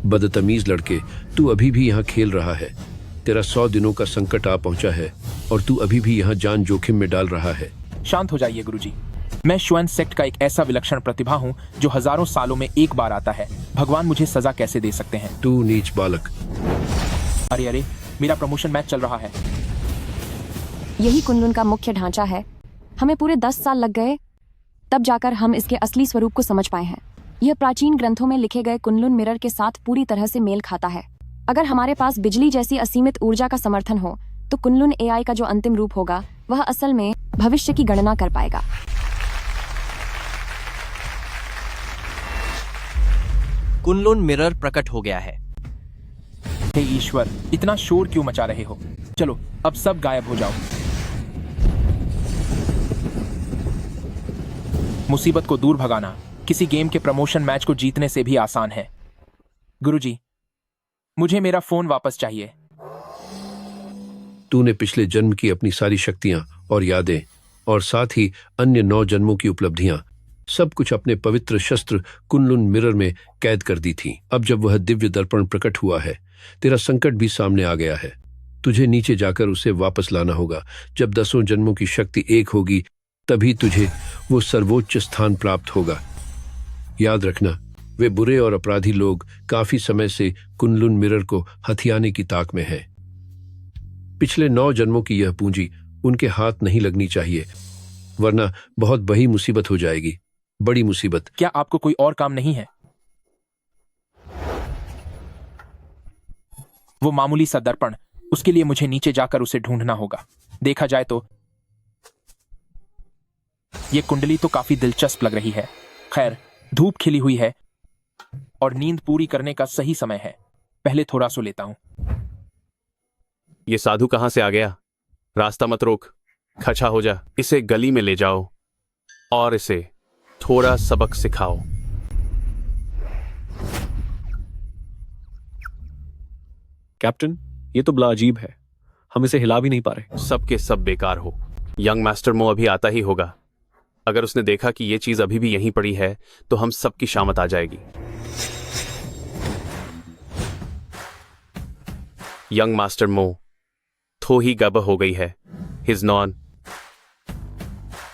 बदतमीज लड़के, तू अभी भी यहाँ खेल रहा है। तेरा 100 दिनों का संकट आ पहुंचा है और तू अभी भी यहाँ जान जोखिम में डाल रहा है। शांत हो जाइए गुरुजी। मैं श्वेन सेक्ट का एक ऐसा विलक्षण प्रतिभा हूँ जो हजारों सालों में एक बार आता है। भगवान मुझे सजा कैसे दे सकते हैं? तू नीच बालक। अरे अरे, मेरा प्रमोशन मैच चल रहा है। यही कुनलुन का मुख्य ढांचा है। हमें पूरे 10 साल लग गए, तब जाकर हम इसके असली स्वरूप को समझ पाए हैं। यह प्राचीन ग्रंथों में लिखे गए कुनलुन मिरर के साथ पूरी तरह से मेल खाता है। अगर हमारे पास बिजली जैसी असीमित ऊर्जा का समर्थन हो तो कुनलुन एआई का जो अंतिम रूप होगा वह असल में भविष्य की गणना कर पाएगा। कुनलुन मिरर प्रकट हो गया है। हे ईश्वर, इतना शोर क्यों मचा रहे हो? चलो अब सब गायब हो जाओ। मुसीबत को दूर भगाना किसी गेम के प्रमोशन मैच को जीतने से भी आसान है। गुरुजी, मुझे मेरा फोन वापस चाहिए। तूने पिछले जन्म की अपनी सारी शक्तियां और यादें और साथ ही अन्य 9 जन्मों की उपलब्धियां सब कुछ अपने पवित्र शस्त्र कुनलुन मिरर में कैद कर दी थी। अब जब वह दिव्य दर्पण प्रकट हुआ है, तेरा संकट भी सामने आ गया है। तुझे नीचे जाकर उसे वापस लाना होगा। जब 10 जन्मों की शक्ति एक होगी तभी तुझे वो सर्वोच्च स्थान प्राप्त होगा। याद रखना, वे बुरे और अपराधी लोग काफी समय से कुनलुन मिरर को हथियाने की ताक में हैं। पिछले 9 जन्मों की यह पूंजी उनके हाथ नहीं लगनी चाहिए, वरना बहुत बड़ी मुसीबत हो जाएगी। बड़ी मुसीबत। क्या आपको कोई और काम नहीं है? वो मामूली सा दर्पण, उसके लिए मुझे नीचे जाकर उसे ढूंढना होगा। देखा जाए तो ये कुंडली तो काफी दिलचस्प लग रही है। खैर, धूप खिली हुई है और नींद पूरी करने का सही समय है। पहले थोड़ा सो लेता हूं। ये साधु कहां से आ गया? रास्ता मत रोक, खचा हो जा। इसे गली में ले जाओ और इसे थोड़ा सबक सिखाओ। कैप्टन, ये तो बड़ा अजीब है। हम इसे हिला भी नहीं पा रहे। सबके सब बेकार हो। यंग मास्टर मो अभी आता ही होगा। अगर उसने देखा कि ये चीज अभी भी यहीं पड़ी है तो हम सबकी शामत आ जाएगी। यंग मास्टर मो थो ही गब हो गई है। His non.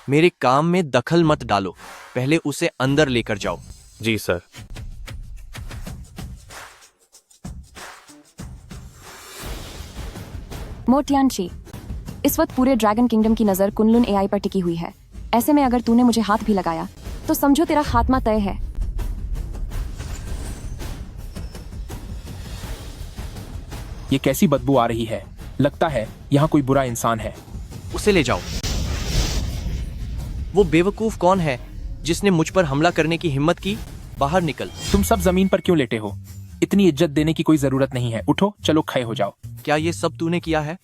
मेरे काम में दखल मत डालो, पहले उसे अंदर लेकर जाओ। जी सर। मोटियानची, इस वक्त पूरे ड्रैगन किंगडम की नजर कुनलुन एआई पर टिकी हुई है। ऐसे में अगर तूने मुझे हाथ भी लगाया तो समझो तेरा खात्मा तय है। ये कैसी बदबू आ रही है? लगता है यहाँ कोई बुरा इंसान है। उसे ले जाओ। वो बेवकूफ कौन है जिसने मुझ पर हमला करने की हिम्मत की? बाहर निकल। तुम सब जमीन पर क्यों लेटे हो? इतनी इज्जत देने की कोई जरूरत नहीं है। उठो, चलो खड़े हो जाओ। क्या ये सब तूने किया है?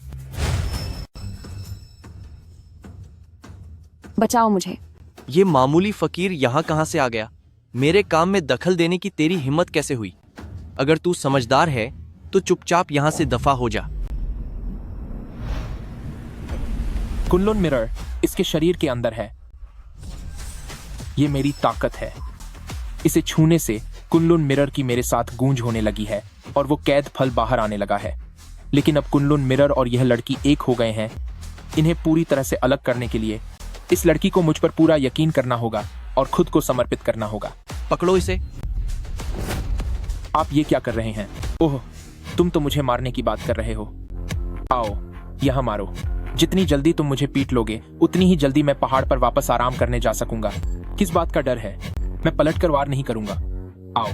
बचाओ मुझे। ये मामूली फकीर यहाँ कहाँ से आ गया? मेरे काम में दखल देने की तेरी हिम्मत कैसे हुई? अगर तू समझदार है तो चुपचाप यहाँ से दफा हो जा। कुनलुन मिरर इसके शरीर के अंदर है। ये मेरी ताकत है। इसे छूने से कुनलुन मिरर की मेरे साथ गूंज होने लगी है और वो कैद फल बाहर आने लगा है। लेकिन अब कुनलुन मिरर और यह लड़की एक हो गए हैं। इन्हें पूरी तरह से अलग करने के लिए इस लड़की को मुझ पर पूरा यकीन करना होगा और खुद को समर्पित करना होगा। पकड़ो इसे। आप ये क्या कर रहे हैं? ओह, तुम तो मुझे मारने की बात कर रहे हो। आओ, यहाँ मारो। जितनी जल्दी तुम मुझे पीट लोगे उतनी ही जल्दी मैं पहाड़ पर वापस आराम करने जा सकूंगा। किस बात का डर है? मैं पलटकर वार नहीं करूंगा। आओ।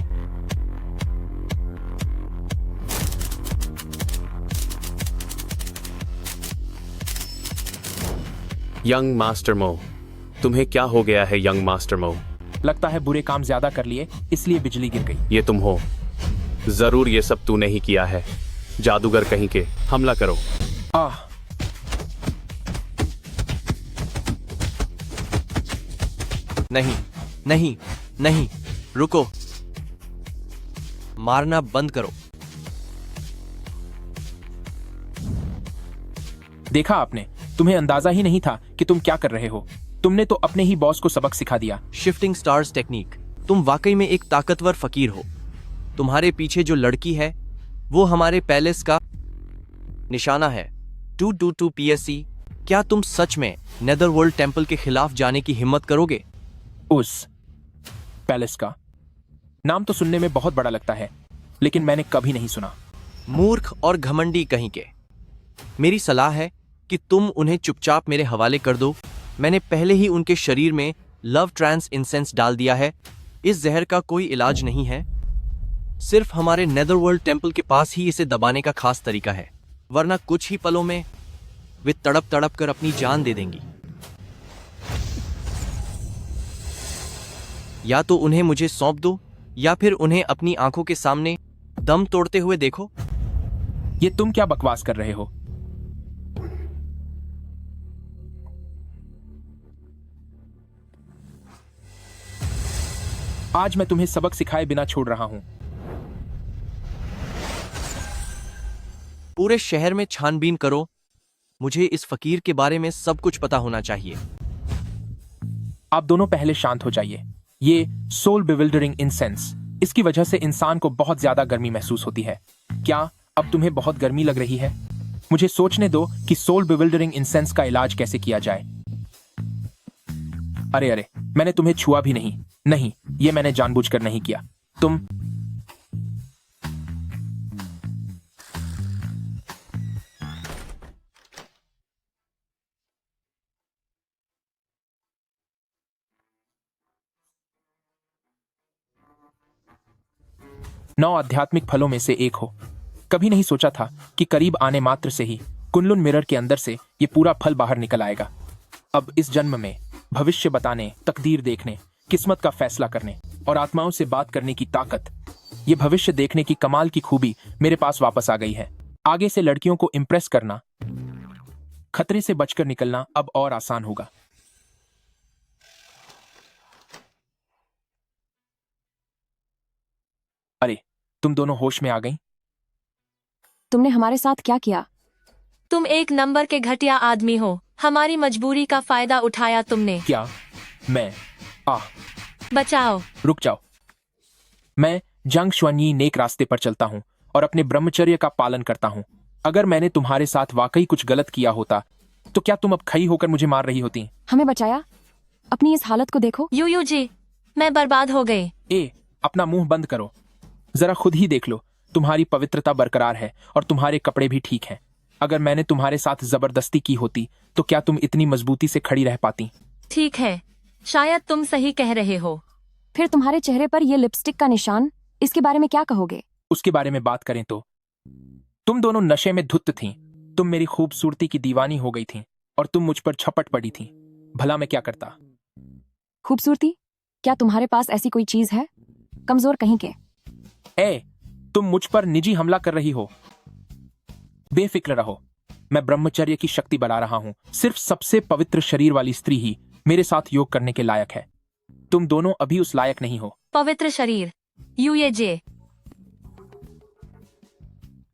यंग मास्टर मो, तुम्हें क्या हो गया है यंग मास्टर मो? लगता है बुरे काम ज्यादा कर लिए, इसलिए बिजली गिर गई। ये तुम हो? जरूर ये सब तूने ही किया है। जादूगर कहीं के, हमला करो। आह, नहीं नहीं नहीं, रुको। मारना बंद करो। देखा आपने? तुम्हें अंदाजा ही नहीं था कि तुम क्या कर रहे हो। तुमने तो अपने ही बॉस को सबक सिखा दिया। Shifting stars technique. तुम वाकई में एक ताकतवर फकीर हो। तुम्हारे पीछे जो लड़की है वो हमारे पैलेस का निशाना है। 222 PSC, क्या तुम सच में नेदरवर्ल्ड टेम्पल के खिलाफ जाने की हिम्मत करोगे? उस पैलेस का नाम तो सुनने में बहुत बड़ा लगता है, लेकिन मैंने कभी नहीं सुना। मूर्ख और घमंडी कहीं के। मेरी सलाह है कि तुम उन्हें चुपचाप मेरे हवाले कर दो। मैंने पहले ही उनके शरीर में लव ट्रांस इंसेंस डाल दिया है। इस जहर का कोई इलाज नहीं है, सिर्फ हमारे नेदरवर्ल्ड टेम्पल के पास ही इसे दबाने का खास तरीका है, वरना कुछ ही पलों में वे तड़प तड़प कर अपनी जान दे देंगी। या तो उन्हें मुझे सौंप दो या फिर उन्हें अपनी आंखों के सामने दम तोड़ते हुए देखो। ये तुम क्या बकवास कर रहे हो? आज मैं तुम्हें सबक सिखाए बिना छोड़ रहा हूं। पूरे शहर में छानबीन करो, मुझे इस फकीर के बारे में सब कुछ पता होना चाहिए। आप दोनों पहले शांत हो जाइए। ये सोल बिविल्डरिंग इंसेंस, इसकी वजह से इंसान को बहुत ज्यादा गर्मी महसूस होती है। क्या अब तुम्हें बहुत गर्मी लग रही है? मुझे सोचने दो कि सोल बिविल्डरिंग इंसेंस का इलाज कैसे किया जाए। अरे अरे, मैंने तुम्हें छुआ भी नहीं। नहीं, ये मैंने जानबूझकर नहीं किया। तुम नौ आध्यात्मिक फलों में से एक हो। कभी नहीं सोचा था कि करीब आने मात्र से ही कुनलुन मिरर के अंदर से ये पूरा फल बाहर निकल आएगा। अब इस जन्म में भविष्य बताने, तकदीर देखने, किस्मत का फैसला करने और आत्माओं से बात करने की ताकत, ये भविष्य देखने की कमाल की खूबी मेरे पास वापस आ गई है। आगे से लड़कियों को इंप्रेस करना, खतरे से बचकर निकलना अब और आसान होगा। अरे, तुम दोनों होश में आ गई? तुमने हमारे साथ क्या किया? तुम एक नंबर के घटिया आदमी हो। हमारी मजबूरी का फायदा उठाया तुमने। क्या मैं बचाओ। रुक जाओ। मैं जंग शुआनी नेक रास्ते पर चलता हूँ और अपने ब्रह्मचर्य का पालन करता हूँ। अगर मैंने तुम्हारे साथ वाकई कुछ गलत किया होता तो क्या तुम अब खई होकर मुझे मार रही होती? हमें बचाया। अपनी इस हालत को देखो। यूयू जी, मैं बर्बाद हो गए। अपना मुंह बंद करो। जरा खुद ही देख लो, तुम्हारी पवित्रता बरकरार है और तुम्हारे कपड़े भी ठीक हैं। अगर मैंने तुम्हारे साथ जबरदस्ती की होती तो क्या तुम इतनी मजबूती से खड़ी रह पाती? ठीक है, शायद तुम सही कह रहे हो। फिर तुम्हारे चेहरे पर ये लिपस्टिक का निशान, इसके बारे में क्या कहोगे? उसके बारे में बात करें तो तुम दोनों नशे में धुत थीं। तुम मेरी खूबसूरती की दीवानी हो गई थीं और तुम मुझ पर छपट पड़ी थीं। भला मैं क्या करता? खूबसूरती? क्या तुम्हारे पास ऐसी कोई चीज है? कमजोर कहीं के। तुम मुझ पर निजी हमला कर रही हो। बेफिक्र रहो, मैं ब्रह्मचर्य की शक्ति बढ़ा रहा हूं। सिर्फ सबसे पवित्र शरीर वाली स्त्री ही मेरे साथ योग करने के लायक है। तुम दोनों अभी उस लायक नहीं हो। पवित्र शरीर, यूए।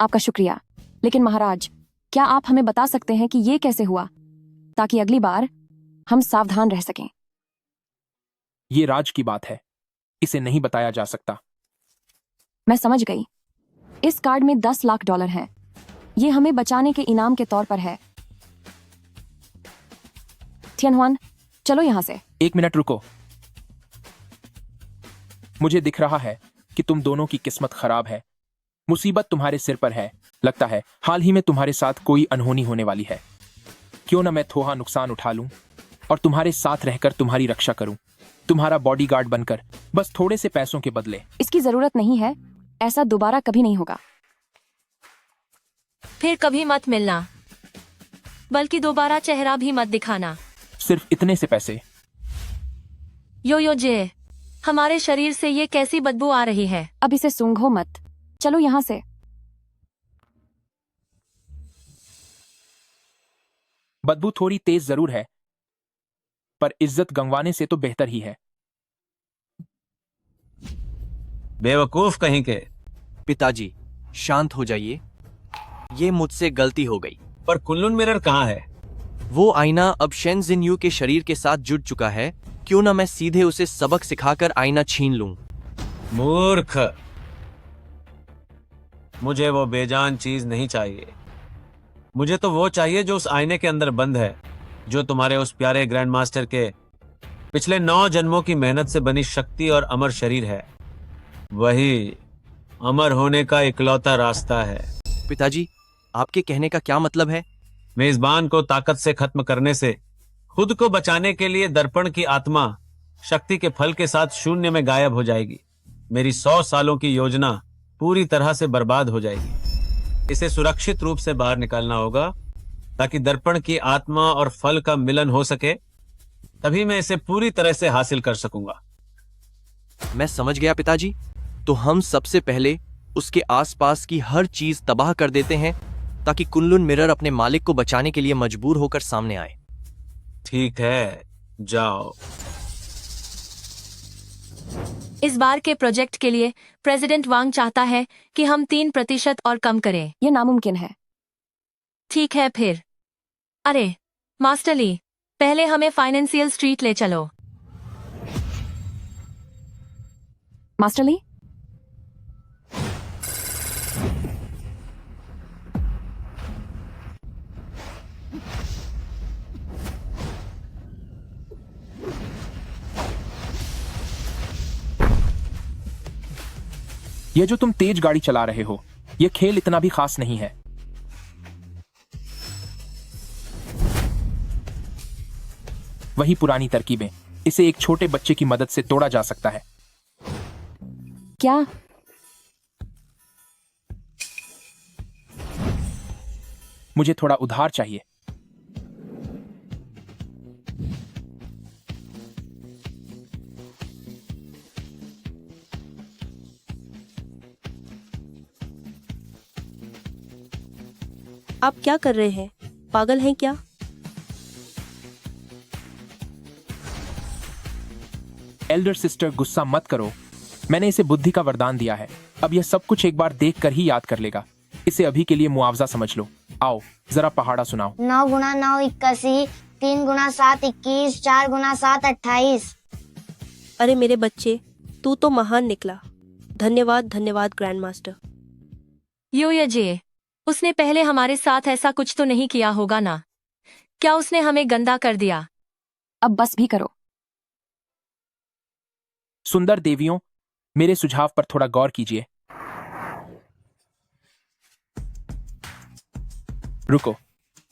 आपका शुक्रिया, लेकिन महाराज, क्या आप हमें बता सकते हैं कि ये कैसे हुआ, ताकि अगली बार हम सावधान रह सकें? ये राज की बात है, इसे नहीं बताया जा सकता। मैं समझ गई। इस कार्ड में $10 लाख हैं। ये हमें बचाने के इनाम के तौर पर है। थियनहुआन, चलो यहां से। 1 मिनट रुको। मुझे दिख रहा है कि तुम दोनों की किस्मत खराब है। मुसीबत तुम्हारे सिर पर है। लगता है हाल ही में तुम्हारे साथ कोई अनहोनी होने वाली है। क्यों ना मैं थोड़ा नुकसान उठा लूं और तुम्हारे साथ रहकर तुम्हारी रक्षा करूं, तुम्हारा बॉडीगार्ड बनकर, बस थोड़े से पैसों के बदले। इसकी जरूरत नहीं है। ऐसा दोबारा कभी नहीं होगा। फिर कभी मत मिलना, बल्कि दोबारा चेहरा भी मत दिखाना। सिर्फ इतने से पैसे? यो जे, हमारे शरीर से ये कैसी बदबू आ रही है। अब इसे सूंघो मत। चलो यहां से। बदबू थोड़ी तेज जरूर है, पर इज्जत गंवाने से तो बेहतर ही है। बेवकूफ कहीं के। पिताजी, शांत हो जाइए। ये मुझसे गलती हो गई। पर कुनलुन मिरर कहाँ है? वो आईना अब शेन जिनयू के शरीर के साथ जुड़ चुका है। क्यों ना मैं सीधे उसे सबक सिखाकर आईना छीन लूं। मूर्ख, मुझे वो बेजान चीज नहीं चाहिए। मुझे तो वो चाहिए जो उस आईने के अंदर बंद है, जो तुम्हारे उस प्यारे ग्रैंड मास्टर के पिछले 9 जन्मों की मेहनत से बनी शक्ति और अमर शरीर है। वही अमर होने का इकलौता रास्ता है। पिताजी, आपके कहने का क्या मतलब है? मेजबान को ताकत से खत्म करने से खुद को बचाने के लिए दर्पण की आत्मा शक्ति के फल के साथ शून्य में गायब हो जाएगी। मेरी 100 सालों की योजना पूरी तरह से बर्बाद हो जाएगी। इसे सुरक्षित रूप से बाहर निकालना होगा ताकि दर्पण की आत्मा और फल का मिलन हो सके, तभी मैं इसे पूरी तरह से हासिल कर सकूंगा। मैं समझ गया पिताजी। तो हम सबसे पहले उसके आसपास की हर चीज तबाह कर देते हैं ताकि कुनलुन मिरर अपने मालिक को बचाने के लिए मजबूर होकर सामने आए। ठीक है, जाओ। इस बार के प्रोजेक्ट के लिए प्रेसिडेंट वांग चाहता है कि हम 3% और कम करें। यह नामुमकिन है। ठीक है फिर। अरे मास्टर ली, पहले हमें फाइनेंशियल स्ट्रीट ले चलो। मास्टर ली, ये जो तुम तेज गाड़ी चला रहे हो, ये खेल इतना भी खास नहीं है। वही पुरानी तरकीबें, इसे एक छोटे बच्चे की मदद से तोड़ा जा सकता है। क्या? मुझे थोड़ा उधार चाहिए। आप क्या कर रहे हैं? पागल हैं क्या? एल्डर सिस्टर, गुस्सा मत करो। मैंने इसे बुद्धि का वरदान दिया है। अब यह सब कुछ एक बार देख कर ही याद कर लेगा। इसे अभी के लिए मुआवजा समझ लो। आओ जरा पहाड़ा सुनाओ। 9 गुना 9 81, 3 गुना 7 21, 4 गुना 7 28। अरे मेरे बच्चे, तू तो महान निकला। धन्यवाद धन्यवाद ग्रैंड मास्टर। ये उसने पहले हमारे साथ ऐसा कुछ तो नहीं किया होगा ना? क्या उसने हमें गंदा कर दिया? अब बस भी करो। सुंदर देवियों, मेरे सुझाव पर थोड़ा गौर कीजिए। रुको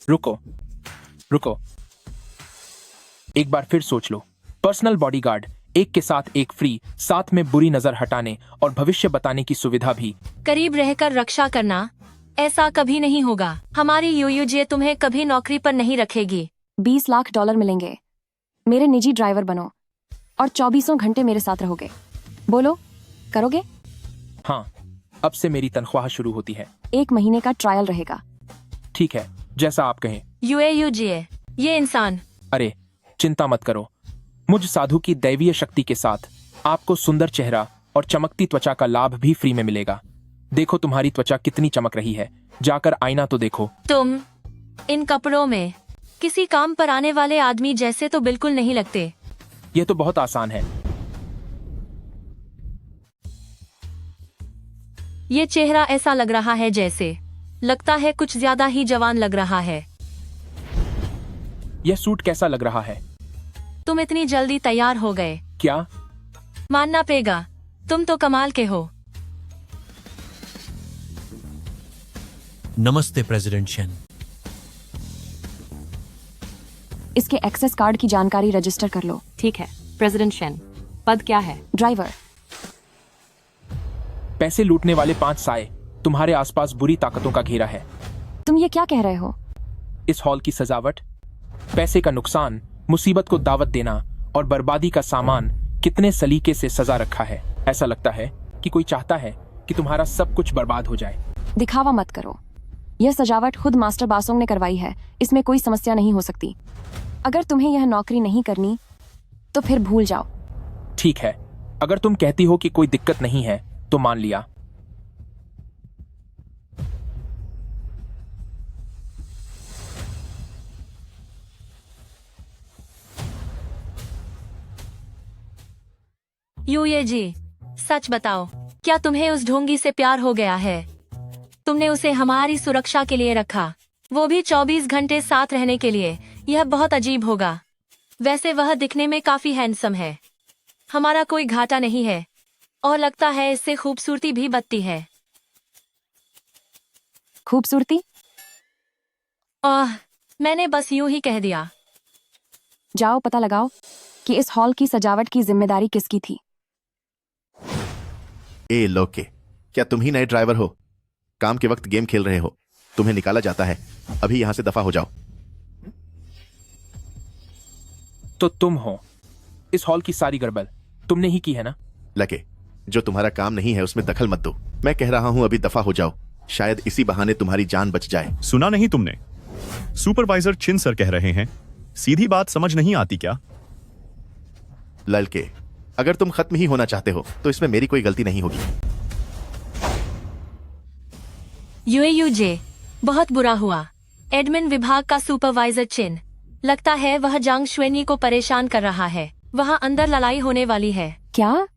रुको रुको, एक बार फिर सोच लो। पर्सनल बॉडीगार्ड, एक के साथ एक फ्री, साथ में बुरी नजर हटाने और भविष्य बताने की सुविधा भी। करीब रहकर रक्षा करना, ऐसा कभी नहीं होगा। हमारी यूयूजे तुम्हें कभी नौकरी पर नहीं रखेगी। 20 लाख डॉलर मिलेंगे। मेरे निजी ड्राइवर बनो और 24 घंटे मेरे साथ रहोगे। बोलो, करोगे? हाँ, अब से मेरी तनख्वाह शुरू होती है। 1 महीने का ट्रायल रहेगा। ठीक है, जैसा आप कहें। यूयूजे, ये इंसान। अरे चिंता मत करो, मुझ साधु की दैवीय शक्ति के साथ आपको सुंदर चेहरा और चमकती त्वचा का लाभ भी फ्री में मिलेगा। देखो तुम्हारी त्वचा कितनी चमक रही है, जाकर आईना तो देखो। तुम इन कपड़ों में किसी काम पर आने वाले आदमी जैसे तो बिल्कुल नहीं लगते। यह तो बहुत आसान है। ये चेहरा ऐसा लग रहा है जैसे, लगता है कुछ ज्यादा ही जवान लग रहा है। यह सूट कैसा लग रहा है? तुम इतनी जल्दी तैयार हो गए? क्या? मानना पड़ेगा, तुम तो कमाल के हो। नमस्ते प्रेसिडेंट शेन। इसके एक्सेस कार्ड की जानकारी रजिस्टर कर लो। ठीक है प्रेसिडेंट शेन। पद क्या है? ड्राइवर। पैसे लूटने वाले 5 साए, तुम्हारे आसपास बुरी ताकतों का घेरा है। तुम ये क्या कह रहे हो? इस हॉल की सजावट, पैसे का नुकसान, मुसीबत को दावत देना और बर्बादी का सामान कितने सलीके से सजा रखा है। ऐसा लगता है कि कोई चाहता है कि तुम्हारा सब कुछ बर्बाद हो जाए। दिखावा मत करो। यह सजावट खुद मास्टर बासोंग ने करवाई है। इसमें कोई समस्या नहीं हो सकती। अगर तुम्हें यह नौकरी नहीं करनी तो फिर भूल जाओ। ठीक है, अगर तुम कहती हो कि कोई दिक्कत नहीं है तो मान लिया। यूएजी, सच बताओ, क्या तुम्हें उस ढोंगी से प्यार हो गया है? तुमने उसे हमारी सुरक्षा के लिए रखा, वो भी 24 घंटे साथ रहने के लिए। यह बहुत अजीब होगा। वैसे वह दिखने में काफी हैंडसम है। हमारा कोई घाटा नहीं है और लगता है इससे खूबसूरती भी बढ़ती है। खूबसूरती? मैंने बस यूं ही कह दिया। जाओ पता लगाओ कि इस हॉल की सजावट की जिम्मेदारी किसकी थी। ए लोके, क्या तुम ही नए ड्राइवर हो? काम के वक्त गेम खेल रहे हो, तुम्हें निकाला जाता है। अभी यहां से दफा हो जाओ। तो तुम हो इस हॉल की सारी गड़बड़ तुमने ही की है ना? लके, जो तुम्हारा काम नहीं है उसमें दखल मत दो। मैं कह रहा हूं अभी दफा हो जाओ, शायद इसी बहाने तुम्हारी जान बच जाए। सुना नहीं तुमने? सुपरवाइजर चिन सर कह रहे हैं। सीधी बात समझ नहीं आती क्या? ललके, अगर तुम खत्म ही होना चाहते हो तो इसमें मेरी कोई गलती नहीं होगी। यूजे, बहुत बुरा हुआ। एडमिन विभाग का सुपरवाइजर चिन, लगता है वह जांग श्वेनी को परेशान कर रहा है। वहां अंदर लड़ाई होने वाली है। क्या?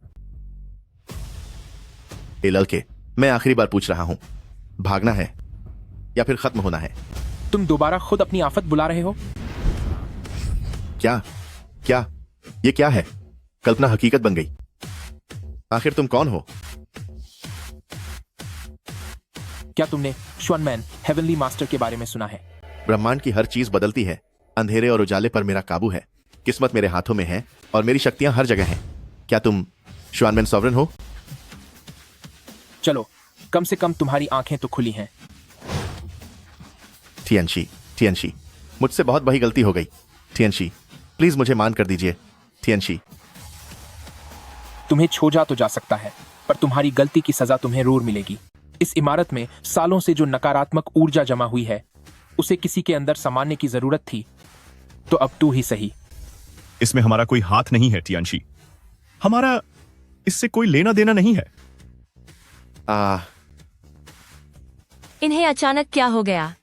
ए ललके, मैं आखिरी बार पूछ रहा हूं, भागना है या फिर खत्म होना है? तुम दोबारा खुद अपनी आफत बुला रहे हो? क्या क्या ये क्या है? कल्पना हकीकत बन गई। आखिर तुम कौन हो? क्या तुमने श्वनमैन हेवनली मास्टर के बारे में सुना है? ब्रह्मांड की हर चीज बदलती है। अंधेरे और उजाले पर मेरा काबू है। किस्मत मेरे हाथों में है और मेरी शक्तियां हर जगह हैं। क्या तुम श्वानमैन सॉवरन हो? चलो, कम से कम तुम्हारी आंखें तो खुली हैं। टियनशी, मुझसे बहुत बड़ी गलती हो गई। टियनशी, प्लीज मुझे मान कर दीजिए। टियनशी, तुम्हें छोड़ा तो जा सकता है, पर तुम्हारी गलती की सजा तुम्हें जरूर मिलेगी। इस इमारत में सालों से जो नकारात्मक ऊर्जा जमा हुई है, उसे किसी के अंदर समाने की जरूरत थी, तो अब तू ही सही। इसमें हमारा कोई हाथ नहीं है टियनशी। हमारा इससे कोई लेना देना नहीं है। इन्हें अचानक क्या हो गया?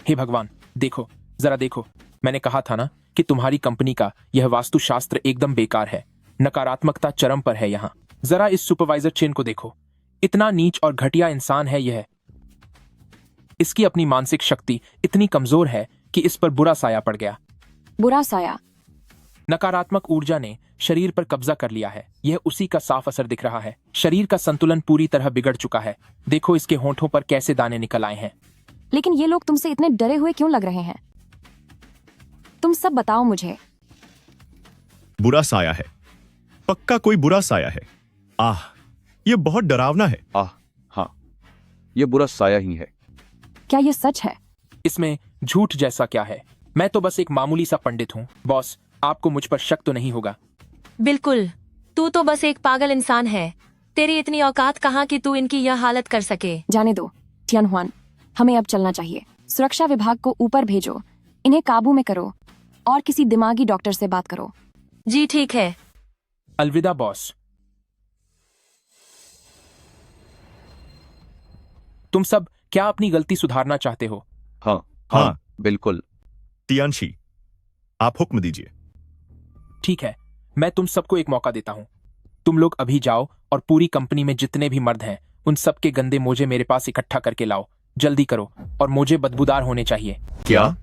हे भगवान, देखो, जरा देखो। मैंने कहा था ना कि तुम्हारी कंपनी का यह वास्तुशास्त्र एकदम बेकार है। नकारात्मकता चरम पर है यहाँ। जरा इस सुपरवाइजर चिन को देखो, इतना नीच और घटिया इंसान है यह। इसकी अपनी मानसिक शक्ति इतनी कमजोर है कि इस पर बुरा साया पड़ गया। बुरा साया? नकारात्मक ऊर्जा ने शरीर पर कब्जा कर लिया है। यह उसी का साफ असर दिख रहा है। शरीर का संतुलन पूरी तरह बिगड़ चुका है। देखो इसके होंठों पर कैसे दाने निकल आए हैं। लेकिन ये लोग तुमसे इतने डरे हुए क्यों लग रहे हैं? तुम सब बताओ मुझे। बुरा साया है, पक्का कोई बुरा साया है। ये बहुत डरावना है। हाँ, ये बुरा साया ही है। क्या ये सच है? इसमें झूठ जैसा क्या है? मैं तो बस एक मामूली सा पंडित हूँ। बॉस, आपको मुझ पर शक तो नहीं होगा? बिल्कुल, तू तो बस एक पागल इंसान है। तेरी इतनी औकात कहाँ कि तू इनकी यह हालत कर सके। जाने दो टियनहुआन, हमें अब चलना चाहिए। सुरक्षा विभाग को ऊपर भेजो, इन्हें काबू में करो और किसी दिमागी डॉक्टर से बात करो। जी ठीक है। अलविदा बॉस। तुम सब क्या अपनी गलती सुधारना चाहते हो? हाँ, बिल्कुल। टियनशी, आप हुक्म दीजिए। ठीक है, मैं तुम सबको एक मौका देता हूं। तुम लोग अभी जाओ और पूरी कंपनी में जितने भी मर्द हैं, उन सबके गंदे मोजे मेरे पास इकट्ठा करके लाओ। जल्दी करो, और मोजे बदबूदार होने चाहिए। क्या?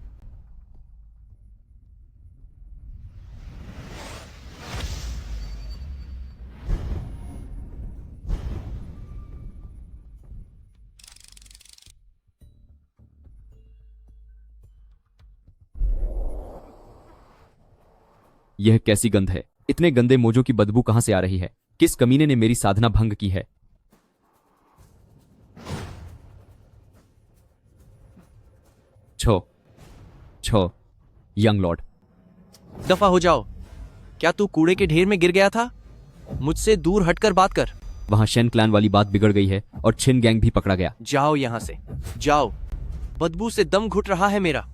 यह कैसी गंध है? इतने गंदे मोजों की बदबू कहां से आ रही है? किस कमीने ने मेरी साधना भंग की है? छो यंग लॉर्ड, दफा हो जाओ। क्या तू कूड़े के ढेर में गिर गया था? मुझसे दूर हटकर बात कर। वहां शेन क्लैन वाली बात बिगड़ गई है और छिन गैंग भी पकड़ा गया। जाओ यहां से, जाओ। बदबू से दम घुट रहा है मेरा।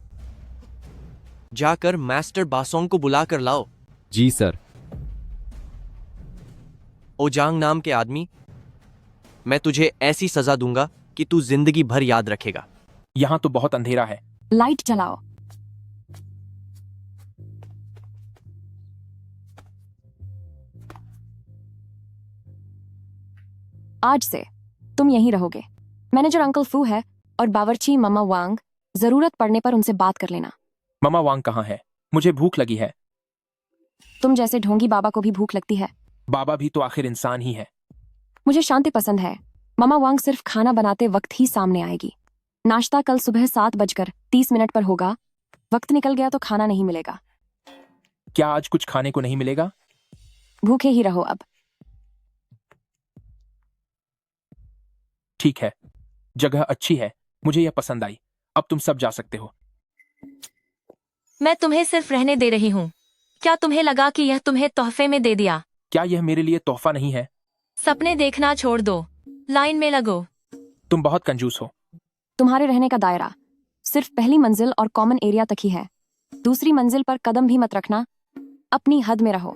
जाकर मास्टर बासोंग को बुला कर लाओ। जी सर। ओजांग नाम के आदमी, मैं तुझे ऐसी सजा दूंगा कि तू जिंदगी भर याद रखेगा। यहां तो बहुत अंधेरा है। लाइट जलाओ। आज से तुम यहीं रहोगे। मैनेजर अंकल फू है और बावर्ची मामा वांग, जरूरत पड़ने पर उनसे बात कर लेना। मामा वांग कहाँ है? मुझे भूख लगी है। तुम जैसे ढोंगी बाबा को भी भूख लगती है। बाबा भी तो आखिर इंसान ही है। मुझे शांति पसंद है। मामा वांग सिर्फ खाना बनाते वक्त ही सामने आएगी। नाश्ता कल सुबह 7:30 पर होगा। वक्त निकल गया तो खाना नहीं मिलेगा। क्या आज कुछ खाने को नहीं मिलेगा? भूखे ही रहो अब। ठीक है, जगह अच्छी है, मुझे यह पसंद आई। अब तुम सब जा सकते हो। मैं तुम्हें सिर्फ रहने दे रही हूँ। क्या तुम्हें लगा कि यह तुम्हें तोहफे में दे दिया? क्या यह मेरे लिए तोहफा नहीं है? सपने देखना छोड़ दो, लाइन में लगो। तुम बहुत कंजूस हो। तुम्हारे रहने का दायरा सिर्फ पहली मंजिल और कॉमन एरिया तक ही है। दूसरी मंजिल पर कदम भी मत रखना। अपनी हद में रहो।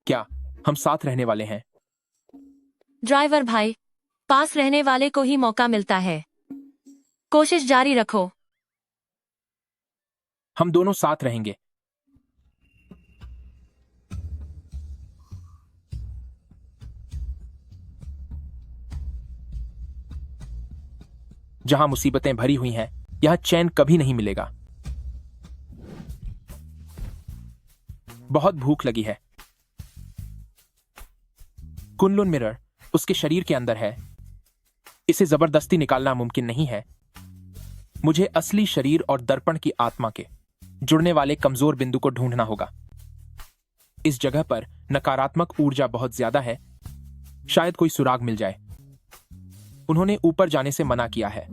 क्या हम साथ रहने वाले हैं? ड्राइवर भाई, पास रहने वाले को ही मौका मिलता है। कोशिश जारी रखो। हम दोनों साथ रहेंगे। जहां मुसीबतें भरी हुई हैं, यहां चैन कभी नहीं मिलेगा। बहुत भूख लगी है। कुनलुन मिरर उसके शरीर के अंदर है। इसे जबरदस्ती निकालना मुमकिन नहीं है। मुझे असली शरीर और दर्पण की आत्मा के जुड़ने वाले कमजोर बिंदु को ढूंढना होगा। इस जगह पर नकारात्मक ऊर्जा बहुत ज्यादा है। शायद कोई सुराग मिल जाए। उन्होंने ऊपर जाने से मना किया है।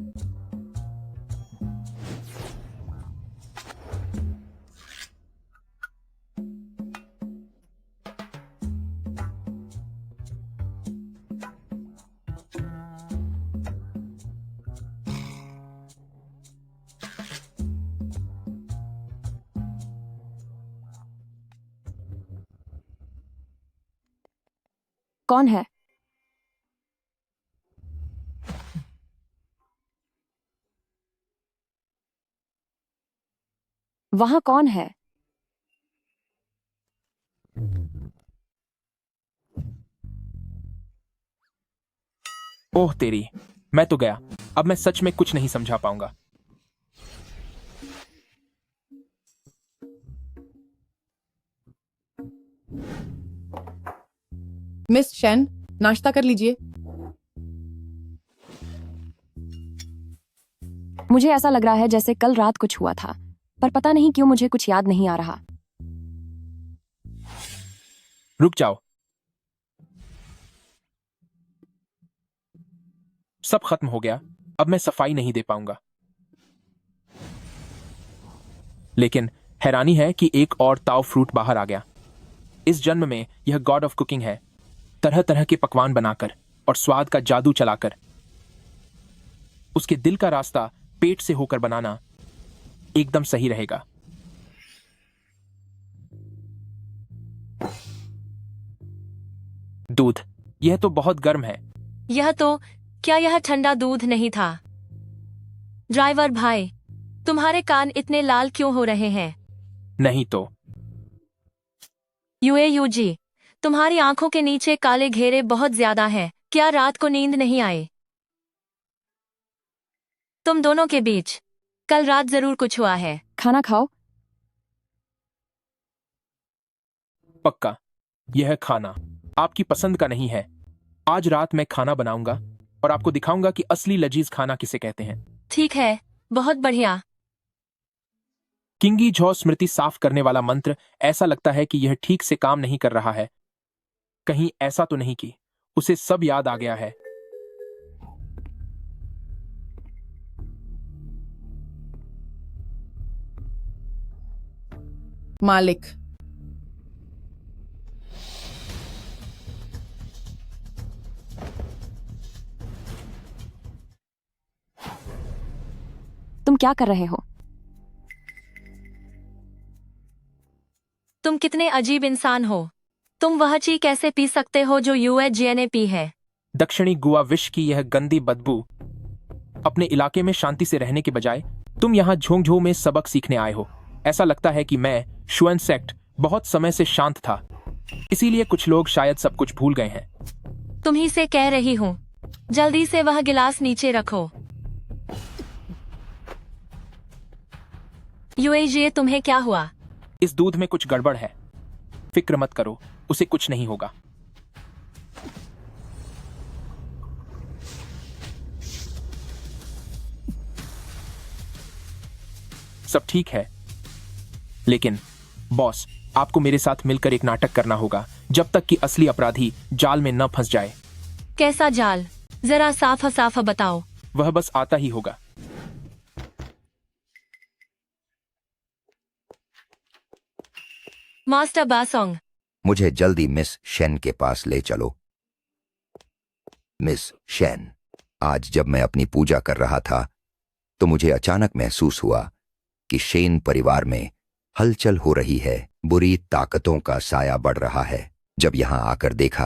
कौन है? वहां कौन है? ओह तेरी, मैं तो गया। अब मैं सच में कुछ नहीं समझा पाऊंगा। मिस शेन, नाश्ता कर लीजिए। मुझे ऐसा लग रहा है जैसे कल रात कुछ हुआ था, पर पता नहीं क्यों मुझे कुछ याद नहीं आ रहा। रुक जाओ। सब खत्म हो गया। अब मैं सफाई नहीं दे पाऊंगा। लेकिन हैरानी है कि एक और ताओ फ्रूट बाहर आ गया। इस जन्म में यह गॉड ऑफ कुकिंग है। तरह तरह के पकवान बनाकर और स्वाद का जादू चलाकर उसके दिल का रास्ता पेट से होकर बनाना एकदम सही रहेगा। दूध, यह तो बहुत गर्म है। यह तो, क्या यह ठंडा दूध नहीं था? ड्राइवर भाई, तुम्हारे कान इतने लाल क्यों हो रहे हैं? नहीं तो। यूजी, तुम्हारी आंखों के नीचे काले घेरे बहुत ज्यादा हैं। क्या रात को नींद नहीं आई? तुम दोनों के बीच कल रात जरूर कुछ हुआ है। खाना खाओ। पक्का यह खाना आपकी पसंद का नहीं है। आज रात मैं खाना बनाऊंगा और आपको दिखाऊंगा कि असली लजीज खाना किसे कहते हैं। ठीक है, बहुत बढ़िया। किंगी झो स्मृति साफ करने वाला मंत्र, ऐसा लगता है कि यह ठीक से काम नहीं कर रहा है। कहीं ऐसा तो नहीं कि उसे सब याद आ गया है। मालिक, तुम क्या कर रहे हो? तुम कितने अजीब इंसान हो। तुम वह ची कैसे पी सकते हो जो यूएजीएने पी है? दक्षिणी गुआ विश की यह गंदी बदबू। अपने इलाके में शांति से रहने के बजाय तुम यहाँ झोंगझो में सबक सीखने आए हो। ऐसा लगता है कि मैं शुएन सेक्ट बहुत समय से शांत था, इसीलिए कुछ लोग शायद सब कुछ भूल गए हैं। तुम्ही से कह रही हूँ, जल्दी से वह गिलास नीचे रखो। यूएजे, तुम्हें क्या हुआ? इस दूध में कुछ गड़बड़ है। फिक्र मत करो, उसे कुछ नहीं होगा। सब ठीक है। लेकिन बॉस, आपको मेरे साथ मिलकर एक नाटक करना होगा जब तक कि असली अपराधी जाल में न फंस जाए। कैसा जाल? जरा साफ साफ बताओ। वह बस आता ही होगा। मास्टर बासोंग, मुझे जल्दी मिस शेन के पास ले चलो। मिस शेन, आज जब मैं अपनी पूजा कर रहा था तो मुझे अचानक महसूस हुआ कि शेन परिवार में हलचल हो रही है। बुरी ताकतों का साया बढ़ रहा है। जब यहां आकर देखा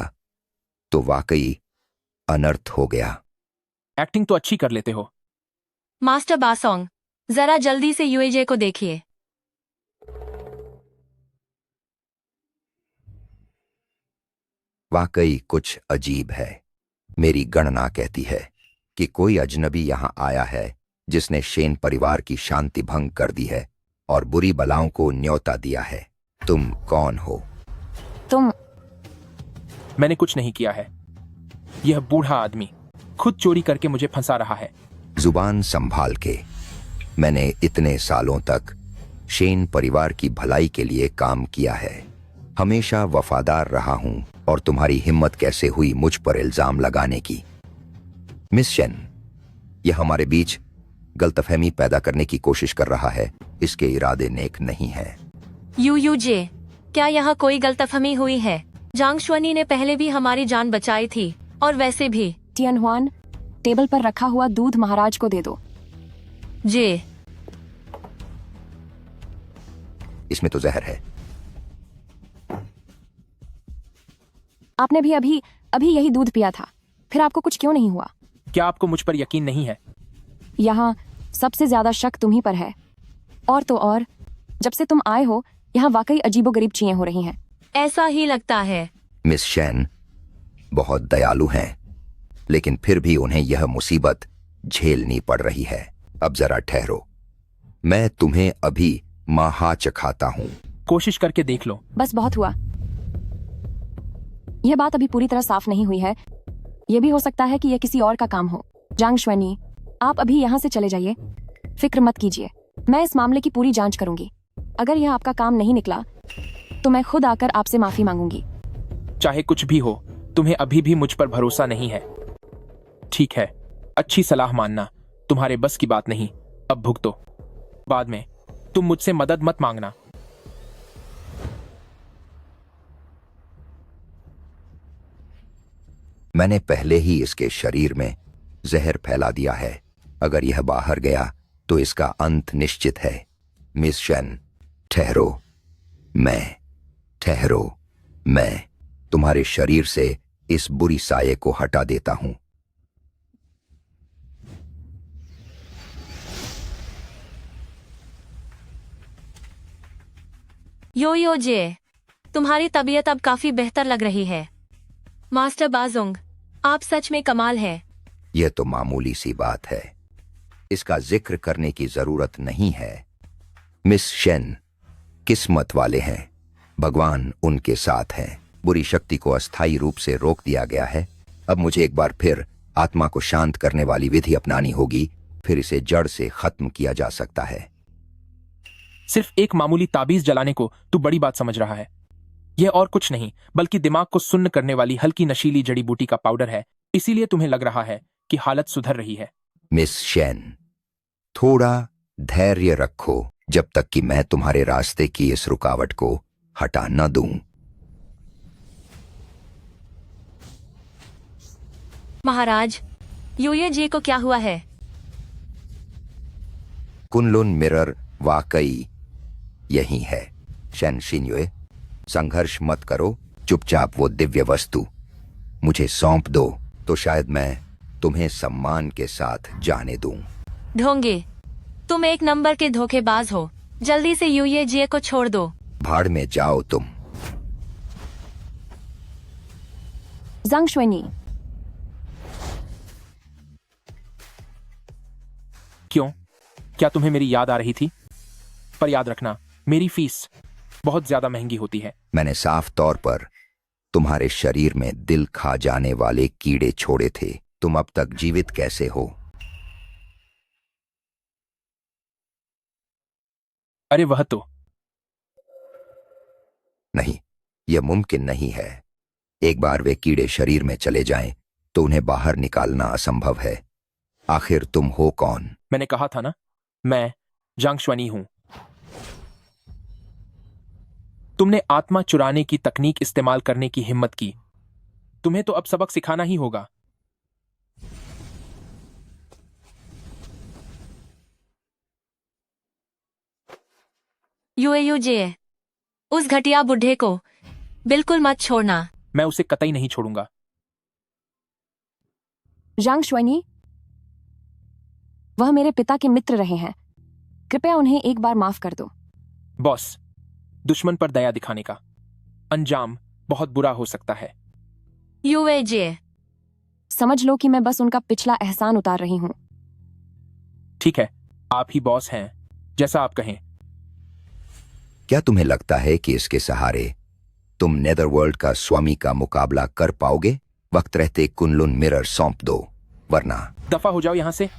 तो वाकई अनर्थ हो गया। एक्टिंग तो अच्छी कर लेते हो। मास्टर बासोंग, जरा जल्दी से यूएजे को देखिए। वाकई कुछ अजीब है। मेरी गणना कहती है कि कोई अजनबी यहां आया है जिसने शेन परिवार की शांति भंग कर दी है और बुरी बलाओं को न्योता दिया है। तुम कौन हो? तुम? मैंने कुछ नहीं किया है। यह बूढ़ा आदमी खुद चोरी करके मुझे फंसा रहा है। जुबान संभाल के। मैंने इतने सालों तक शेन परिवार की भलाई के लिए काम किया है। हमेशा वफादार रहा हूं और तुम्हारी हिम्मत कैसे हुई मुझ पर इल्जाम लगाने की? मिस शेन, यह हमारे बीच गलतफहमी पैदा करने की कोशिश कर रहा है। इसके इरादे नेक नहीं है। यूयूजे, क्या यहाँ कोई गलतफहमी हुई है? जांग शुआनी ने पहले भी हमारी जान बचाई थी और वैसे भी। टियनहुआन, टेबल पर रखा हुआ दूध महाराज को दे दो। जे, इसमें तो जहर है। आपने भी अभी यही दूध पिया था, फिर आपको कुछ क्यों नहीं हुआ? क्या आपको मुझ पर यकीन नहीं है? यहाँ सबसे ज्यादा शक तुम्ही पर है। और तो और, जब से तुम आए हो यहाँ वाकई अजीबोगरीब चीजें हो रही हैं। ऐसा ही लगता है। मिस शेन बहुत दयालु हैं, लेकिन फिर भी उन्हें यह मुसीबत झेलनी पड़ रही है। अब जरा ठहरो, मैं तुम्हें अभी माहा चखाता हूँ। कोशिश करके देख लो। बस बहुत हुआ। यह बात अभी पूरी तरह साफ नहीं हुई है। यह भी हो सकता है कि यह किसी और का काम हो। जांग शुआनी, आप अभी यहाँ से चले जाइए। फिक्र मत कीजिए, मैं इस मामले की पूरी जांच करूंगी। अगर यह आपका काम नहीं निकला तो मैं खुद आकर आपसे माफी मांगूंगी। चाहे कुछ भी हो, तुम्हें अभी भी मुझ पर भरोसा नहीं है। ठीक है, अच्छी सलाह मानना तुम्हारे बस की बात नहीं। अब भुगतो। बाद में तुम मुझसे मदद मत मांगना। मैंने पहले ही इसके शरीर में जहर फैला दिया है। अगर यह बाहर गया तो इसका अंत निश्चित है। मिस शेन, ठहरो। मैं तुम्हारे शरीर से इस बुरी साये को हटा देता हूं। यूयूजे, तुम्हारी तबीयत अब काफी बेहतर लग रही है। मास्टर बासोंग, आप सच में कमाल है। यह तो मामूली सी बात है, इसका जिक्र करने की जरूरत नहीं है। मिस शेन किस्मत वाले हैं, भगवान उनके साथ हैं। बुरी शक्ति को अस्थायी रूप से रोक दिया गया है। अब मुझे एक बार फिर आत्मा को शांत करने वाली विधि अपनानी होगी, फिर इसे जड़ से खत्म किया जा सकता है। सिर्फ एक मामूली ताबीज जलाने को तू बड़ी बात समझ रहा है। यह और कुछ नहीं बल्कि दिमाग को सुन्न करने वाली हल्की नशीली जड़ी बूटी का पाउडर है। इसीलिए तुम्हें लग रहा है कि हालत सुधर रही है। मिस शेन, थोड़ा धैर्य रखो जब तक कि मैं तुम्हारे रास्ते की इस रुकावट को हटा न दूं। महाराज, यूयूजे को क्या हुआ है? कुनलुन मिरर वाकई यही है। शेन शिन्युए, संघर्ष मत करो। चुपचाप वो दिव्य वस्तु मुझे सौंप दो तो शायद मैं तुम्हें सम्मान के साथ जाने दूं। ढोंगे, तुम एक नंबर के धोखेबाज हो। जल्दी से यूयूजे को छोड़ दो। भाड़ में जाओ तुम। जांग शुआनी, क्यों? क्या तुम्हें मेरी याद आ रही थी? पर याद रखना, मेरी फीस बहुत ज्यादा महंगी होती है। मैंने साफ तौर पर तुम्हारे शरीर में दिल खा जाने वाले कीड़े छोड़े थे। तुम अब तक जीवित कैसे हो? अरे वह तो नहीं, यह मुमकिन नहीं है। एक बार वे कीड़े शरीर में चले जाएं तो उन्हें बाहर निकालना असंभव है। आखिर तुम हो कौन? मैंने कहा था ना, मैं जांग श्वनी हूं। तुमने आत्मा चुराने की तकनीक इस्तेमाल करने की हिम्मत की। तुम्हें तो अब सबक सिखाना ही होगा। यूएयूजे, उस घटिया बुढ़े को बिल्कुल मत छोड़ना। मैं उसे कतई नहीं छोड़ूंगा। जांग श्वेनी, वह मेरे पिता के मित्र रहे हैं। कृपया उन्हें एक बार माफ कर दो। बॉस, दुश्मन पर दया दिखाने का अंजाम बहुत बुरा हो सकता है। यूएजे, समझ लो कि मैं बस उनका पिछला एहसान उतार रही हूं। ठीक है, आप ही बॉस हैं, जैसा आप कहें। क्या तुम्हें लगता है कि इसके सहारे तुम नेदरवर्ल्ड का स्वामी का मुकाबला कर पाओगे? वक्त रहते कुनलुन मिरर सौंप दो, वरना दफा हो जाओ यहां से।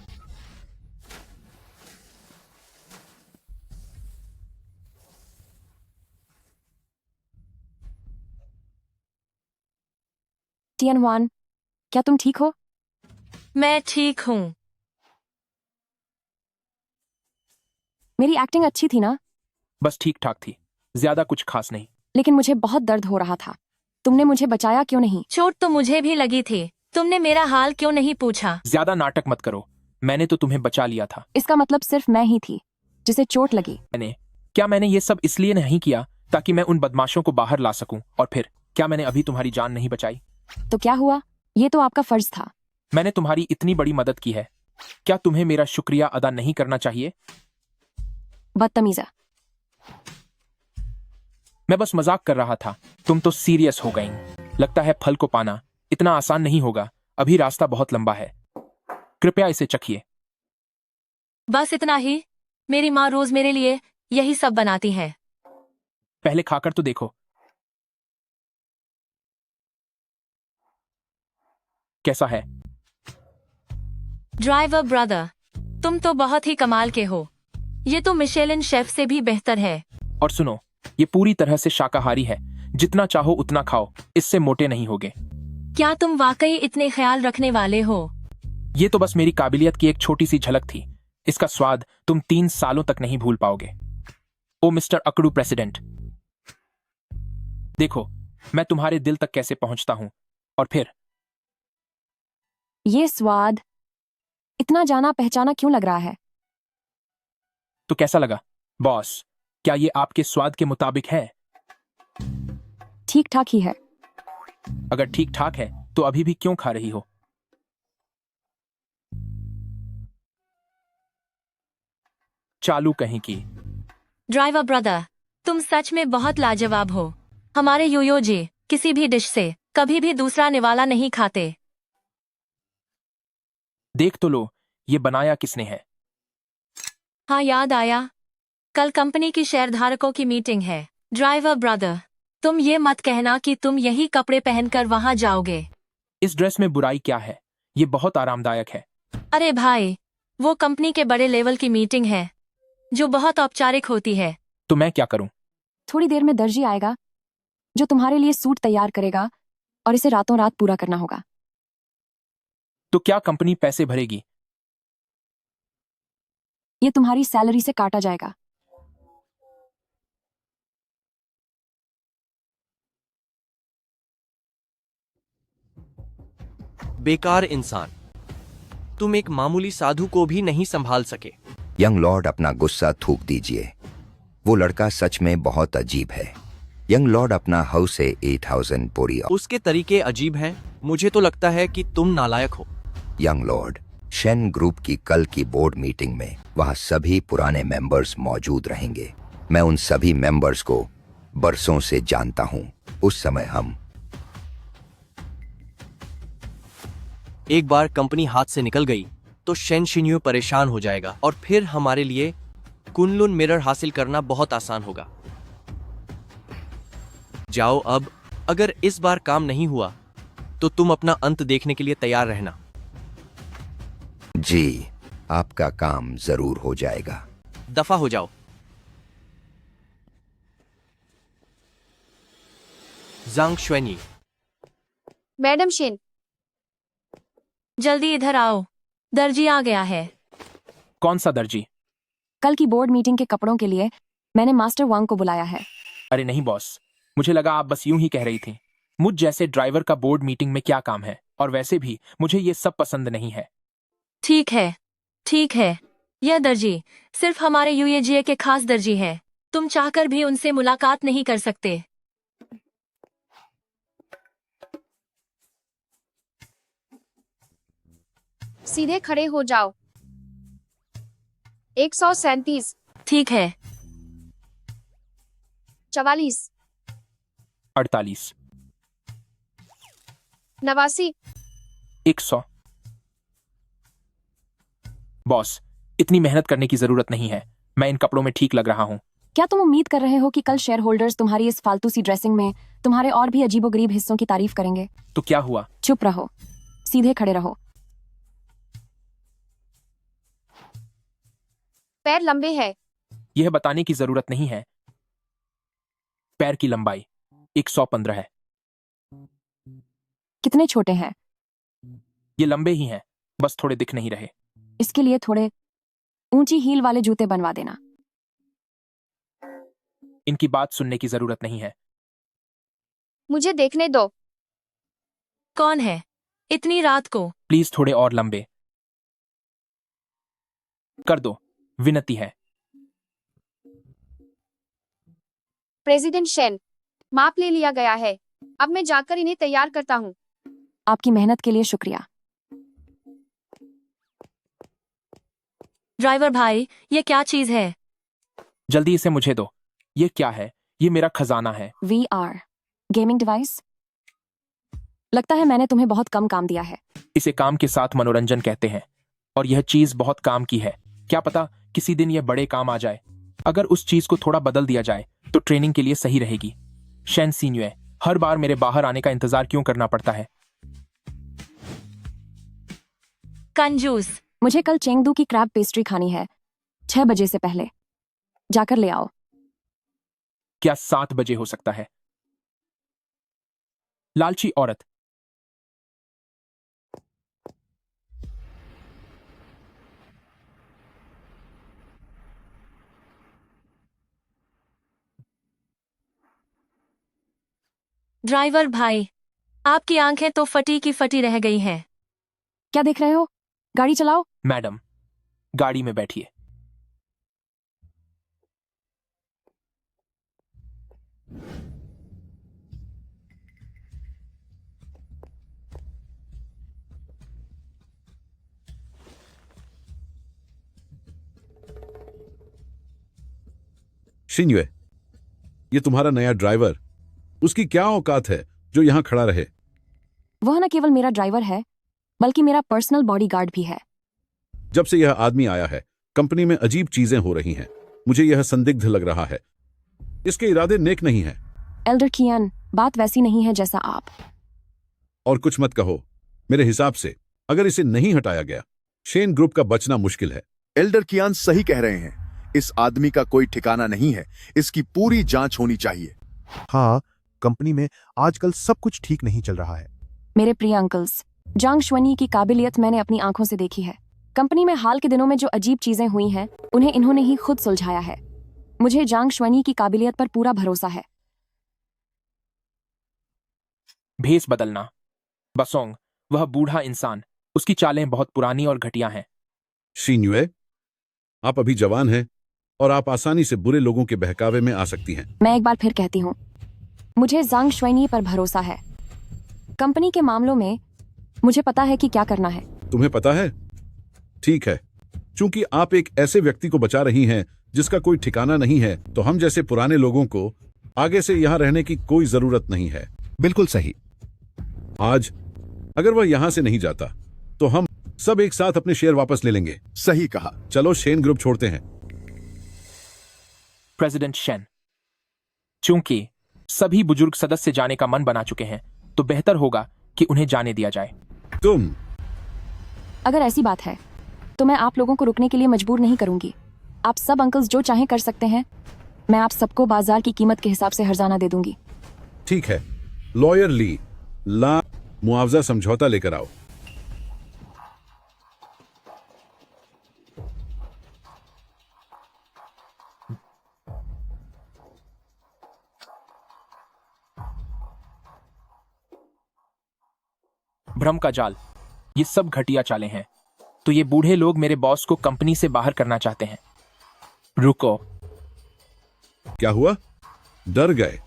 टियनहुआन, क्या तुम ठीक हो? मैं ठीक हूं। मेरी एक्टिंग अच्छी थी ना? बस ठीक ठाक थी, ज्यादा कुछ खास नहीं। लेकिन मुझे बहुत दर्द हो रहा था। तुमने मुझे बचाया क्यों नहीं? चोट तो मुझे भी लगी थी। तुमने मेरा हाल क्यों नहीं पूछा? ज्यादा नाटक मत करो, मैंने तो तुम्हें बचा लिया था। इसका मतलब सिर्फ मैं ही थी जिसे चोट लगी। मैंने ये सब इसलिए नहीं किया ताकि मैं उन बदमाशों को बाहर ला सकूं? और फिर क्या मैंने अभी तुम्हारी जान नहीं बचाई? तो क्या हुआ? ये तो आपका फर्ज था। मैंने तुम्हारी इतनी बड़ी मदद की है, क्या तुम्हें मेरा शुक्रिया अदा नहीं करना चाहिए? बदतमीजा। मैं बस मजाक कर रहा था, तुम तो सीरियस हो गई। लगता है फल को पाना इतना आसान नहीं होगा, अभी रास्ता बहुत लंबा है। कृपया इसे चखिए। बस इतना ही? मेरी माँ रोज मेरे लिए यही सब बनाती है। पहले खाकर तो देखो। कैसा है? ड्राइवर ब्रदर, तुम तो बहुत ही कमाल के हो। ये तो मिशेलिन शेफ से भी बेहतर है। और सुनो, ये पूरी तरह से शाकाहारी है, जितना चाहो उतना खाओ, इससे मोटे नहीं होगे। क्या तुम वाकई इतने ख्याल रखने वाले हो? ये तो बस मेरी काबिलियत की एक छोटी सी झलक थी। इसका स्वाद तुम 3 सालों तक नहीं भूल पाओगे। ओ मिस्टर अकड़ू प्रेसिडेंट, देखो मैं तुम्हारे दिल तक कैसे पहुंचता हूं। और फिर ये स्वाद इतना जाना पहचाना क्यों लग रहा है? तो कैसा लगा बॉस? क्या ये आपके स्वाद के मुताबिक है? ठीक ठाक ही है। अगर ठीक ठाक है तो अभी भी क्यों खा रही हो? चालू कहीं की। ड्राइवर ब्रदर, तुम सच में बहुत लाजवाब हो। हमारे योयोजी किसी भी डिश से कभी भी दूसरा निवाला नहीं खाते। देख तो लो, ये बनाया किसने है? हाँ, याद आया, कल कंपनी की शेयरधारकों की मीटिंग है। ड्राइवर ब्रदर, तुम ये मत कहना कि तुम यही कपड़े पहनकर वहां जाओगे। इस ड्रेस में बुराई क्या है? ये बहुत आरामदायक है। अरे भाई, वो कंपनी के बड़े लेवल की मीटिंग है जो बहुत औपचारिक होती है। तो मैं क्या करूं? थोड़ी देर में दर्जी आएगा जो तुम्हारे लिए सूट तैयार करेगा और इसे रातों रात पूरा करना होगा। तो क्या कंपनी पैसे भरेगी? ये तुम्हारी सैलरी से काटा जाएगा। बेकार इंसान, तुम एक मामूली साधु को भी नहीं संभाल सके। यंग लॉर्ड, अपना गुस्सा थूक दीजिए। वो लड़का सच में बहुत अजीब है। यंग लॉर्ड अपना हाउस है 8000 पोरी। उसके तरीके अजीब हैं। मुझे तो लगता है कि तुम नालायक हो। यंग लॉर्ड, शेन ग्रुप की कल की बोर्ड मीटिंग में वहां सभी पुराने मेंबर्स मौजूद रहेंगे। मैं उन सभी मेंबर्स को बरसों से जानता हूं। उस समय हम एक बार कंपनी हाथ से निकल गई तो शेन शिन्यू परेशान हो जाएगा और फिर हमारे लिए कुनलुन मिरर हासिल करना बहुत आसान होगा। जाओ अब, अगर इस बार काम नहीं हुआ तो तुम अपना अंत देखने के लिए तैयार रहना। जी, आपका काम जरूर हो जाएगा। दफा हो जाओ। जांग श्वेनी। मैडम शेन, जल्दी इधर आओ, दर्जी आ गया है। कौन सा दर्जी? कल की बोर्ड मीटिंग के कपड़ों के लिए मैंने मास्टर वांग को बुलाया है। अरे नहीं बॉस, मुझे लगा आप बस यूं ही कह रही थी। मुझ जैसे ड्राइवर का बोर्ड मीटिंग में क्या काम है, और वैसे भी मुझे ये सब पसंद नहीं है। ठीक है, ठीक है। यह दर्जी सिर्फ हमारे यूएजीए के खास दर्जी है। तुम चाहकर भी उनसे मुलाकात नहीं कर सकते। सीधे खड़े हो जाओ। 137। ठीक है। 44। 48। 89। 100। बॉस, इतनी मेहनत करने की जरूरत नहीं है। मैं इन कपड़ों में ठीक लग रहा हूँ। क्या तुम उम्मीद कर रहे हो कि कल शेयर होल्डर्स तुम्हारी इस फालतू सी ड्रेसिंग में तुम्हारे और भी अजीबोगरीब हिस्सों की तारीफ करेंगे? तो क्या हुआ? चुप रहो, सीधे खड़े रहो। पैर लंबे है। यह बताने की जरूरत नहीं है। पैर की लंबाई 115 है। कितने छोटे हैं? ये लंबे ही हैं, बस थोड़े दिख नहीं रहे। इसके लिए थोड़े ऊंची हील वाले जूते बनवा देना। इनकी बात सुनने की जरूरत नहीं है। मुझे देखने दो। कौन है इतनी रात को? प्लीज थोड़े और लंबे कर दो, विनती है। प्रेसिडेंट शेन, माप ले लिया गया है। अब मैं जाकर इन्हें तैयार करता हूँ। आपकी मेहनत के लिए शुक्रिया। ड्राइवर भाई, ये क्या चीज है? जल्दी इसे मुझे दो। ये क्या है? ये मेरा खजाना है। VR gaming device. लगता है मैंने तुम्हें बहुत कम काम दिया है। इसे काम के साथ मनोरंजन कहते हैं, और यह चीज बहुत काम की है। क्या पता किसी दिन यह बड़े काम आ जाए। अगर उस चीज को थोड़ा बदल दिया जाए तो ट्रेनिंग के लिए सही रहेगी। शेन सीन्युए, हर बार मेरे बाहर आने का इंतजार क्यों करना पड़ता है? कंजूस। मुझे कल चेंगदू की क्रैब पेस्ट्री खानी है 6 बजे से पहले। जाकर ले आओ। क्या 7 बजे हो सकता है? लालची औरत। ड्राइवर भाई, आपकी आंखें तो फटी की फटी रह गई हैं। क्या देख रहे हो? गाड़ी चलाओ। मैडम, गाड़ी में बैठिए। शिन्युए, ये तुम्हारा नया ड्राइवर, उसकी क्या औकात है जो यहां खड़ा रहे? वह न केवल मेरा ड्राइवर है, बल्कि मेरा पर्सनल बॉडीगार्ड भी है। जब से यह आदमी आया है, कंपनी में अजीब चीजें हो रही हैं। मुझे यह संदिग्ध लग रहा है। इसके इरादे नेक नहीं हैं। एल्डर कियान, बात वैसी नहीं है जैसा आप। और कुछ मत कहो। मेरे हिसाब से अगर इसे नहीं हटाया गया, शेन ग्रुप का बचना मुश्किल है। एल्डर कियान सही कह रहे हैं। इस आदमी का कोई ठिकाना नहीं है। इसकी पूरी जांच होनी चाहिए। हाँ, कंपनी में आजकल सब कुछ ठीक नहीं चल रहा है। मेरे प्रिय अंकल्स, जांग श्वेनी की काबिलियत मैंने अपनी आंखों से देखी है। कंपनी में हाल के दिनों में जो अजीब चीजें हुई हैं, उन्हें इन्होंने ही खुद सुलझाया है। मुझे जांग श्वेनी की काबिलियत पर पूरा भरोसा है। भेस बदलना। बसोंग, वह बूढ़ा इंसान, उसकी चालें बहुत पुरानी और घटिया हैं। शिन्युए, आप अभी जवान हैं और आप आसानी से बुरे लोगों के बहकावे में आ सकती हैं। मैं एक बार फिर कहती हूँ, मुझे जांग श्वेनी पर भरोसा है। कंपनी के मामलों में मुझे पता है कि क्या करना है। तुम्हें पता है? ठीक है। चूंकि आप एक ऐसे व्यक्ति को बचा रही हैं जिसका कोई ठिकाना नहीं है, तो हम जैसे पुराने लोगों को आगे से यहां रहने की कोई जरूरत नहीं है। बिल्कुल सही। आज अगर वह यहां से नहीं जाता तो हम सब एक साथ अपने शेयर वापस ले लेंगे। सही कहा। चलो शेन ग्रुप छोड़ते हैं। प्रेसिडेंट शेन, चूंकि सभी बुजुर्ग सदस्य जाने का मन बना चुके हैं तो बेहतर होगा कि उन्हें जाने दिया जाए। तुम अगर ऐसी बात है तो मैं आप लोगों को रुकने के लिए मजबूर नहीं करूंगी। आप सब अंकल्स जो चाहें कर सकते हैं। मैं आप सबको बाजार की कीमत के हिसाब से हर्जाना दे दूंगी। ठीक है, लॉयर ली, ला मुआवजा समझौता लेकर आओ। भ्रम का जाल, ये सब घटिया चालें हैं। तो ये बूढ़े लोग मेरे बॉस को कंपनी से बाहर करना चाहते हैं। रुको। क्या हुआ? डर गए?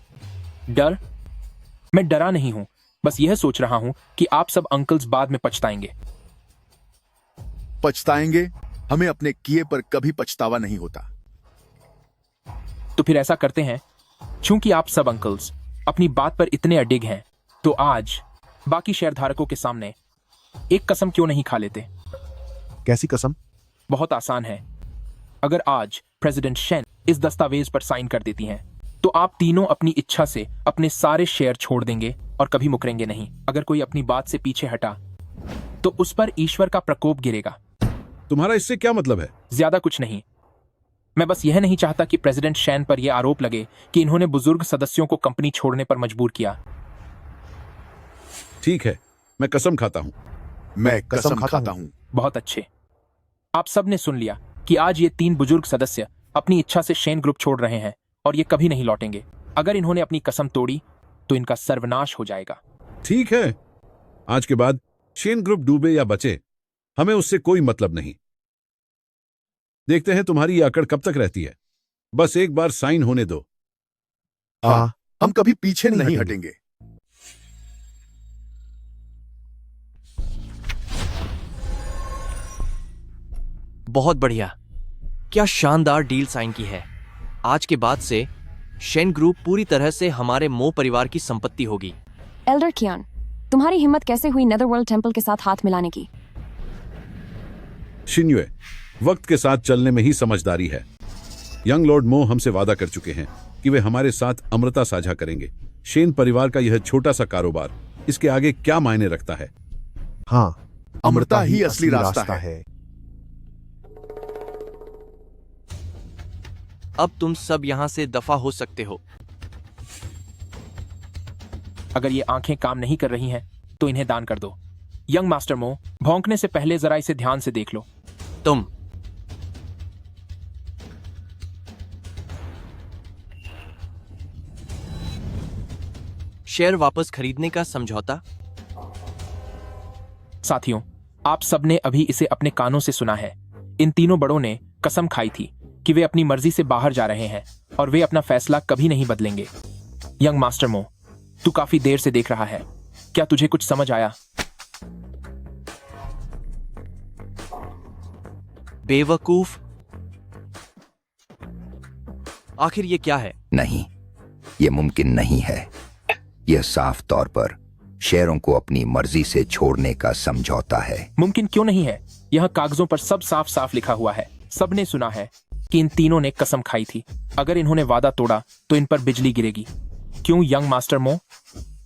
डर? मैं डरा नहीं हूं, बस यह सोच रहा हूं कि आप सब अंकल्स बाद में पछताएंगे। पछताएंगे? हमें अपने किए पर कभी पछतावा नहीं होता। तो फिर ऐसा करते हैं, चूंकि आप सब अंकल्स अपनी बात पर इतने अडिग हैं, तो आज बाकी शेयरधारकों के सामने एक कसम क्यों नहीं खा लेते? कैसी कसम? बहुत आसान है। अगर आज प्रेसिडेंट शेन इस दस्तावेज पर साइन कर देती हैं, तो आप तीनों अपनी इच्छा से अपने सारे शेयर छोड़ देंगे और कभी मुकरेंगे नहीं। अगर कोई अपनी बात से पीछे हटा तो उस पर ईश्वर का प्रकोप गिरेगा। तुम्हारा इससे क्या मतलब है? ज्यादा कुछ नहीं। मैं बस यह नहीं चाहता कि प्रेसिडेंट शेन पर यह आरोप लगे कि इन्होंने बुजुर्ग सदस्यों को कंपनी छोड़ने पर मजबूर किया। ठीक है, मैं कसम खाता हूं। मैं कसम खाता हूं। बहुत अच्छे। आप सब ने सुन लिया कि आज ये 3 बुजुर्ग सदस्य अपनी इच्छा से शेन ग्रुप छोड़ रहे हैं और ये कभी नहीं लौटेंगे। अगर इन्होंने अपनी कसम तोड़ी तो इनका सर्वनाश हो जाएगा। ठीक है, आज के बाद शेन ग्रुप डूबे या बचे, हमें उससे कोई मतलब नहीं। देखते हैं तुम्हारी ये अकड़ कब तक रहती है। बस एक बार साइन होने दो। हम कभी पीछे नहीं हटेंगे। बहुत बढ़िया, क्या शानदार डील साइन की है। आज के बाद से शेन ग्रुप पूरी तरह से हमारे मो परिवार की संपत्ति होगी। एल्डर कियान, तुम्हारी हिम्मत कैसे हुई नेदरवर्ल्ड टेंपल के साथ हाथ मिलाने की? शिन्युए, वक्त के साथ चलने में ही समझदारी है। यंग लॉर्ड मो हमसे वादा कर चुके हैं कि वे हमारे साथ अमृता साझा करेंगे। शेन परिवार का यह छोटा सा कारोबार इसके आगे क्या मायने रखता है? हाँ, अमृता ही असली रास्ता है। अब तुम सब यहां से दफा हो सकते हो। अगर ये आंखें काम नहीं कर रही हैं तो इन्हें दान कर दो। यंग मास्टर मो, भौंकने से पहले जरा इसे ध्यान से देख लो। तुम शेयर वापस खरीदने का समझौता। साथियों, आप सबने अभी इसे अपने कानों से सुना है। इन तीनों बड़ों ने कसम खाई थी कि वे अपनी मर्जी से बाहर जा रहे हैं और वे अपना फैसला कभी नहीं बदलेंगे। यंग मास्टर मो, तू काफी देर से देख रहा है। क्या तुझे कुछ समझ आया? बेवकूफ, आखिर ये क्या है? नहीं, ये मुमकिन नहीं है। यह साफ तौर पर शेयरों को अपनी मर्जी से छोड़ने का समझौता है। मुमकिन क्यों नहीं है? यह कागजों पर सब साफ साफ लिखा हुआ है। सबने सुना है कि इन तीनों ने कसम खाई थी। अगर इन्होंने वादा तोड़ा तो इन पर बिजली गिरेगी। क्यों यंग मास्टर मो,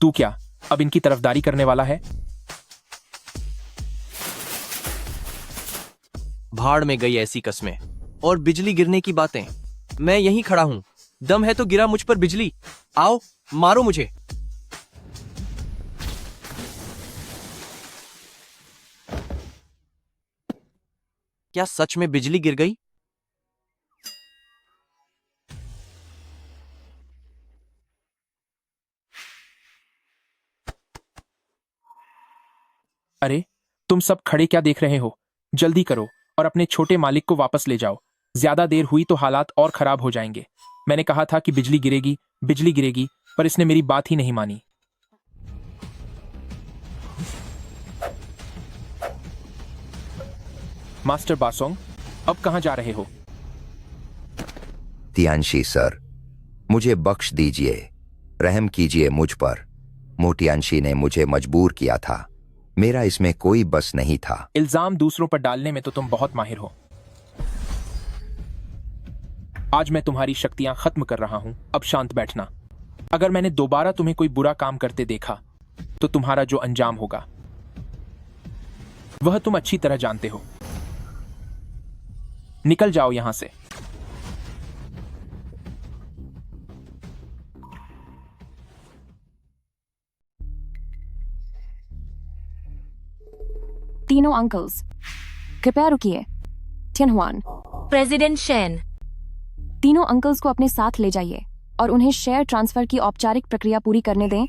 तू क्या अब इनकी तरफदारी करने वाला है? भाड़ में गई ऐसी कस्में और बिजली गिरने की बातें। मैं यहीं खड़ा हूं। दम है तो गिरा मुझ पर बिजली। आओ, मारो मुझे। क्या सच में बिजली गिर गई? अरे, तुम सब खड़े क्या देख रहे हो? जल्दी करो और अपने छोटे मालिक को वापस ले जाओ। ज्यादा देर हुई तो हालात और खराब हो जाएंगे। मैंने कहा था कि बिजली गिरेगी, पर इसने मेरी बात ही नहीं मानी। मास्टर बासोंग, अब कहां जा रहे हो? तियानशी सर, मुझे बख्श दीजिए। रहम कीजिए मुझ पर। मोटियानशी ने मुझे मजबूर किया था। मेरा इसमें कोई बस नहीं था। इल्जाम दूसरों पर डालने में तो तुम बहुत माहिर हो। आज मैं तुम्हारी शक्तियां खत्म कर रहा हूं। अब शांत बैठना। अगर मैंने दोबारा तुम्हें कोई बुरा काम करते देखा तो तुम्हारा जो अंजाम होगा वह तुम अच्छी तरह जानते हो। निकल जाओ यहां से। तीनों अंकल्स, कृपया रुकिए। टियनहुआन, प्रेसिडेंट शेन, तीनों अंकल्स को अपने साथ ले जाइए और उन्हें शेयर ट्रांसफर की औपचारिक प्रक्रिया पूरी करने दें।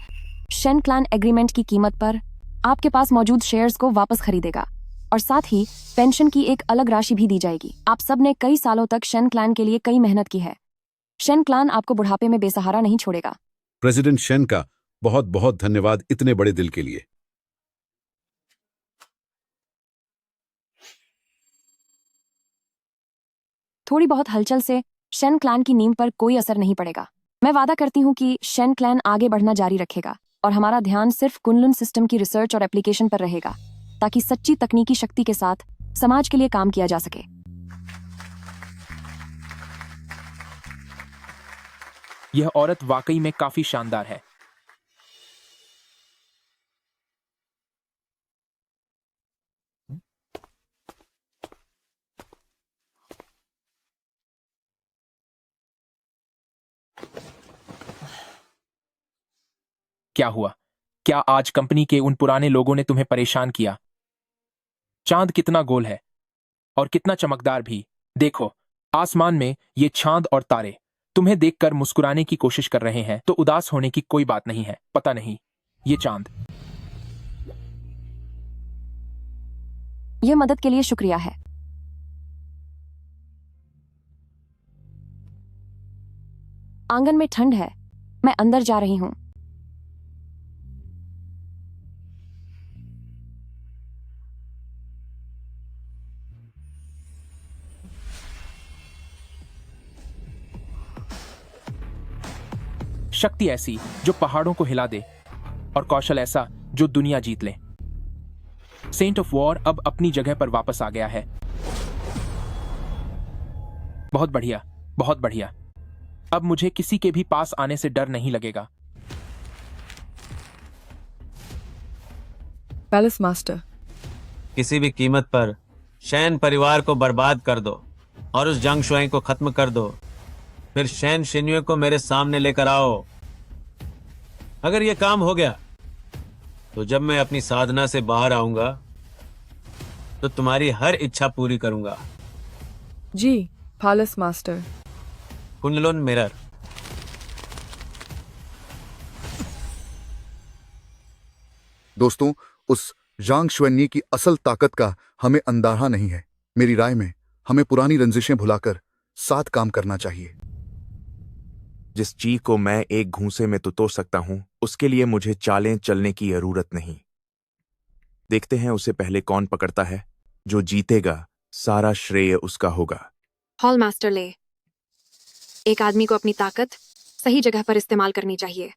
शेन क्लैन एग्रीमेंट की कीमत पर आपके पास मौजूद शेयर्स को वापस खरीदेगा और साथ ही पेंशन की एक अलग राशि भी दी जाएगी। आप सब ने कई सालों तक शेन क्लैन के लिए कई मेहनत की है। शेन क्लैन आपको बुढ़ापे में बेसहारा नहीं छोड़ेगा। प्रेसिडेंट शेन का बहुत बहुत धन्यवाद इतने बड़े दिल के लिए। थोड़ी बहुत हलचल से शेन क्लैन की नींव पर कोई असर नहीं पड़ेगा। मैं वादा करती हूँ कि शेन क्लैन आगे बढ़ना जारी रखेगा और हमारा ध्यान सिर्फ कुनलुन सिस्टम की रिसर्च और एप्लीकेशन पर रहेगा ताकि सच्ची तकनीकी शक्ति के साथ समाज के लिए काम किया जा सके। यह औरत वाकई में काफी शानदार है। क्या हुआ? क्या आज कंपनी के उन पुराने लोगों ने तुम्हें परेशान किया? चांद कितना गोल है और कितना चमकदार भी। देखो, आसमान में ये चांद और तारे तुम्हें देखकर मुस्कुराने की कोशिश कर रहे हैं, तो उदास होने की कोई बात नहीं है। पता नहीं, ये चांद। यह मदद के लिए शुक्रिया है। आंगन में ठंड है। मैं अंदर जा रही हूं। शक्ति ऐसी जो पहाड़ों को हिला दे और कौशल ऐसा जो दुनिया जीत ले। सेंट ऑफ वॉर अब अपनी जगह पर वापस आ गया है। बहुत बढ़िया, बहुत बढ़िया। अब मुझे किसी के भी पास आने से डर नहीं लगेगा। पैलेस मास्टर, किसी भी कीमत पर शैन परिवार को बर्बाद कर दो और उस जंग शुआई को खत्म कर दो। फिर शैन शिन्युए को मेरे सामने लेकर आओ। अगर यह काम हो गया तो जब मैं अपनी साधना से बाहर आऊंगा तो तुम्हारी हर इच्छा पूरी करूंगा। जी पैलेस मास्टर। Kunlun mirror. दोस्तों, उस जांग शुएन्नी की असल ताकत का हमें अंदाजा नहीं है। मेरी राय में हमें पुरानी रंजिशें भुलाकर साथ काम करना चाहिए। जिस चीज को मैं एक घूंसे में तो सकता हूं, उसके लिए मुझे चालें चलने की जरूरत नहीं। देखते हैं उसे पहले कौन पकड़ता है। जो जीतेगा सारा श्रेय उसका होगा। हॉल मास्टर ले। एक आदमी को अपनी ताकत सही जगह पर इस्तेमाल करनी चाहिए।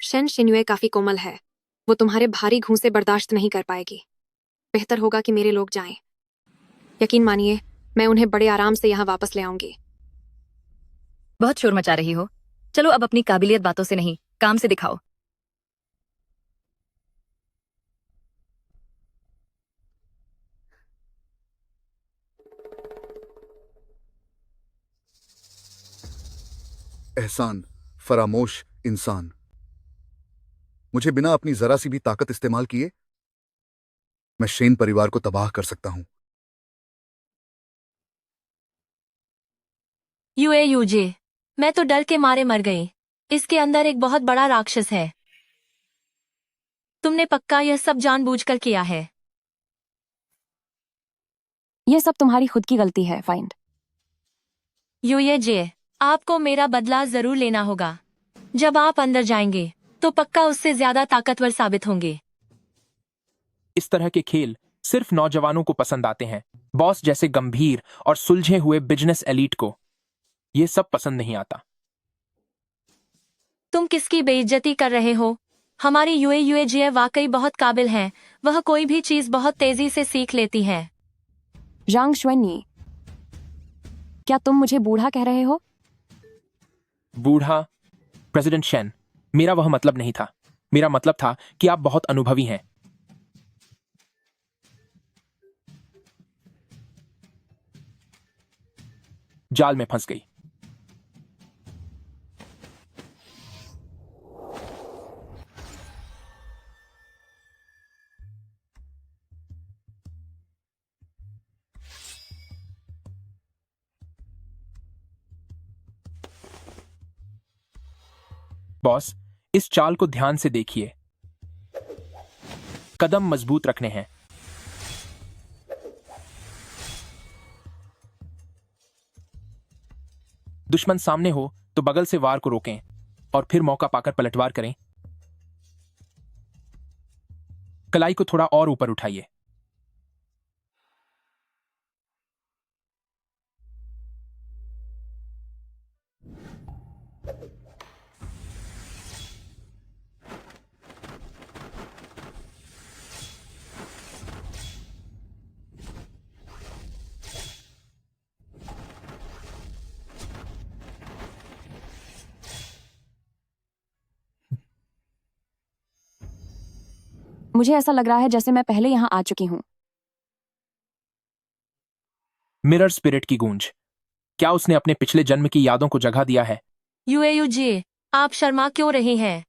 शेन शिन्युए काफी कोमल है। वो तुम्हारे भारी घूंसे बर्दाश्त नहीं कर पाएगी। बेहतर होगा कि मेरे लोग जाएं। यकीन मानिए, मैं उन्हें बड़े आराम से यहाँ वापस ले आऊंगी। बहुत शोर मचा रही हो। चलो अब अपनी काबिलियत बातों से नहीं, काम से दिखाओ। एहसान फरामोश इंसान। मुझे बिना अपनी जरा सी भी ताकत इस्तेमाल किए मैं शेन परिवार को तबाह कर सकता हूं। यूजे, मैं तो डर के मारे मर गई। इसके अंदर एक बहुत बड़ा राक्षस है। तुमने पक्का यह सब जानबूझकर किया है। यह सब तुम्हारी खुद की गलती है, फाइंड। यूजे, आपको मेरा बदला जरूर लेना होगा। जब आप अंदर जाएंगे तो पक्का उससे ज्यादा ताकतवर साबित होंगे। इस तरह के खेल सिर्फ नौजवानों को पसंद आते हैं। बॉस जैसे गंभीर और सुलझे हुए बिजनेस एलीट को यह सब पसंद नहीं आता। तुम किसकी बेइज्जती कर रहे हो? हमारी यूएजीए वाकई बहुत काबिल हैं। वह कोई भी चीज बहुत तेजी से सीख लेती है। जांग शुएनई, क्या तुम मुझे बूढ़ा कह रहे हो? बूढ़ा? प्रेसिडेंट शेन, मेरा वह मतलब नहीं था। मेरा मतलब था कि आप बहुत अनुभवी हैं। जाल में फंस गई। बॉस, इस चाल को ध्यान से देखिए। कदम मजबूत रखने हैं। दुश्मन सामने हो तो बगल से वार को रोकें और फिर मौका पाकर पलटवार करें। कलाई को थोड़ा और ऊपर उठाइए। मुझे ऐसा लग रहा है जैसे मैं पहले यहां आ चुकी हूं। मिरर स्पिरिट की गूंज। क्या उसने अपने पिछले जन्म की यादों को जगह दिया है? यूएजीए, आप शर्मा क्यों रही हैं?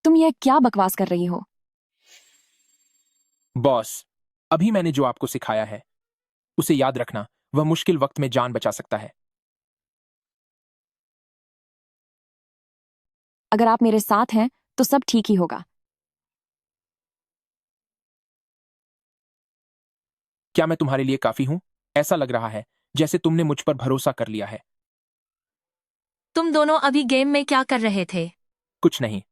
तुम यह क्या बकवास कर रही हो? बॉस, अभी मैंने जो आपको सिखाया है उसे याद रखना। वह मुश्किल वक्त में जान बचा सकता है। अगर आप मेरे साथ हैं तो सब ठीक ही होगा। क्या मैं तुम्हारे लिए काफी हूं? ऐसा लग रहा है जैसे तुमने मुझ पर भरोसा कर लिया है। तुम दोनों अभी गेम में क्या कर रहे थे? कुछ नहीं।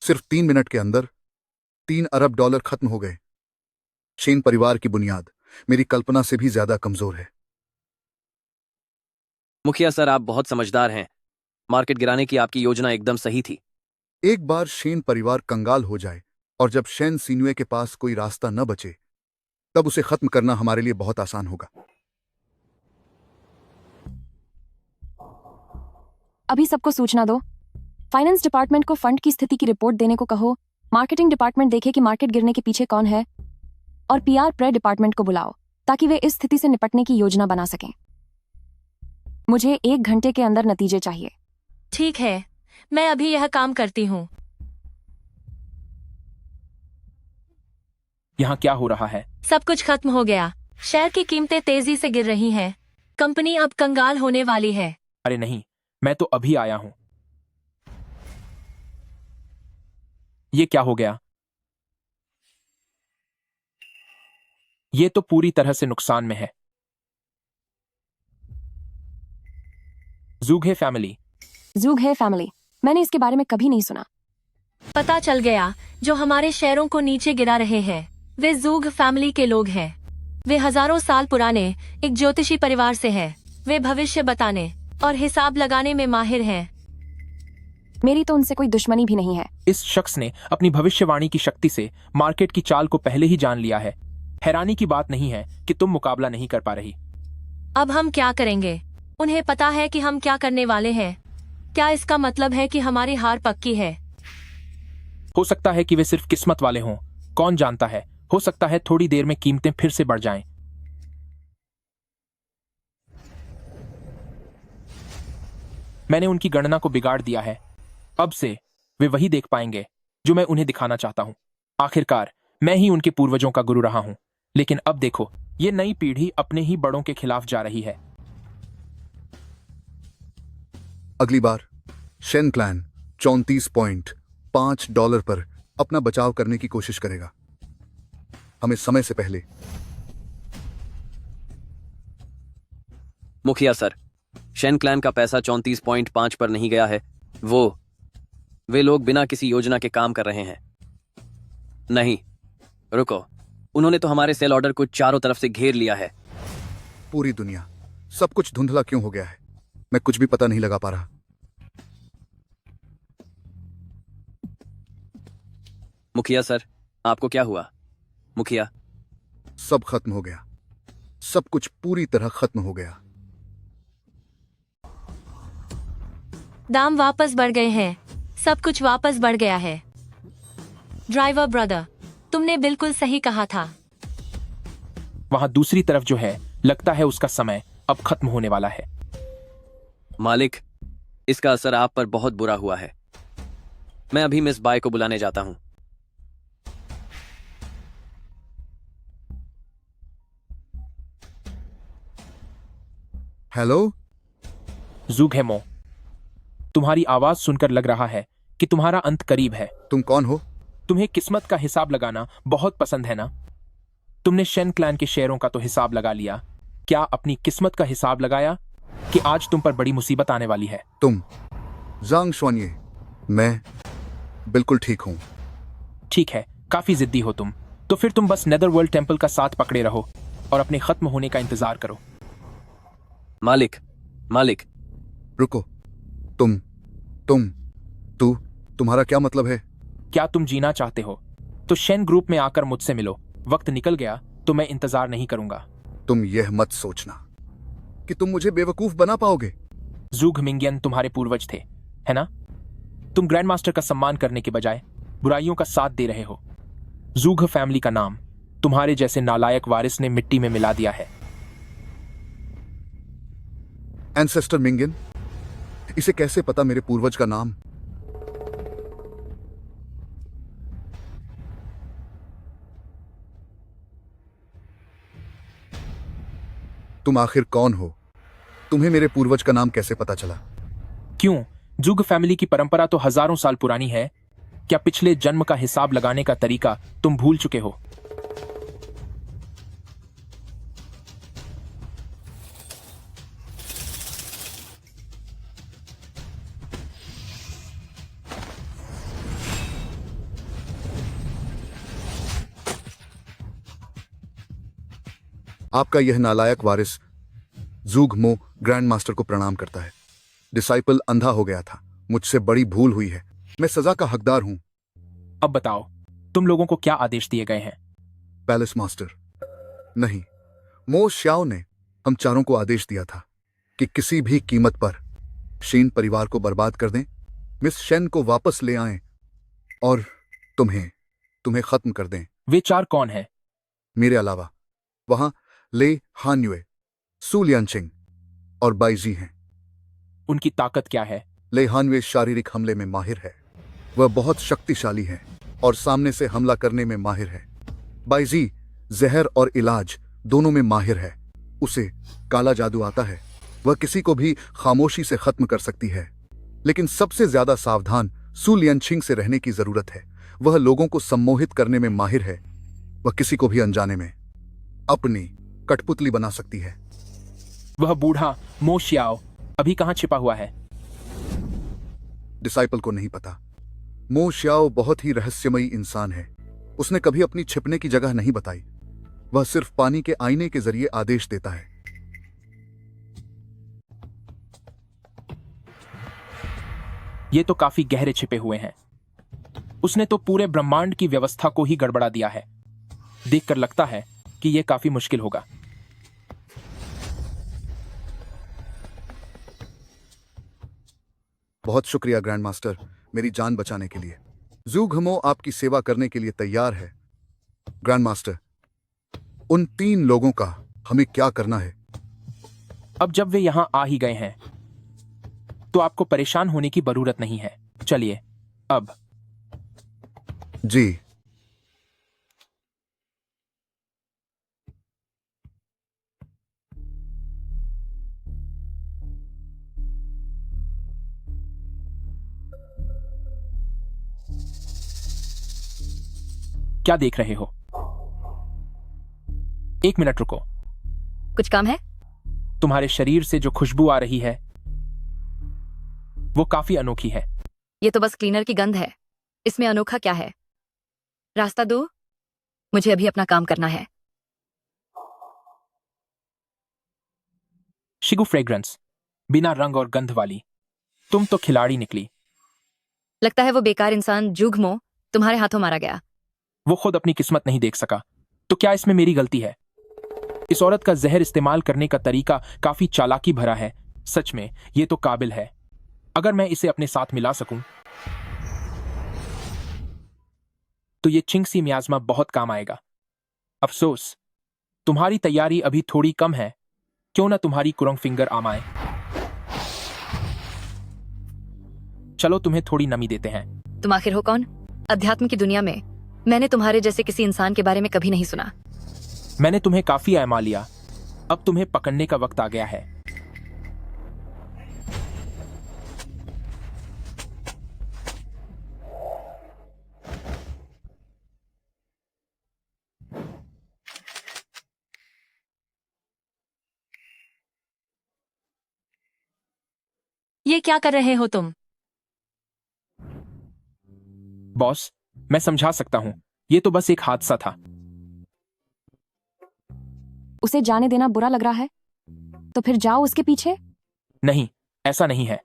सिर्फ 3 मिनट के अंदर $3 अरब खत्म हो गए। शेन परिवार की बुनियाद मेरी कल्पना से भी ज्यादा कमजोर है। मुखिया सर, आप बहुत समझदार हैं। मार्केट गिराने की आपकी योजना एकदम सही थी। एक बार शेन परिवार कंगाल हो जाए और जब शेन सीनुए के पास कोई रास्ता न बचे तब उसे खत्म करना हमारे लिए बहुत आसान होगा। अभी सबको सूचना दो। फाइनेंस डिपार्टमेंट को फंड की स्थिति की रिपोर्ट देने को कहो। मार्केटिंग डिपार्टमेंट देखे कि मार्केट गिरने के पीछे कौन है, और पीआर प्रे डिपार्टमेंट को बुलाओ ताकि वे इस स्थिति से निपटने की योजना बना सकें। मुझे 1 घंटे के अंदर नतीजे चाहिए। ठीक है, मैं अभी यह काम करती हूँ। यहाँ क्या हो रहा है? सब कुछ खत्म हो गया। शेयर की कीमतें तेजी से गिर रही हैं। कंपनी अब कंगाल होने वाली है। अरे नहीं, मैं तो अभी आया हूं। ये क्या हो गया? ये तो पूरी तरह से नुकसान में है। ज़ूघे फैमिली। ज़ूघे फैमिली, मैंने इसके बारे में कभी नहीं सुना। पता चल गया, जो हमारे शेयरों को नीचे गिरा रहे हैं वे ज़ूघ फैमिली के लोग हैं। वे हजारों साल पुराने एक ज्योतिषी परिवार से हैं। वे भविष्य बताने और हिसाब लगाने में माहिर हैं। मेरी तो उनसे कोई दुश्मनी भी नहीं है। इस शख्स ने अपनी भविष्यवाणी की शक्ति से मार्केट की चाल को पहले ही जान लिया है। हैरानी की बात नहीं है कि तुम मुकाबला नहीं कर पा रही। अब हम क्या करेंगे? उन्हें पता है कि हम क्या करने वाले हैं। क्या इसका मतलब है कि हमारी हार पक्की है? हो सकता है कि वे सिर्फ किस्मत वाले हों, कौन जानता है। हो सकता है थोड़ी देर में कीमतें फिर से बढ़ जाएं। मैंने उनकी गणना को बिगाड़ दिया है। अब से वे वही देख पाएंगे जो मैं उन्हें दिखाना चाहता हूं। आखिरकार मैं ही उनके पूर्वजों का गुरु रहा हूं, लेकिन अब देखो, ये नई पीढ़ी अपने ही बड़ों के खिलाफ जा रही है। अगली बार शेन क्लैन $34.5 पर अपना बचाव करने की कोशिश करेगा। हमें समय से पहले। मुखिया सर, शेन क्लैन का पैसा 34.5 पर नहीं गया है। वे लोग बिना किसी योजना के काम कर रहे हैं। नहीं, रुको, उन्होंने तो हमारे सेल ऑर्डर को चारों तरफ से घेर लिया है। पूरी दुनिया, सब कुछ धुंधला क्यों हो गया है? मैं कुछ भी पता नहीं लगा पा रहा। मुखिया सर, आपको क्या हुआ? मुखिया, सब खत्म हो गया, सब कुछ पूरी तरह खत्म हो गया। दाम वापस बढ़ गए हैं, सब कुछ वापस बढ़ गया है। ड्राइवर ब्रदर, तुमने बिल्कुल सही कहा था। वहां दूसरी तरफ जो है, लगता है उसका समय अब खत्म होने वाला है। मालिक, इसका असर आप पर बहुत बुरा हुआ है। मैं अभी मिस बाय को बुलाने जाता हूं। हेलो ज़ूघेमो, तुम्हारी आवाज सुनकर लग रहा है कि तुम्हारा अंत करीब है। तुम कौन हो? तुम्हें किस्मत का हिसाब लगाना बहुत पसंद है ना? तुमने शेन क्लैन के शेयरों का तो हिसाब लगा लिया, क्या अपनी किस्मत का हिसाब लगाया कि आज तुम पर बड़ी मुसीबत आने वाली है? तुम ज़ांग शुआनये। मैं बिल्कुल ठीक हूं। ठीक है, काफी जिद्दी हो तुम। तो फिर तुम बस नेदरवर्ल्ड टेंपल का साथ पकड़े रहो और अपने खत्म होने का इंतजार करो। मालिक रुको, तुम्हारा क्या मतलब है? क्या तुम जीना चाहते हो तो शेन ग्रुप में आकर मुझसे मिलो। वक्त निकल गया तो मैं इंतजार नहीं करूंगा। तुम यह मत सोचना कि तुम मुझे बेवकूफ बना पाओगे। ज़ूघ मिंगियन तुम्हारे पूर्वज थे, है ना? तुम ग्रैंड मास्टर का सम्मान करने के बजाय बुराइयों का साथ दे रहे हो। ज़ूघ फैमिली का नाम तुम्हारे जैसे नालायक वारिस ने मिट्टी में मिला दिया है। एंसेस्टर मिंगियन, इसे कैसे पता मेरे पूर्वज का नाम? तुम आखिर कौन हो? तुम्हें मेरे पूर्वज का नाम कैसे पता चला? क्यों? ज़ूघ फैमिली की परंपरा तो हजारों साल पुरानी है। क्या पिछले जन्म का हिसाब लगाने का तरीका तुम भूल चुके हो? आपका यह नालायक वारिस ज़ूघ मो ग्रैंड मास्टर को प्रणाम करता है। डिसाइपल अंधा हो गया था, मुझसे बड़ी भूल हुई है, मैं सजा का हकदार हूं। अब बताओ, तुम लोगों को क्या आदेश दिए गए हैं? पैलेस मास्टर, नहीं, मो श्याओ ने हम चारों को आदेश दिया था कि किसी भी कीमत पर शेन परिवार को बर्बाद कर दें, मिस शेन को वापस ले आएं और तुम्हें खत्म कर दें। वे चार कौन हैं? मेरे अलावा वहां ले हान्युए, सू लियांचिंग और बाईजी हैं। उनकी ताकत क्या है? ले हान्युए शारीरिक हमले में माहिर है, वह बहुत शक्तिशाली है और सामने से हमला करने में माहिर है। बाईजी जहर और इलाज दोनों में माहिर है, उसे काला जादू आता है, वह किसी को भी खामोशी से खत्म कर सकती है। लेकिन सबसे ज्यादा सावधान सू लियांचिंग से रहने की जरूरत है, वह लोगों को सम्मोहित करने में माहिर है, वह किसी को भी अनजाने में अपनी कठपुतली बना सकती है। वह बूढ़ा मो श्याओ अभी कहां छिपा हुआ है? डिसाइपल को नहीं पता। मो श्याओ बहुत ही रहस्यमयी इंसान है, उसने कभी अपनी छिपने की जगह नहीं बताई, वह सिर्फ पानी के आईने के जरिए आदेश देता है। ये तो काफी गहरे छिपे हुए हैं। उसने तो पूरे ब्रह्मांड की व्यवस्था को ही गड़बड़ा दिया है। देखकर लगता है कि यह काफी मुश्किल होगा। बहुत शुक्रिया ग्रैंड मास्टर, मेरी जान बचाने के लिए। ज़ूघ मो आपकी सेवा करने के लिए तैयार है। ग्रैंड मास्टर, उन 3 लोगों का हमें क्या करना है? अब जब वे यहां आ ही गए हैं तो आपको परेशान होने की जरूरत नहीं है। चलिए अब। जी। क्या देख रहे हो? 1 मिनट रुको। कुछ काम है? तुम्हारे शरीर से जो खुशबू आ रही है वो काफी अनोखी है। ये तो बस क्लीनर की गंध है, इसमें अनोखा क्या है? रास्ता दो, मुझे अभी अपना काम करना है। शिगु फ्रेग्रेंस, बिना रंग और गंध वाली। तुम तो खिलाड़ी निकली। लगता है वो बेकार इंसान जुगमो तुम्हारे हाथों मारा गया। वो खुद अपनी किस्मत नहीं देख सका, तो क्या इसमें मेरी गलती है? इस औरत का जहर इस्तेमाल करने का तरीका काफी चालाकी भरा है। सच में ये तो काबिल है। अगर मैं इसे अपने साथ मिला सकूं तो ये चिंगसी मियाज़मा बहुत काम आएगा। अफसोस, तुम्हारी तैयारी अभी थोड़ी कम है। क्यों ना तुम्हारी कुरंग फिंगर आमाए। चलो तुम्हें थोड़ी नमी देते हैं। तुम आखिर हो कौन? अध्यात्म की दुनिया में मैंने तुम्हारे जैसे किसी इंसान के बारे में कभी नहीं सुना। मैंने तुम्हें काफी आजमा लिया, अब तुम्हें पकड़ने का वक्त आ गया है। ये क्या कर रहे हो तुम? बॉस, मैं समझा सकता हूं, ये तो बस एक हादसा था। उसे जाने देना बुरा लग रहा है तो फिर जाओ उसके पीछे। नहीं, ऐसा नहीं है।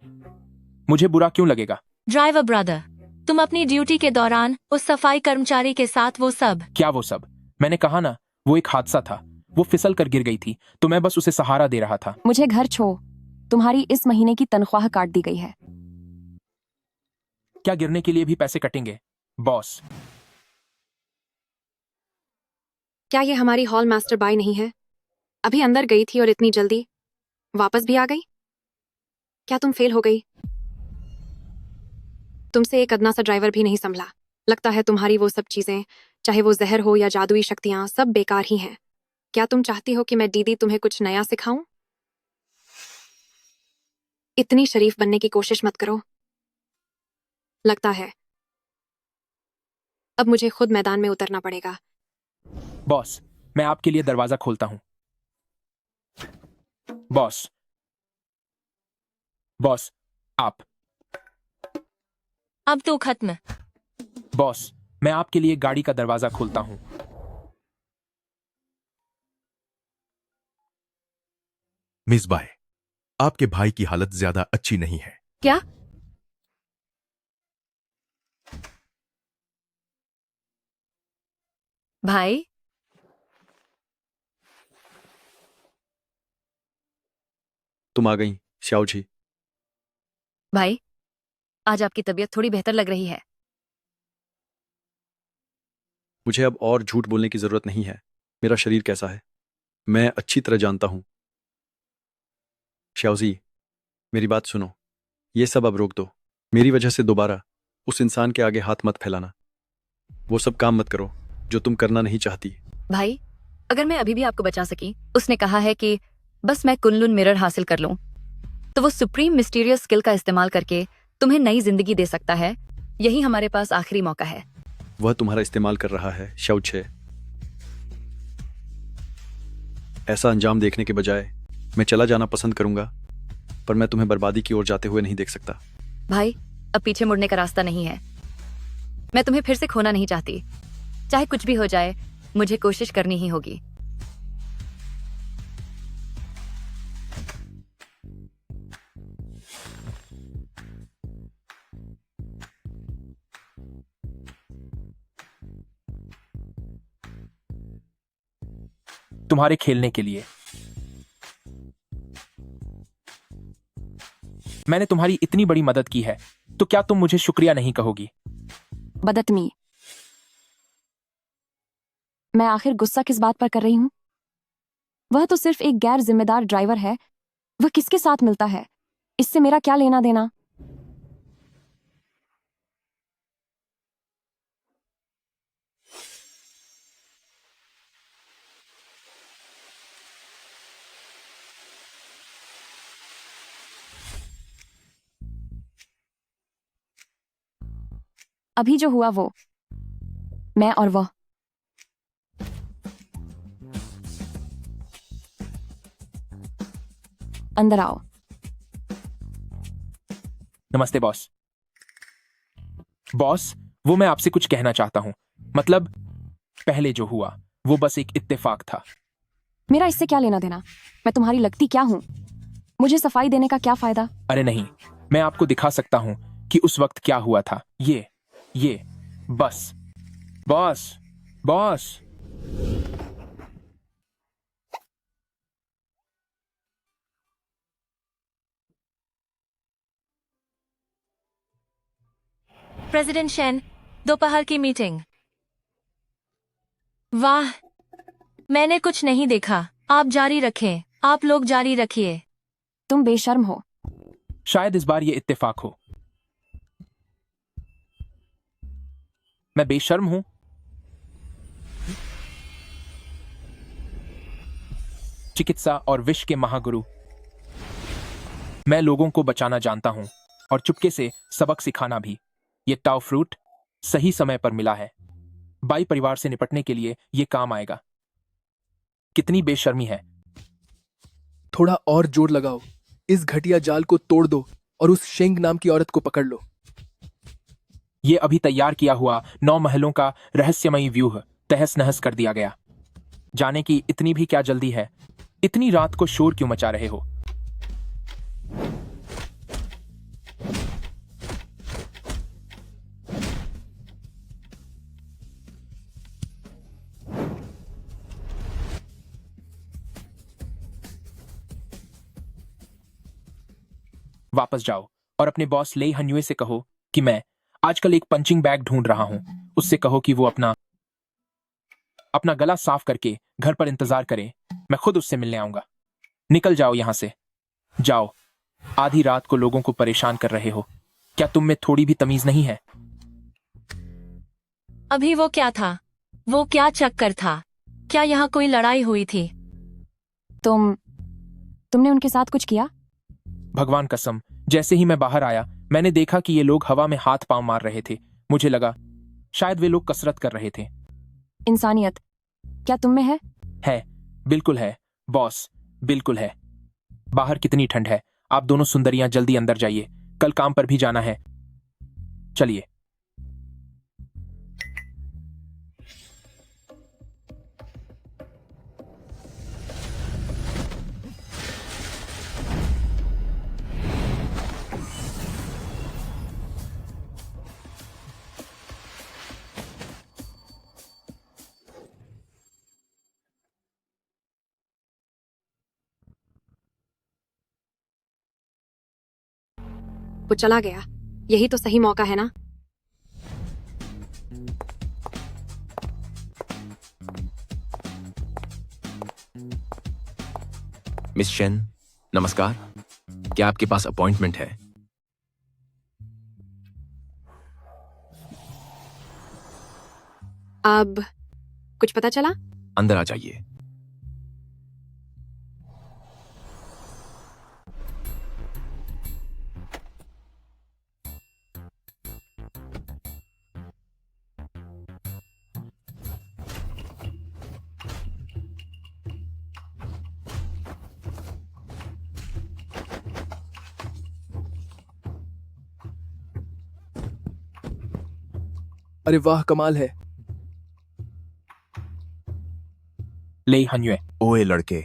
मुझे बुरा क्यों लगेगा? ड्राइवर ब्रदर, तुम अपनी ड्यूटी के दौरान उस सफाई कर्मचारी के साथ वो सब। क्या वो सब? मैंने कहा ना, वो एक हादसा था। वो फिसल कर गिर गई थी तो मैं बस उसे सहारा दे रहा था। मुझे घर छोड़, तुम्हारी इस महीने की तनख्वाह काट दी गई है। क्या गिरने के लिए भी पैसे कटेंगे बॉस? क्या ये हमारी हॉल मास्टर बाई नहीं है? अभी अंदर गई थी और इतनी जल्दी वापस भी आ गई। क्या तुम फेल हो गई? तुमसे एक अदना सा ड्राइवर भी नहीं संभला। लगता है तुम्हारी वो सब चीजें, चाहे वो जहर हो या जादुई शक्तियां, सब बेकार ही हैं। क्या तुम चाहती हो कि मैं दीदी तुम्हें कुछ नया सिखाऊं? इतनी शरीफ बनने की कोशिश मत करो। लगता है अब मुझे खुद मैदान में उतरना पड़ेगा। बॉस, मैं आपके लिए दरवाजा खोलता हूं। बॉस, बॉस, आप। अब तो खत्म। बॉस, मैं आपके लिए गाड़ी का दरवाजा खोलता हूं। मिस बाय, आपके भाई की हालत ज्यादा अच्छी नहीं है। क्या? भाई? तुम आ गई श्याओ जी। भाई, आज आपकी तबीयत थोड़ी बेहतर लग रही है। मुझे अब और झूठ बोलने की जरूरत नहीं है। मेरा शरीर कैसा है मैं अच्छी तरह जानता हूं। श्याओजी, मेरी बात सुनो। ये सब अब रोक दो। मेरी वजह से दोबारा उस इंसान के आगे हाथ मत फैलाना। वो सब काम मत करो जो तुम करना नहीं चाहती। भाई, अगर मैं अभी भी आपको बचा सकी, उसने कहा है कि बस मैं कुनलुन मिरर हासिल कर लूं तो वो सुप्रीम मिस्टीरियस स्किल का इस्तेमाल करके तुम्हें नई जिंदगी दे सकता है। यही हमारे पास आखिरी मौका है। वह तुम्हारा इस्तेमाल कर रहा है शाओछे। ऐसा अंजाम देखने के बजाय मैं चला जाना पसंद करूंगा, पर मैं तुम्हें बर्बादी की ओर जाते हुए नहीं देख सकता। भाई, अब पीछे मुड़ने का रास्ता नहीं है। मैं तुम्हें फिर से खोना नहीं चाहती। चाहे कुछ भी हो जाए, मुझे कोशिश करनी ही होगी। तुम्हारे खेलने के लिए। मैंने तुम्हारी इतनी बड़ी मदद की है, तो क्या तुम मुझे शुक्रिया नहीं कहोगी? बदतमीज। मैं आखिर गुस्सा किस बात पर कर रही हूं? वह तो सिर्फ एक गैर जिम्मेदार ड्राइवर है। वह किसके साथ मिलता है, इससे मेरा क्या लेना देना? अभी जो हुआ वो मैं और वह। अंदर आओ। नमस्ते बॉस। बॉस, वो मैं आपसे कुछ कहना चाहता हूँ। मतलब पहले जो हुआ वो बस एक इत्तेफाक था। मेरा इससे क्या लेना देना? मैं तुम्हारी लगती क्या हूँ? मुझे सफाई देने का क्या फायदा? अरे नहीं, मैं आपको दिखा सकता हूँ कि उस वक्त क्या हुआ था। ये बस बॉस बॉस। प्रेसिडेंट शेन, दोपहर की मीटिंग। वाह, मैंने कुछ नहीं देखा। आप जारी रखें, आप लोग जारी रखिए। तुम बेशर्म हो। शायद इस बार ये इत्तेफाक हो। मैं बेशर्म हूं? चिकित्सा और विष के महागुरु, मैं लोगों को बचाना जानता हूं और चुपके से सबक सिखाना भी। ये टाउ फ्रूट सही समय पर मिला है। बाई परिवार से निपटने के लिए ये काम आएगा। कितनी बेशर्मी है। थोड़ा और जोर लगाओ, इस घटिया जाल को तोड़ दो और उस शेंग नाम की औरत को पकड़ लो। ये अभी तैयार किया हुआ 9 महलों का रहस्यमयी व्यूह तहस नहस कर दिया गया। जाने की इतनी भी क्या जल्दी है? इतनी रात को शोर क्यों मचा रहे हो? वापस जाओ और अपने बॉस लेई हन्युए से कहो कि मैं आजकल एक पंचिंग बैग ढूंढ रहा हूं। उससे कहो कि वो अपना गला साफ करके घर पर इंतजार करे। मैं खुद उससे मिलने आऊंगा। निकल जाओ यहां से, जाओ। आधी रात को लोगों को परेशान कर रहे हो। क्या तुम में थोड़ी भी तमीज नहीं है? अभी वो क्या था? वो क्या चक्कर था? क्या यहाँ कोई लड़ाई हुई थी? तुमने उनके साथ कुछ किया? भगवान कसम, जैसे ही मैं बाहर आया मैंने देखा कि ये लोग हवा में हाथ पांव मार रहे थे। मुझे लगा शायद वे लोग कसरत कर रहे थे। इंसानियत क्या तुम में है? है, बिल्कुल है बॉस, बिल्कुल है। बाहर कितनी ठंड है। आप दोनों सुंदरियां जल्दी अंदर जाइए, कल काम पर भी जाना है। चलिए। वो चला गया। यही तो सही मौका है ना? मिस शेन, नमस्कार। क्या आपके पास अपॉइंटमेंट है? अब कुछ पता चला? अंदर आ जाइए। अरे वाह, कमाल है। लेई हन्युए। ओए लड़के,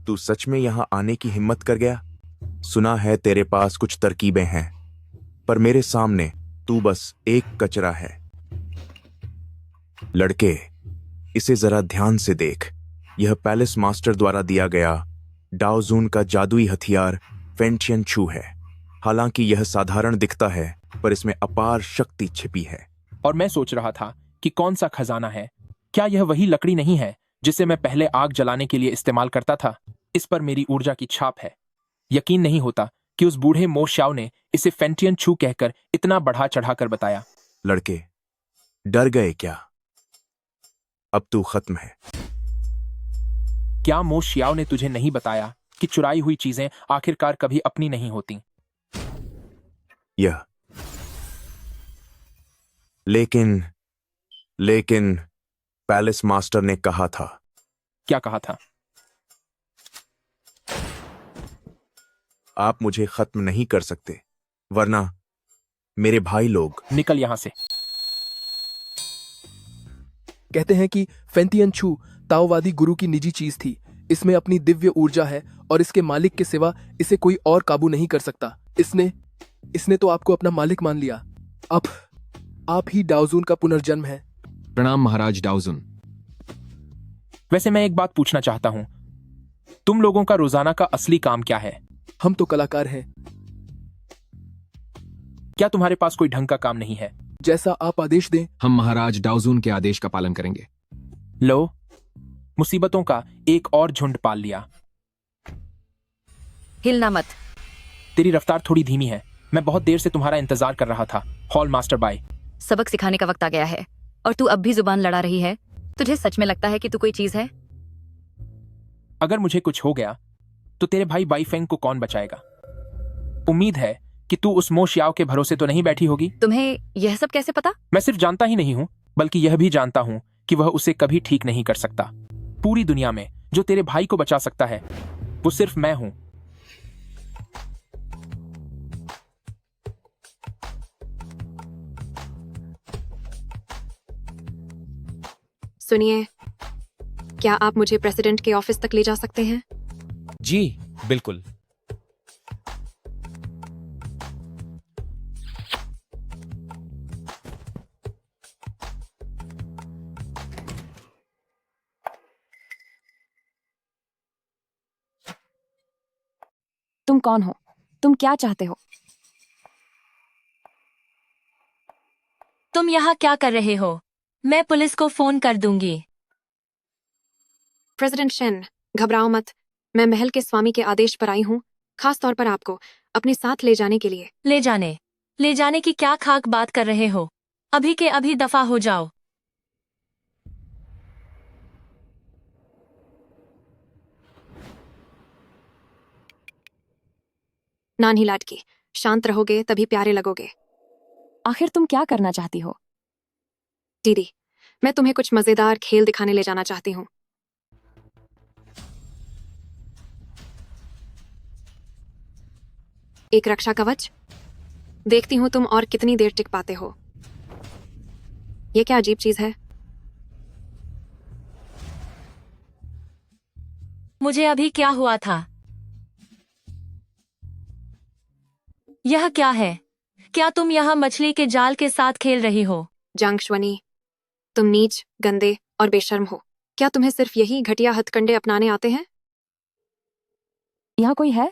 तू सच में यहां आने की हिम्मत कर गया? सुना है तेरे पास कुछ तरकीबें हैं, पर मेरे सामने तू बस एक कचरा है। लड़के, इसे जरा ध्यान से देख। यह पैलेस मास्टर द्वारा दिया गया डाओजून का जादुई हथियार फेंटियन छू है। हालांकि यह साधारण दिखता है, पर इसमें अपार शक्ति छिपी है। और मैं सोच रहा था कि कौन सा खजाना है। क्या यह वही लकड़ी नहीं है जिसे मैं पहले आग जलाने के लिए इस्तेमाल करता था? इस पर मेरी ऊर्जा की छाप है। यकीन नहीं होता कि उस बूढ़े मो श्याओ ने इसे फेंटियन छू कहकर इतना बढ़ा चढ़ाकर बताया। लड़के, डर गए क्या? अब तू खत्म है। क्या मो श्याओ ने तुझे नहीं बताया कि चुराई हुई चीजें आखिरकार कभी अपनी नहीं होती? यह लेकिन पैलेस मास्टर ने कहा था। क्या कहा था? आप मुझे खत्म नहीं कर सकते, वरना मेरे भाई लोग। निकल यहाँ से। कहते हैं कि फेंतियन छू ताओवादी गुरु की निजी चीज थी। इसमें अपनी दिव्य ऊर्जा है और इसके मालिक के सिवा इसे कोई और काबू नहीं कर सकता। इसने तो आपको अपना मालिक मान लिया। अब आप ही डाओजून का पुनर्जन्म है। प्रणाम महाराज डाउजुन। वैसे मैं एक बात पूछना चाहता हूँ, तुम लोगों का रोजाना का असली काम क्या है? हम तो कलाकार हैं। क्या तुम्हारे पास कोई ढंग का काम नहीं है? जैसा आप आदेश दें। हम महाराज डाउजुन के आदेश का पालन करेंगे। लो, मुसीबतों का एक और झुंड पाल लिया। हिलना मत। तेरी रफ्तार थोड़ी धीमी है। मैं बहुत देर से तुम्हारा इंतजार कर रहा था, हॉल मास्टर बाय। सबक सिखाने का वक्त आ गया है और तू अब भी जुबान लड़ा रही है। तुझे सच में लगता है कि तू कोई चीज है? अगर मुझे कुछ हो गया तो तेरे भाई बाईफेंग को कौन बचाएगा? उम्मीद है कि तू उस मो शियाओ के भरोसे तो नहीं बैठी होगी। तुम्हें यह सब कैसे पता? मैं सिर्फ जानता ही नहीं हूं, बल्कि यह भी जानता हूं कि वह उसे कभी ठीक नहीं कर सकता। पूरी दुनिया में जो तेरे भाई को बचा सकता है वो सिर्फ मैं हूं। सुनिए, क्या आप मुझे प्रेसिडेंट के ऑफिस तक ले जा सकते हैं? जी बिल्कुल। तुम कौन हो? तुम क्या चाहते हो? तुम यहाँ क्या कर रहे हो? मैं पुलिस को फोन कर दूंगी। प्रेसिडेंट शेन, घबराओ मत। मैं महल के स्वामी के आदेश पर आई हूँ, खास तौर पर आपको अपने साथ ले जाने के लिए। ले जाने की क्या खाक बात कर रहे हो? अभी के अभी दफा हो जाओ। नानी लाडकी, शांत रहोगे तभी प्यारे लगोगे। आखिर तुम क्या करना चाहती हो? दीदी, मैं तुम्हें कुछ मजेदार खेल दिखाने ले जाना चाहती हूँ। एक रक्षा कवच। देखती हूँ तुम और कितनी देर टिक पाते हो। ये क्या अजीब चीज है? मुझे अभी क्या हुआ था? यह क्या है? क्या तुम यहाँ मछली के जाल के साथ खेल रही हो? जांगश्वनी, तुम नीच, गंदे और बेशर्म हो। क्या तुम्हें सिर्फ यही घटिया हथकंडे अपनाने आते हैं? यहाँ कोई है?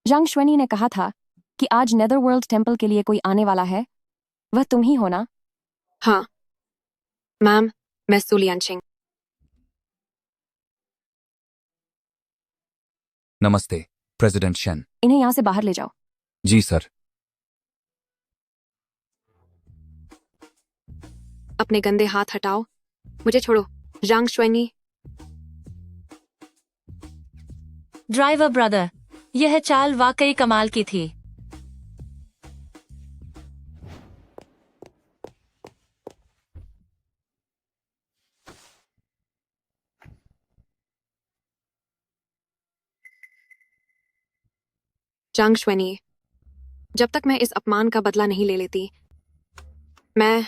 जांग श्वेनी ने कहा था कि आज नेदरवर्ल्ड टेम्पल के लिए कोई आने वाला है। वह तुम ही हो ना? हाँ मैम, मैं सु लियानशिंग। नमस्ते प्रेसिडेंट शेन। इन्हें यहाँ से बाहर ले जाओ। जी सर। अपने गंदे हाथ हटाओ। मुझे छोड़ो। जांग श्वेनी। ड्राइवर ब्रदर, यह चाल वाकई कमाल की थी। जांग श्वेनी, जब तक मैं इस अपमान का बदला नहीं ले लेती, मैं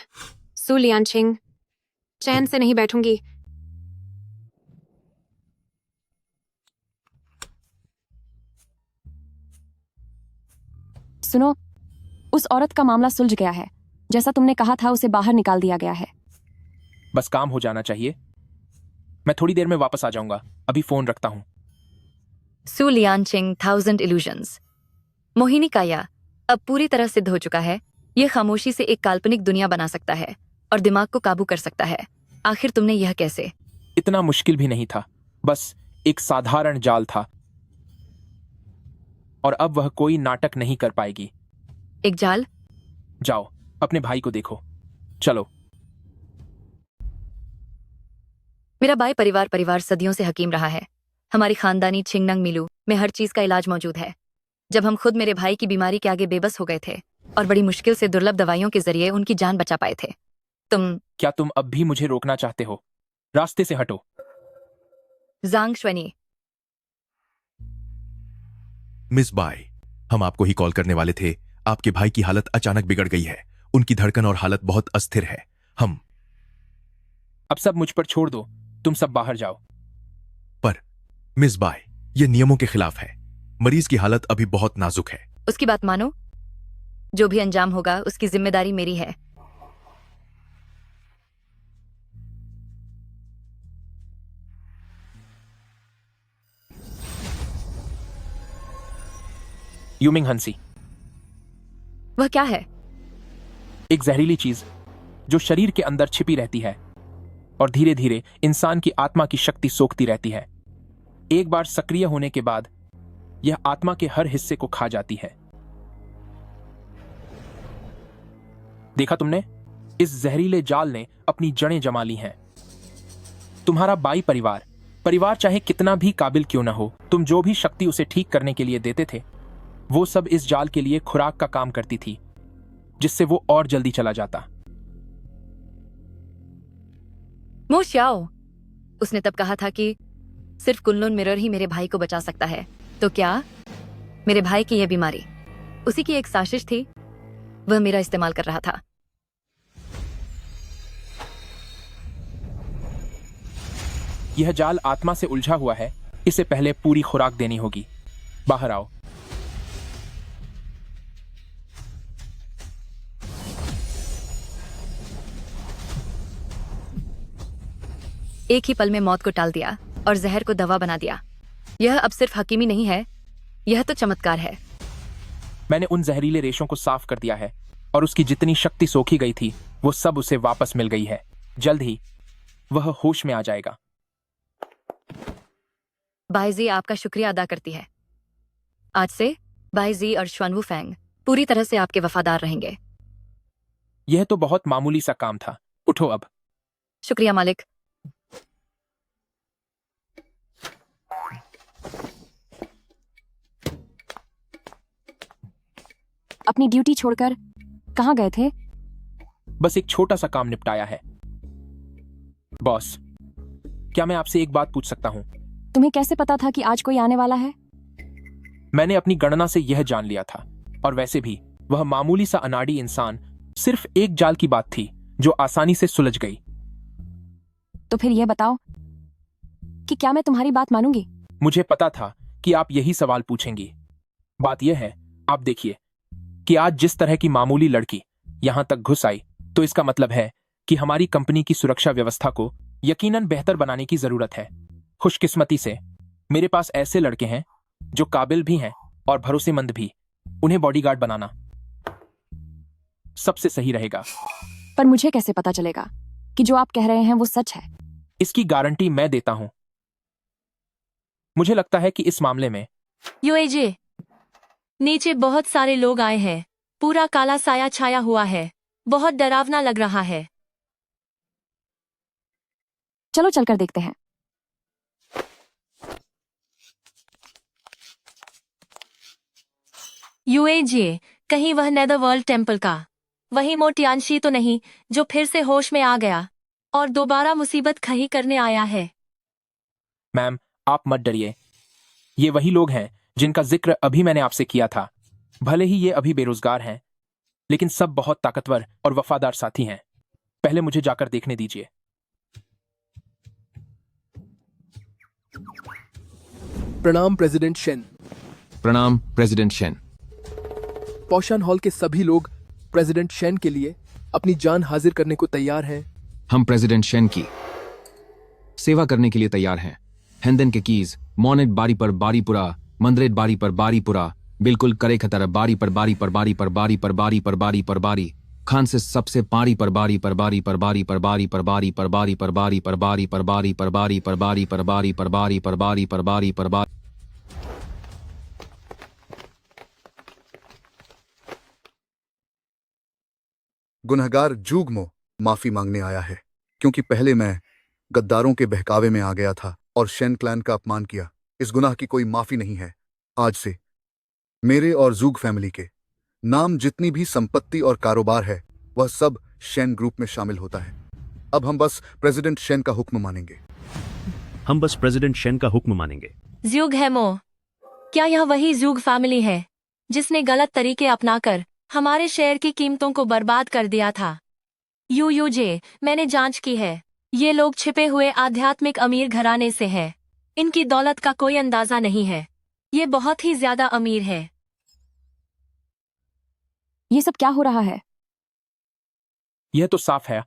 सु लियानशिंग चैन से नहीं बैठूंगी। सुनो, उस औरत का मामला सुलझ गया है। जैसा तुमने कहा था, उसे बाहर निकाल दिया गया है। बस काम हो जाना चाहिए। मैं थोड़ी देर में वापस आ जाऊंगा। अभी फोन रखता हूं। सु लियानशिंग 1000 इल्यूजन्स। मोहिनी काया अब पूरी तरह सिद्ध हो चुका है। यह खामोशी से एक काल्पनिक दुनिया बना सकता है और दिमाग को काबू कर सकता है। आखिर तुमने यह कैसे? इतना मुश्किल भी नहीं था, बस एक साधारण जाल था। और अब वह कोई नाटक नहीं कर पाएगी। एक जाल? जाओ, अपने भाई को देखो। चलो। मेरा बाई परिवार सदियों से हकीम रहा है। हमारी खानदानी छिंगनंग मिलू में हर चीज का इलाज मौजूद है। जब हम खुद मेरे भाई की बीमारी के आगे बेबस हो गए थे और बड़ी मुश्किल से दुर्लभ दवाइयों के जरिए उनकी जान बचा पाए थे। क्या तुम अब भी मुझे रोकना चाहते हो? रास्ते से हटो। जांग श्वेनी, मिस बाय, हम आपको ही कॉल करने वाले थे। आपके भाई की हालत अचानक बिगड़ गई है। उनकी धड़कन और हालत बहुत अस्थिर है। हम अब सब मुझ पर छोड़ दो, तुम सब बाहर जाओ। पर मिस बाय, ये नियमों के खिलाफ है। मरीज की हालत अभी बहुत नाजुक है। उसकी बात मानो, जो भी अंजाम होगा उसकी जिम्मेदारी मेरी है। यूमिंग हंसी, वह क्या है? एक जहरीली चीज जो शरीर के अंदर छिपी रहती है और धीरे धीरे इंसान की आत्मा की शक्ति सोखती रहती है। एक बार सक्रिय होने के बाद यह आत्मा के हर हिस्से को खा जाती है। देखा तुमने? इस जहरीले जाल ने अपनी जड़ें जमा ली हैं। तुम्हारा बाई परिवार चाहे कितना भी काबिल क्यों ना हो, तुम जो भी शक्ति उसे ठीक करने के लिए देते थे, वो सब इस जाल के लिए खुराक का काम करती थी, जिससे वो और जल्दी चला जाता। मो श्याओ, उसने तब कहा था कि सिर्फ कुनलुन मिरर ही मेरे भाई को बचा सकता है। तो क्या मेरे भाई की यह बीमारी उसी की एक साजिश थी? वह मेरा इस्तेमाल कर रहा था। यह जाल आत्मा से उलझा हुआ है, इसे पहले पूरी खुराक देनी होगी। बाहर आओ। एक ही पल में मौत को टाल दिया और जहर को दवा बना दिया। यह अब सिर्फ हकीमी नहीं है, यह तो चमत्कार है। मैंने उन जहरीले रेशों को साफ कर दिया है और उसकी जितनी शक्ति सोखी गई थी वो सब उसे वापस मिल गई है। जल्द ही वह होश में आ जाएगा। बाईजी आपका शुक्रिया अदा करती है। आज से बाईजी और श्वानवू फैंग पूरी तरह से आपके वफादार रहेंगे। यह तो बहुत मामूली सा काम था। उठो अब। शुक्रिया मालिक। अपनी ड्यूटी छोड़कर कहाँ गए थे? बस एक छोटा सा काम निपटाया है। बॉस, क्या मैं आपसे एक बात पूछ सकता हूँ? तुम्हें कैसे पता था कि आज कोई आने वाला है? मैंने अपनी गणना से यह जान लिया था। और वैसे भी वह मामूली सा अनाड़ी इंसान सिर्फ एक जाल की बात थी जो आसानी से सुलझ गई। तो फिर यह बताओ कि क्या मैं तुम्हारी बात मानूंगी? मुझे पता था कि आप यही सवाल पूछेंगी। बात यह है, आप देखिए कि आज जिस तरह की मामूली लड़की यहां तक घुस आई, तो इसका मतलब है कि हमारी कंपनी की सुरक्षा व्यवस्था को यकीनन बेहतर बनाने की जरूरत है। खुशकिस्मती से मेरे पास ऐसे लड़के हैं जो काबिल भी हैं और भरोसेमंद भी। उन्हें बॉडीगार्ड बनाना सबसे सही रहेगा। पर मुझे कैसे पता चलेगा कि जो आप कह रहे हैं वो सच है? इसकी गारंटी मैं देता हूं। मुझे लगता है कि इस मामले में यूएजे, नीचे बहुत सारे लोग आए हैं। पूरा काला साया छाया हुआ है। बहुत डरावना लग रहा है। चलो चलकर देखते हैं। यूएजे, कहीं वह नेदरवर्ल्ड टेम्पल का वही मोटियानशी तो नहीं जो फिर से होश में आ गया और दोबारा मुसीबत खड़ी करने आया है? मैम, आप मत डरिए। ये वही लोग हैं जिनका जिक्र अभी मैंने आपसे किया था। भले ही ये अभी बेरोजगार हैं, लेकिन सब बहुत ताकतवर और वफादार साथी हैं। पहले मुझे जाकर देखने दीजिए। प्रणाम प्रेसिडेंट शेन। प्रणाम प्रेसिडेंट शेन। पौशान हॉल के सभी लोग प्रेसिडेंट शेन के लिए अपनी जान हाजिर करने को तैयार हैं। हम प्रेसिडेंट शेन की सेवा करने के लिए तैयार हैं। हेंदन के कीज, मोनेट बारी पर बारीपुरा, मंदरेट बारी पर बारीपुरा, बिल्कुल करे खतर बारी पर बारी पर बारी पर बारी पर बारी पर बारी पर बारी, खान से सबसे पारी पर बारी पर बारी पर बारी पर बारी पर बारी पर बारी पर बारी पर बारी पर बारी पर बारी पर बारी पर बारी पर बारी पर बारी पर बारी पर बारी। गुनहगार जूगमो माफी मांगने आया है, क्योंकि पहले मैं गद्दारों के बहकावे में आ गया था और शेन क्लैन का अपमान किया। इस गुनाह की कोई माफी नहीं है। आज से मेरे और जूग फैमिली के नाम जितनी भी संपत्ति और कारोबार है वह सब शेन ग्रुप में शामिल होता है। अब हम बस प्रेसिडेंट शेन का हुक्म मानेंगे। हम बस प्रेसिडेंट शेन का हुक्म मानेंगे। ज्यूग हेमो, क्या यह वही जूग फैमिली है जिसने गलत तरीके अपनाकर हमारे शेयर की कीमतों को बर्बाद कर दिया था? यूयूजे, मैंने जांच की है। ये लोग छिपे हुए आध्यात्मिक अमीर घराने से हैं। इनकी दौलत का कोई अंदाजा नहीं है। ये बहुत ही ज्यादा अमीर है। ये सब क्या हो रहा है? यह तो साफ है,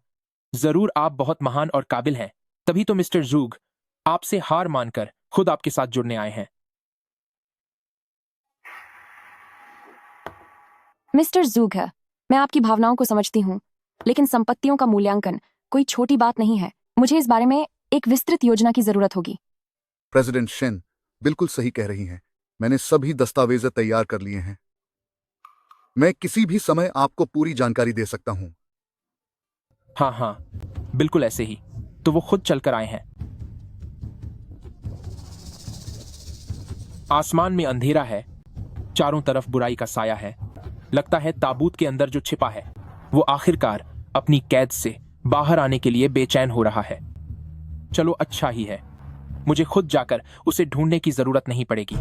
जरूर आप बहुत महान और काबिल हैं, तभी तो मिस्टर जूग आपसे हार मानकर खुद आपके साथ जुड़ने आए हैं। मिस्टर जूग है, मैं आपकी भावनाओं को समझती हूँ, लेकिन संपत्तियों का मूल्यांकन कोई छोटी बात नहीं है। मुझे इस बारे में एक विस्तृत योजना की जरूरत होगी। प्रेसिडेंट शेन बिल्कुल सही कह रही हैं। मैंने सभी दस्तावेज तैयार कर लिए हैं। मैं किसी भी समय आपको पूरी जानकारी दे सकता हूं। हाँ हाँ, बिल्कुल ऐसे ही। तो वो खुद चलकर आए हैं। आसमान में अंधेरा है, चारों तरफ बुराई का साया है। लगता है ताबूत के अंदर जो छिपा है वो आखिरकार अपनी कैद से बाहर आने के लिए बेचैन हो रहा है। चलो अच्छा ही है, मुझे खुद जाकर उसे ढूंढने की जरूरत नहीं पड़ेगी।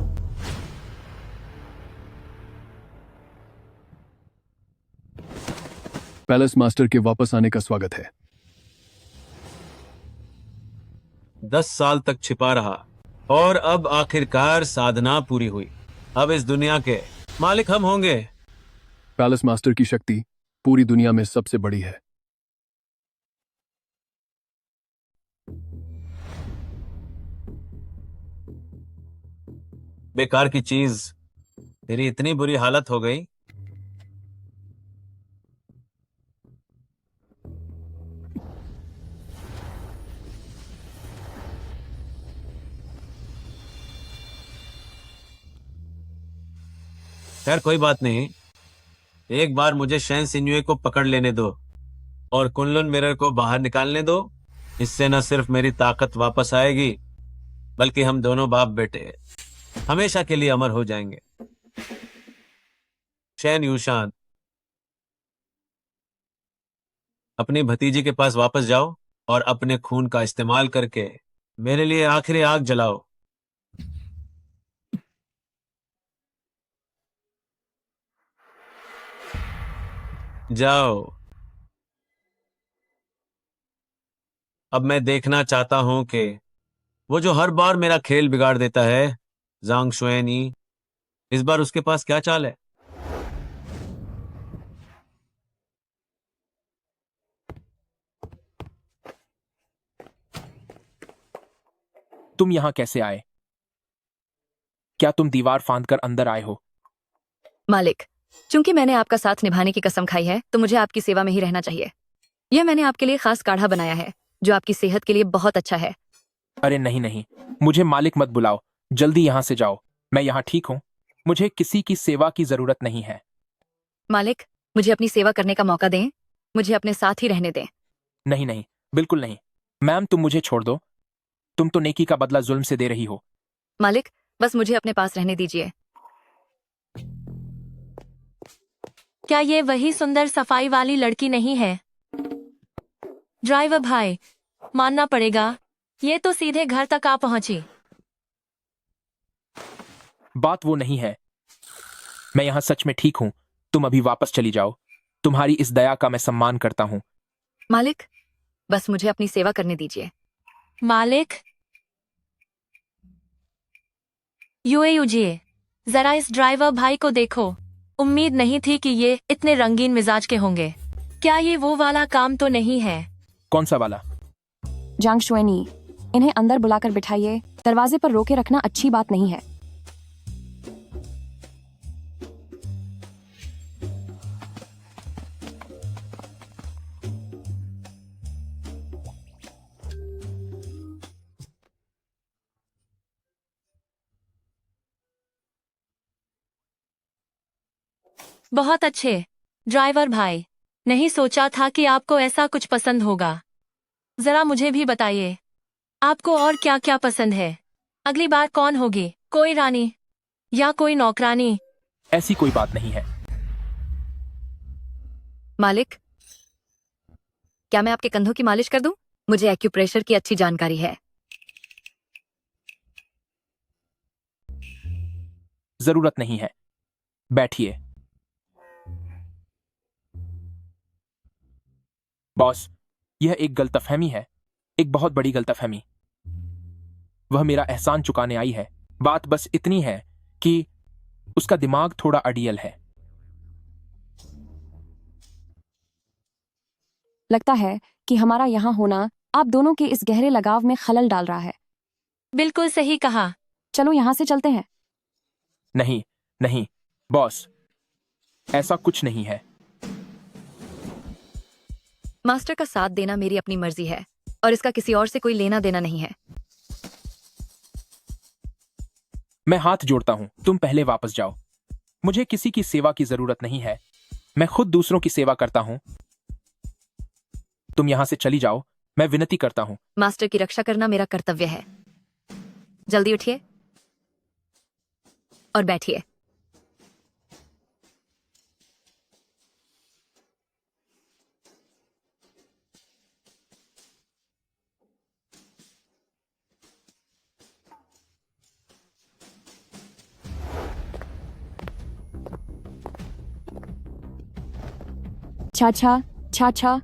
पैलेस मास्टर के वापस आने का स्वागत है। 10 साल तक छिपा रहा और अब आखिरकार साधना पूरी हुई। अब इस दुनिया के मालिक हम होंगे। पैलेस मास्टर की शक्ति पूरी दुनिया में सबसे बड़ी है। बेकार की चीज, तेरी इतनी बुरी हालत हो गई। खैर कोई बात नहीं, एक बार मुझे शैन सिन्युए को पकड़ लेने दो और कुनलुन मिरर को बाहर निकालने दो। इससे न सिर्फ मेरी ताकत वापस आएगी, बल्कि हम दोनों बाप बेटे हमेशा के लिए अमर हो जाएंगे। शैन यूशान, अपनी भतीजी के पास वापस जाओ और अपने खून का इस्तेमाल करके मेरे लिए आखिरी आग जलाओ। जाओ। अब मैं देखना चाहता हूं कि वो जो हर बार मेरा खेल बिगाड़ देता है, जांग शुएनी, इस बार उसके पास क्या चाल है। तुम यहां कैसे आए? क्या तुम दीवार फांदकर अंदर आए हो? मालिक, चूंकि मैंने आपका साथ निभाने की कसम खाई है तो मुझे आपकी सेवा में ही रहना चाहिए। यह मैंने आपके लिए खास काढ़ा बनाया है जो आपकी सेहत के लिए बहुत अच्छा है। अरे नहीं नहीं, मुझे मालिक मत बुलाओ, जल्दी यहां से जाओ। मैं यहां ठीक हूं, मुझे किसी की सेवा की जरूरत नहीं है। मालिक, मुझे अपनी सेवा करने का मौका दें, मुझे अपने साथ ही रहने दें। नहीं नहीं, बिल्कुल नहीं। मैम तुम मुझे छोड़ दो, तुम तो नेकी का बदला जुल्म से दे रही हो। मालिक, बस मुझे अपने पास रहने दीजिए। क्या ये वही सुंदर सफाई वाली लड़की नहीं है? ड्राइवर भाई, मानना पड़ेगा, ये तो सीधे घर तक आ पहुंची। बात वो नहीं है, मैं यहां सच में ठीक हूं। तुम अभी वापस चली जाओ, तुम्हारी इस दया का मैं सम्मान करता हूं। मालिक, बस मुझे अपनी सेवा करने दीजिए। मालिक, यूएयूजी, जरा इस ड्राइवर भाई को देखो। उम्मीद नहीं थी कि ये इतने रंगीन मिजाज के होंगे। क्या ये वो वाला काम तो नहीं है? कौन सा वाला? जांग शुएनी, इन्हें अंदर बुलाकर बिठाइए। दरवाजे पर रोके रखना अच्छी बात नहीं है। बहुत अच्छे ड्राइवर भाई, नहीं सोचा था कि आपको ऐसा कुछ पसंद होगा। जरा मुझे भी बताइए, आपको और क्या क्या पसंद है? अगली बार कौन होगी, कोई रानी या कोई नौकरानी? ऐसी कोई बात नहीं है। मालिक, क्या मैं आपके कंधों की मालिश कर दूं? मुझे एक्यूप्रेशर की अच्छी जानकारी है। जरूरत नहीं है। बैठिए। बॉस, यह एक गलतफहमी है, एक बहुत बड़ी गलतफहमी। वह मेरा एहसान चुकाने आई है। बात बस इतनी है कि उसका दिमाग थोड़ा अड़ियल है। लगता है कि हमारा यहाँ होना आप दोनों के इस गहरे लगाव में खलल डाल रहा है। बिल्कुल सही कहा। चलो यहाँ से चलते हैं। नहीं, नहीं, बॉस, ऐसा कुछ नहीं है। मास्टर का साथ देना मेरी अपनी मर्जी है और इसका किसी और से कोई लेना देना नहीं है। मैं हाथ जोड़ता हूं, तुम पहले वापस जाओ। मुझे किसी की सेवा की जरूरत नहीं है। मैं खुद दूसरों की सेवा करता हूं। तुम यहां से चली जाओ, मैं विनती करता हूं। मास्टर की रक्षा करना मेरा कर्तव्य है। जल्दी उठिए और बैठिए। चाचा, चाचा,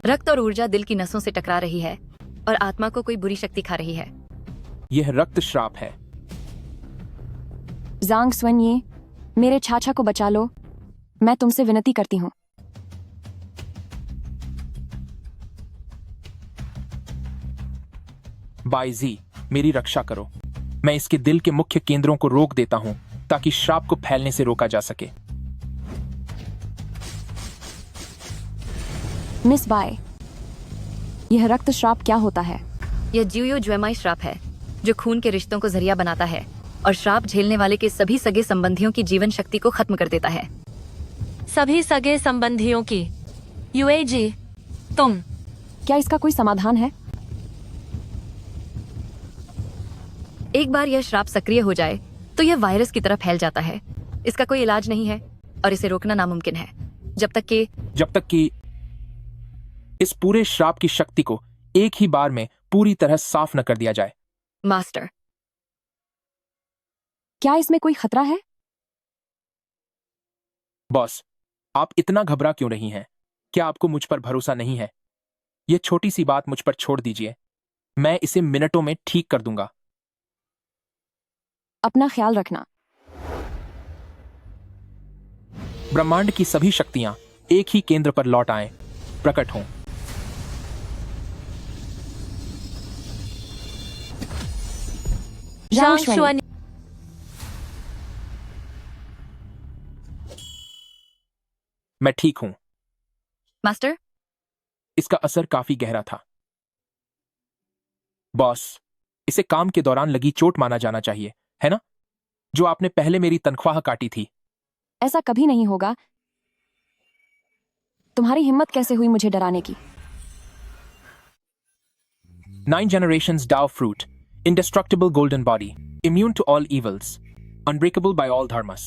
रक्त और ऊर्जा दिल की नसों से टकरा रही है और आत्मा को कोई बुरी शक्ति खा रही है। यह रक्त श्राप है। जांग स्वन्ये, मेरे चाचा को बचा लो। मैं तुमसे विनती करती हूँ। बाईजी, मेरी रक्षा करो। मैं इसके दिल के मुख्य केंद्रों को रोक देता हूं ताकि श्राप को फैलने से रोका जा सके। मिस बाय, यह रक्त श्राप क्या होता है? यह जियो ज्वेमाई श्राप है जो खून के रिश्तों को जरिया बनाता है और श्राप झेलने वाले के सभी सगे संबंधियों की जीवन शक्ति को खत्म कर देता है। सभी सगे संबंधियों की। यूएजी, तुम। क्या इसका कोई समाधान है? एक बार यह श्राप सक्रिय हो जाए तो यह वायरस की तरह फैल जाता है। इसका कोई इलाज नहीं है और इसे रोकना नामुमकिन है जब तक कि इस पूरे श्राप की शक्ति को एक ही बार में पूरी तरह साफ न कर दिया जाए। मास्टर, क्या इसमें कोई खतरा है? बॉस, आप इतना घबरा क्यों रही हैं? क्या आपको मुझ पर भरोसा नहीं है? यह छोटी सी बात मुझ पर छोड़ दीजिए। मैं इसे मिनटों में ठीक कर दूंगा। अपना ख्याल रखना। ब्रह्मांड की सभी शक्तियां एक ही केंद्र पर लौट आएं, प्रकट हों। जांग शुआन। मैं ठीक हूं। मास्टर, इसका असर काफी गहरा था। बॉस, इसे काम के दौरान लगी चोट माना जाना चाहिए, है ना? जो आपने पहले मेरी तनख्वाह काटी थी। ऐसा कभी नहीं होगा। तुम्हारी हिम्मत कैसे हुई मुझे डराने की? 9 generations Dao fruit, indestructible golden body, immune to all evils, unbreakable by all dharmas.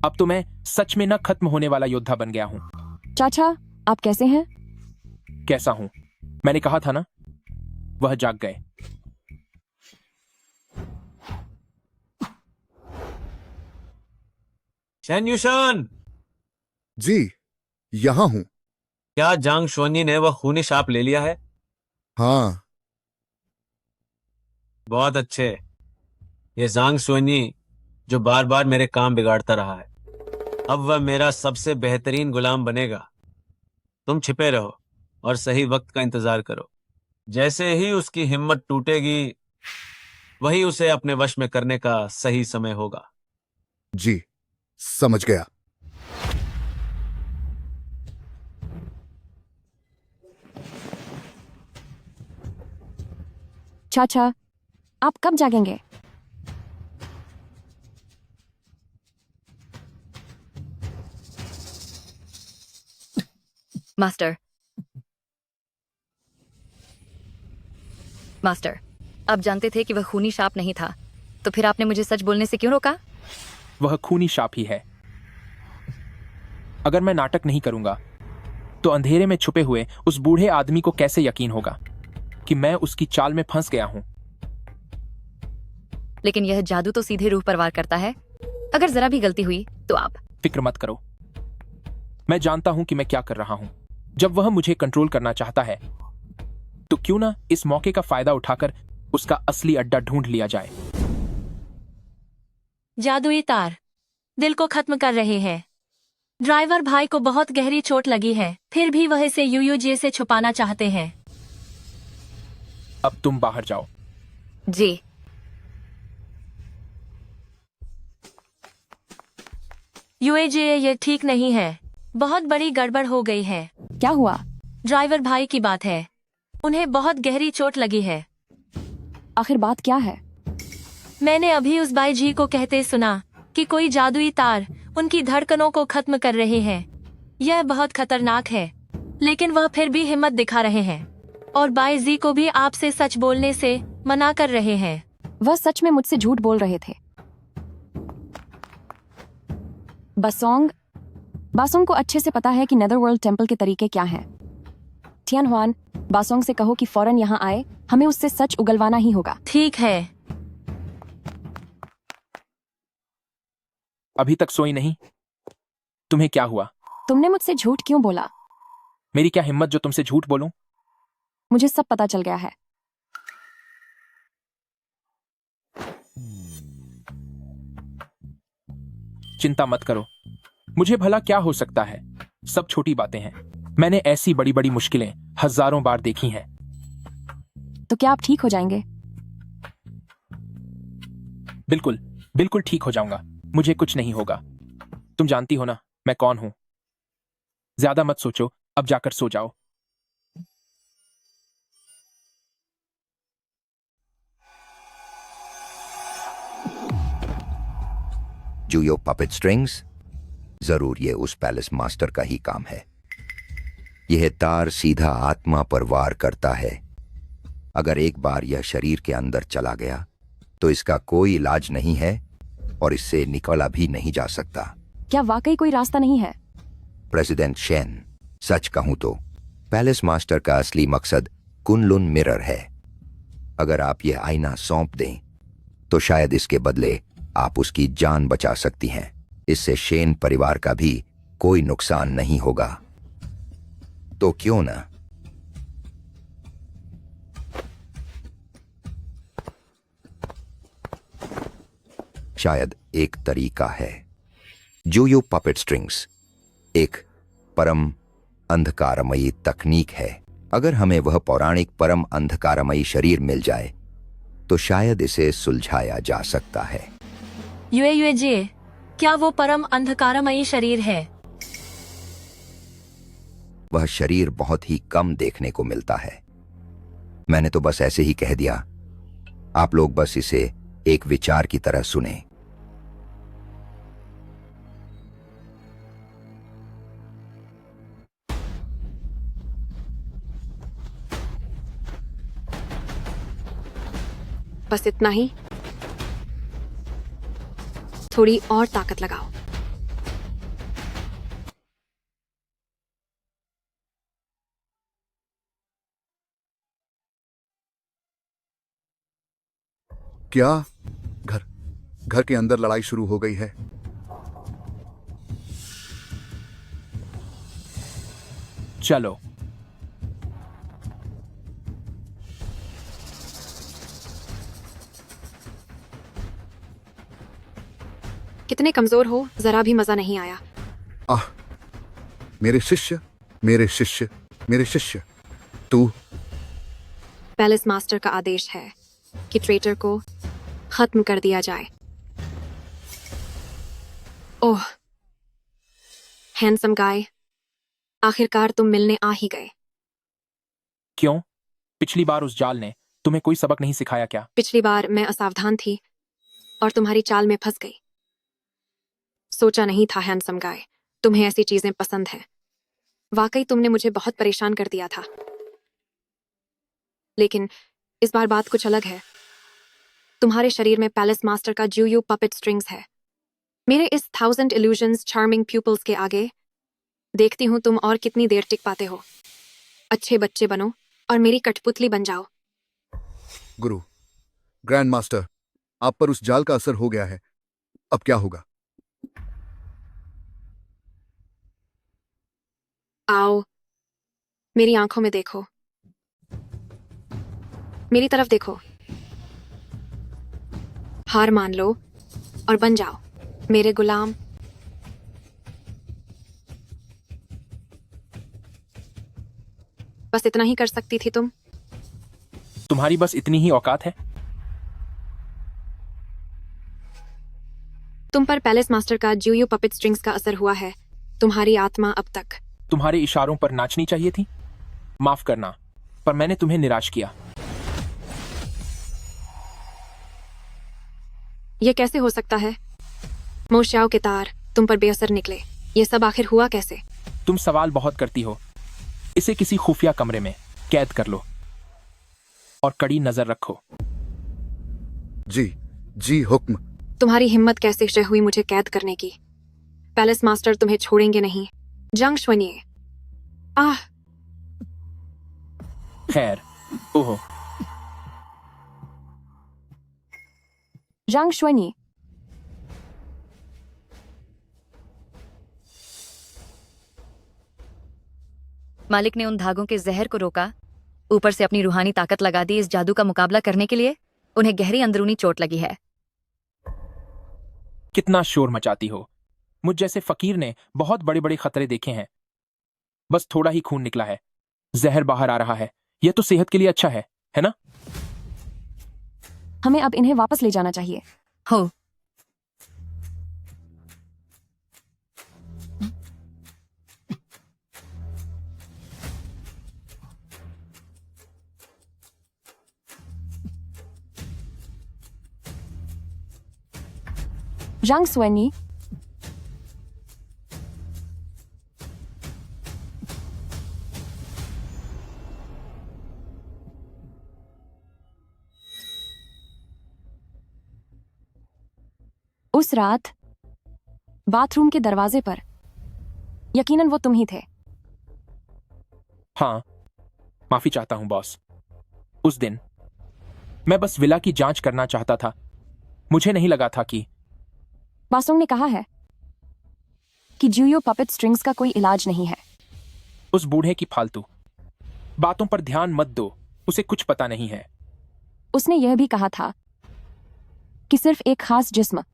अब तो मैं सच में न खत्म होने वाला योद्धा बन गया हूं। चाचा, आप कैसे हैं? कैसा हूं? मैंने कहा था ना, वह जाग गए। शन युशन। जी, यहां हूं। क्या जांग शुआनी ने वह खूनी शाप ले लिया है? हाँ। बहुत अच्छे। ये जांग शुआनी जो बार बार मेरे काम बिगाड़ता रहा है, अब वह मेरा सबसे बेहतरीन गुलाम बनेगा। तुम छिपे रहो और सही वक्त का इंतजार करो। जैसे ही उसकी हिम्मत टूटेगी, वही उसे अपने वश में करने का सही समय होगा। जी, समझ गया। चाचा, आप कब जागेंगे? मास्टर, आप जानते थे कि वह खूनी शाप नहीं था, तो फिर आपने मुझे सच बोलने से क्यों रोका? वह खूनी शाप ही है। अगर मैं नाटक नहीं करूंगा तो अंधेरे में छुपे हुए उस बूढ़े आदमी को कैसे यकीन होगा? कि मैं उसकी चाल में फंस गया हूं। लेकिन यह जादू तो सीधे रूह पर वार करता है। अगर जरा भी गलती हुई तो आप फिक्र मत करो, मैं जानता हूं कि मैं क्या कर रहा हूं। जब वह मुझे कंट्रोल करना चाहता है तो क्यों ना इस मौके का फायदा उठाकर उसका असली अड्डा ढूंढ लिया जाए। जादुई तार दिल को खत्म कर रहे हैं। ड्राइवर भाई को बहुत गहरी चोट लगी है, फिर भी वह इसे यूयूजे से छुपाना चाहते हैं। अब तुम बाहर जाओ। जी। यूएजे, ये ठीक नहीं है। बहुत बड़ी गड़बड़ हो गई है। क्या हुआ? ड्राइवर भाई की बात है, उन्हें बहुत गहरी चोट लगी है। आखिर बात क्या है? मैंने अभी उस बाई जी को कहते सुना कि कोई जादुई तार उनकी धड़कनों को खत्म कर रहे हैं। यह बहुत खतरनाक है, लेकिन वह फिर भी हिम्मत दिखा रहे हैं और बाई जी को भी आपसे सच बोलने से मना कर रहे हैं। वह सच में मुझसे झूठ बोल रहे थे। बासोंग को अच्छे से पता है कि नेदरवर्ल्ड टेम्पल के तरीके क्या हैं। थियन हुआन, बासोंग से कहो कि फौरन यहाँ आए, हमें उससे सच उगलवाना ही होगा। ठीक है। अभी तक सोई नहीं? तुम्हें क्या हुआ? तुमने मुझसे झूठ क्यों बोला? मेरी क्या हिम्मत जो तुमसे झूठ बोलूं? मुझे सब पता चल गया है। चिंता मत करो, मुझे भला क्या हो सकता है, सब छोटी बातें हैं। मैंने ऐसी बड़ी बड़ी मुश्किलें हजारों बार देखी हैं। तो क्या आप ठीक हो जाएंगे? बिल्कुल बिल्कुल ठीक हो जाऊंगा, मुझे कुछ नहीं होगा। तुम जानती हो ना मैं कौन हूं। ज्यादा मत सोचो, अब जाकर सो जाओ। जूयो पपेट स्ट्रिंग्स, जरूर ये उस पैलेस मास्टर का ही काम है। यह तार सीधा आत्मा पर वार करता है। अगर एक बार यह शरीर के अंदर चला गया तो इसका कोई इलाज नहीं है और इससे निकला भी नहीं जा सकता। क्या वाकई कोई रास्ता नहीं है? प्रेसिडेंट शेन, सच कहूं तो पैलेस मास्टर का असली मकसद कुनलुन मिरर है। अगर आप यह आईना सौंप दें तो शायद इसके बदले आप उसकी जान बचा सकती हैं। इससे शेन परिवार का भी कोई नुकसान नहीं होगा। तो क्यों ना? शायद एक तरीका है। जूयो पपेट स्ट्रिंग्स एक परम अंधकारमयी तकनीक है। अगर हमें वह पौराणिक परम अंधकारमयी शरीर मिल जाए तो शायद इसे सुलझाया जा सकता है। यूएजे, क्या वो परम अंधकारमयी शरीर है? वह शरीर बहुत ही कम देखने को मिलता है। मैंने तो बस ऐसे ही कह दिया, आप लोग बस इसे एक विचार की तरह सुने। बस इतना ही, थोड़ी और ताकत लगाओ। क्या घर के अंदर लड़ाई शुरू हो गई है? चलो। कितने कमजोर हो, जरा भी मजा नहीं आया। आह, मेरे शिष्य, मेरे शिष्य, मेरे शिष्य, तू। पैलेस मास्टर का आदेश है कि ट्रेटर को खत्म कर दिया जाए। ओह, हैंडसम गाय, आखिरकार तुम मिलने आ ही गए। क्यों? पिछली बार उस जाल ने तुम्हें कोई सबक नहीं सिखाया क्या? पिछली बार मैं असावधान थी और तुम्हारी चाल में फंस गई। सोचा नहीं था हैंडसम गाय, तुम्हें ऐसी चीजें पसंद हैं। वाकई तुमने मुझे बहुत परेशान कर दिया था। लेकिन इस बार बात कुछ अलग है। तुम्हारे शरीर में पैलेस मास्टर का जूयो पपेट स्ट्रिंग्स है। मेरे इस 1000 इल्यूजन्स चार्मिंग प्यूपल्स के आगे देखती हूँ तुम और कितनी देर टिक पाते हो। अच्छे बच्चे बनो और मेरी कठपुतली बन जाओ। गुरु, ग्रैंड मास्टर, आप पर उस जाल का असर हो गया है। अब क्या होगा? आओ, मेरी आंखों में देखो, मेरी तरफ देखो। हार मान लो और बन जाओ मेरे गुलाम। बस इतना ही कर सकती थी तुम। तुम्हारी बस इतनी ही औकात है? तुम पर पैलेस मास्टर का ज्यूयू पपेट स्ट्रिंग्स का असर हुआ है। तुम्हारी आत्मा अब तक तुम्हारे इशारों पर नाचनी चाहिए थी। माफ करना, पर मैंने तुम्हें निराश किया। ये कैसे हो सकता है? मोशाओ के तार तुम पर बेअसर निकले। ये सब आखिर हुआ कैसे? तुम सवाल बहुत करती हो। इसे किसी खुफिया कमरे में कैद कर लो और कड़ी नजर रखो। जी हुक्म। तुम्हारी हिम्मत कैसे शे हुई मुझे कैद करने की? पैलेस मास्टर तुम्हें छोड़ेंगे नहीं। जंग सुनिए। आह, खैर, ओहो, जांग शुएनी। मालिक ने उन धागों के जहर को रोका, ऊपर से अपनी रूहानी ताकत लगा दी इस जादू का मुकाबला करने के लिए। उन्हें गहरी अंदरूनी चोट लगी है। कितना शोर मचाती हो। मुझ जैसे फकीर ने बहुत बड़े बड़े खतरे देखे हैं। बस थोड़ा ही खून निकला है, जहर बाहर आ रहा है। यह तो सेहत के लिए अच्छा है ना? हमें अब इन्हें वापस ले जाना चाहिए। हो। जांग सुएनी। उस रात बाथरूम के दरवाजे पर यकीनन वो तुम ही थे। हाँ, माफी चाहता हूं बॉस। उस दिन मैं बस विला की जांच करना चाहता था। मुझे नहीं लगा था कि बासोंग ने कहा है कि ज्यूयो पपेट स्ट्रिंग्स का कोई इलाज नहीं है। उस बूढ़े की फालतू बातों पर ध्यान मत दो, उसे कुछ पता नहीं है। उसने यह भी कहा था कि सिर्फ एक खास जिस्म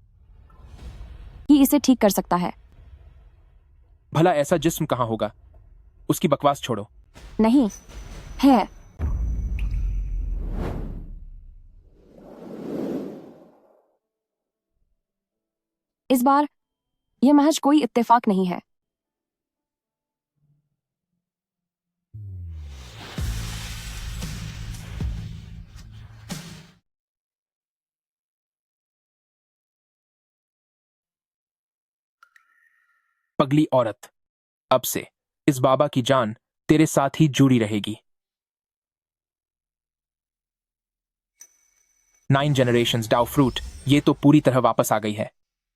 ही इसे ठीक कर सकता है। भला ऐसा जिस्म कहां होगा? उसकी बकवास छोड़ो। नहीं है। इस बार यह महज कोई इत्तेफाक नहीं है। पगली औरत, अब से इस बाबा की जान तेरे साथ ही जुड़ी रहेगी। 9 जनरेशंस डाउ फ्रूट, ये तो पूरी तरह वापस आ गई है।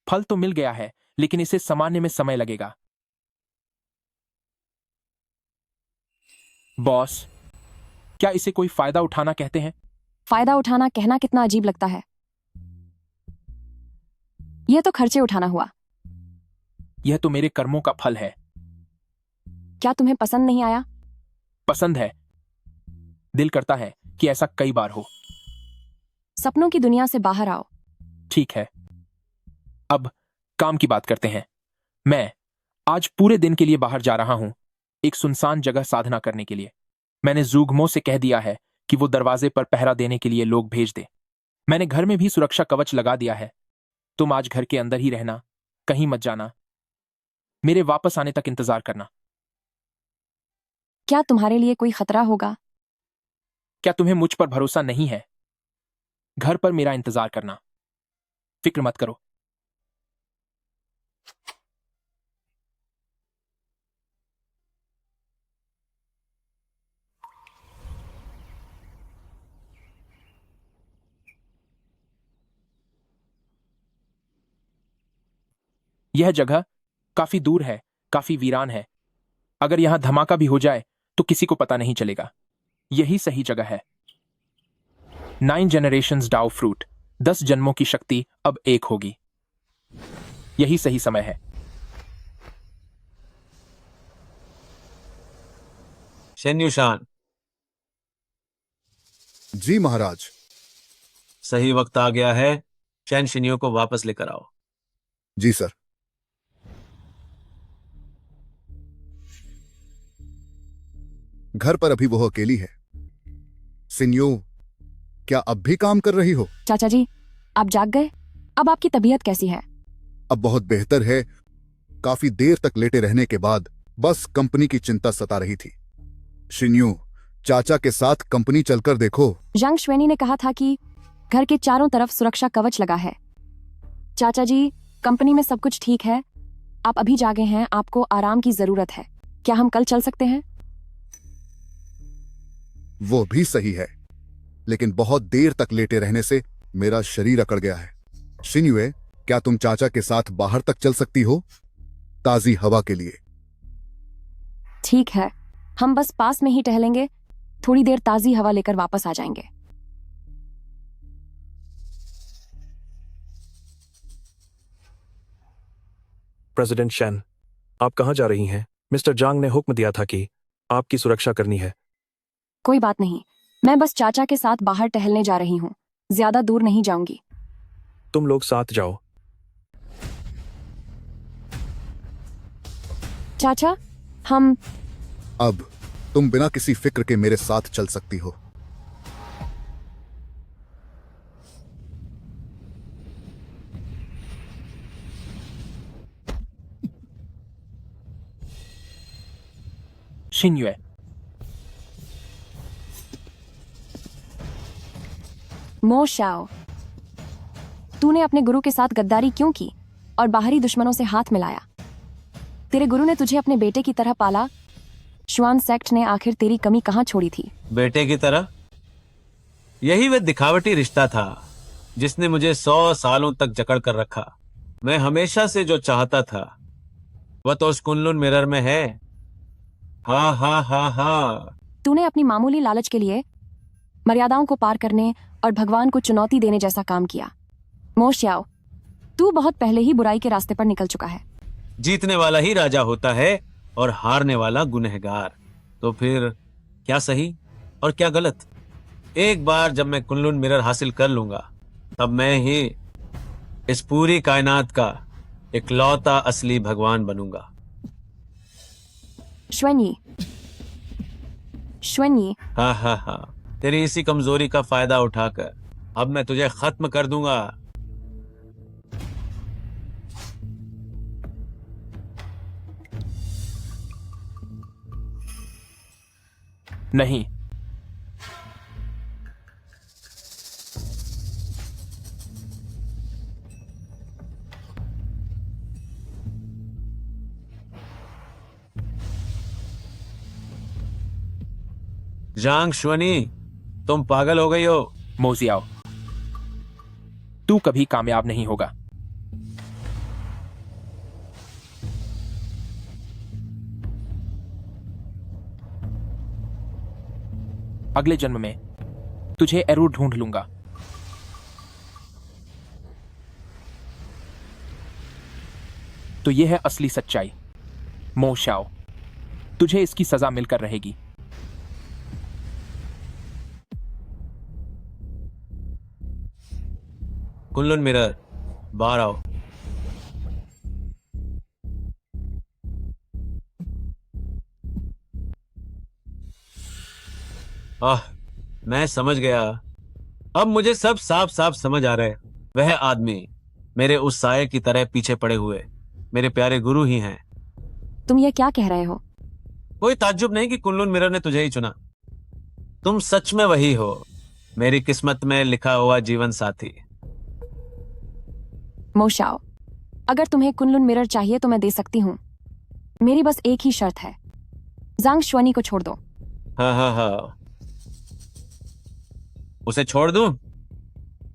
फल तो मिल गया है, लेकिन इसे समाने में समय लगेगा। बॉस, क्या इसे कोई फायदा उठाना कहते हैं? फायदा उठाना कहना कितना अजीब लगता है। यह तो खर्चे उठाना हुआ। यह तो मेरे कर्मों का फल है। क्या तुम्हें पसंद नहीं आया? पसंद है। दिल करता है कि ऐसा कई बार हो। सपनों की दुनिया से बाहर आओ। ठीक है, अब काम की बात करते हैं। मैं आज पूरे दिन के लिए बाहर जा रहा हूं, एक सुनसान जगह साधना करने के लिए। मैंने जूगमो से कह दिया है कि वो दरवाजे पर पहरा देने के लिए लोग भेज दे। मैंने घर में भी सुरक्षा कवच लगा दिया है। तुम आज घर के अंदर ही रहना, कहीं मत जाना। मेरे वापस आने तक इंतजार करना। क्या तुम्हारे लिए कोई खतरा होगा? क्या तुम्हें मुझ पर भरोसा नहीं है? घर पर मेरा इंतजार करना, फिक्र मत करो। यह जगह काफी दूर है, काफी वीरान है। अगर यहां धमाका भी हो जाए तो किसी को पता नहीं चलेगा। यही सही जगह है। 9 generations डाओ फ्रूट, 10 जन्मों की शक्ति अब एक होगी। यही सही समय है। शेन्युशान, जी महाराज। सही वक्त आ गया है। शैन शिन्यो को वापस लेकर आओ। जी सर। घर पर अभी वो अकेली है। सिन्यो, क्या अब भी काम कर रही हो? चाचा जी, आप जाग गए? अब आपकी तबीयत कैसी है? अब बहुत बेहतर है। काफी देर तक लेटे रहने के बाद बस कंपनी की चिंता सता रही थी। शिन्यू, चाचा के साथ कंपनी चलकर देखो। जंग श्वेनी ने कहा था कि घर के चारों तरफ सुरक्षा कवच लगा है। चाचा जी, कंपनी में सब कुछ ठीक है। आप अभी जागे हैं, आपको आराम की जरूरत है। क्या हम कल चल सकते हैं? वो भी सही है, लेकिन बहुत देर तक लेटे रहने से मेरा शरीर अकड़ गया है। शिन्युए, क्या तुम चाचा के साथ बाहर तक चल सकती हो, ताजी हवा के लिए? ठीक है, हम बस पास में ही टहलेंगे। थोड़ी देर ताजी हवा लेकर वापस आ जाएंगे। प्रेसिडेंट शेन, आप कहाँ जा रही हैं? मिस्टर जांग ने हुक्म दिया था कि आपकी सुरक्षा करनी है। कोई बात नहीं, मैं बस चाचा के साथ बाहर टहलने जा रही हूँ। ज्यादा दूर नहीं जाऊंगी। तुम लोग साथ जाओ। चाचा, हम अब तुम बिना किसी फिक्र के मेरे साथ चल सकती हो। शिन्युए, मो शाओ, तूने अपने गुरु के साथ गद्दारी क्यों की और बाहरी दुश्मनों से हाथ मिलाया? तेरे गुरु ने तुझे अपने बेटे की तरह पाला। श्वान सेक्ट ने आखिर तेरी कमी कहाँ छोड़ी थी? बेटे की तरह? यही वह दिखावटी रिश्ता था जिसने मुझे 100 सालों तक जकड़ कर रखा। मैं हमेशा से जो चाहता था वह तो उस कुनलुन मिरर में है। हा हा हा हा। तूने अपनी मामूली लालच के लिए मर्यादाओं को पार करने और भगवान को चुनौती देने जैसा काम किया। मो श्याओ, तू बहुत पहले ही बुराई के रास्ते पर निकल चुका है। जीतने वाला ही राजा होता है और हारने वाला गुनहगार। तो फिर क्या सही और क्या गलत? एक बार जब मैं कुनलुन मिरर हासिल कर लूंगा, तब मैं ही इस पूरी कायनात का इकलौता असली भगवान बनूंगा। श्वेनयी, श्वेनयी, हा हा हा। तेरी इसी कमजोरी का फायदा उठाकर अब मैं तुझे खत्म कर दूंगा। नहीं, जांग श्वनी, तुम पागल हो गई हो। मोजियाओ, तू कभी कामयाब नहीं होगा। अगले जन्म में तुझे एरू ढूंढ लूंगा। तो यह है असली सच्चाई। मो शाओ, तुझे इसकी सजा मिलकर रहेगी। कुनलुन मिरर, बाहर आओ। मैं समझ गया। अब मुझे सब साफ साफ समझ आ रहा है। वह आदमी मेरे उस साये की तरह पीछे पड़े हुए मेरे प्यारे गुरु ही हैं। तुम ये क्या कह रहे हो? कोई ताज्जुब नहीं कि कुनलुन मिरर ने तुझे ही चुना। तुम सच में वही हो, मेरी किस्मत में लिखा हुआ जीवन साथी। मोशाओ, अगर तुम्हें कुनलुन मिरर चाहिए तो मैं दे सकती हूँ। मेरी बस एक ही शर्त है, जांग श्वनी को छोड़ दो। हाँ हाँ हाँ, उसे छोड़ दूं?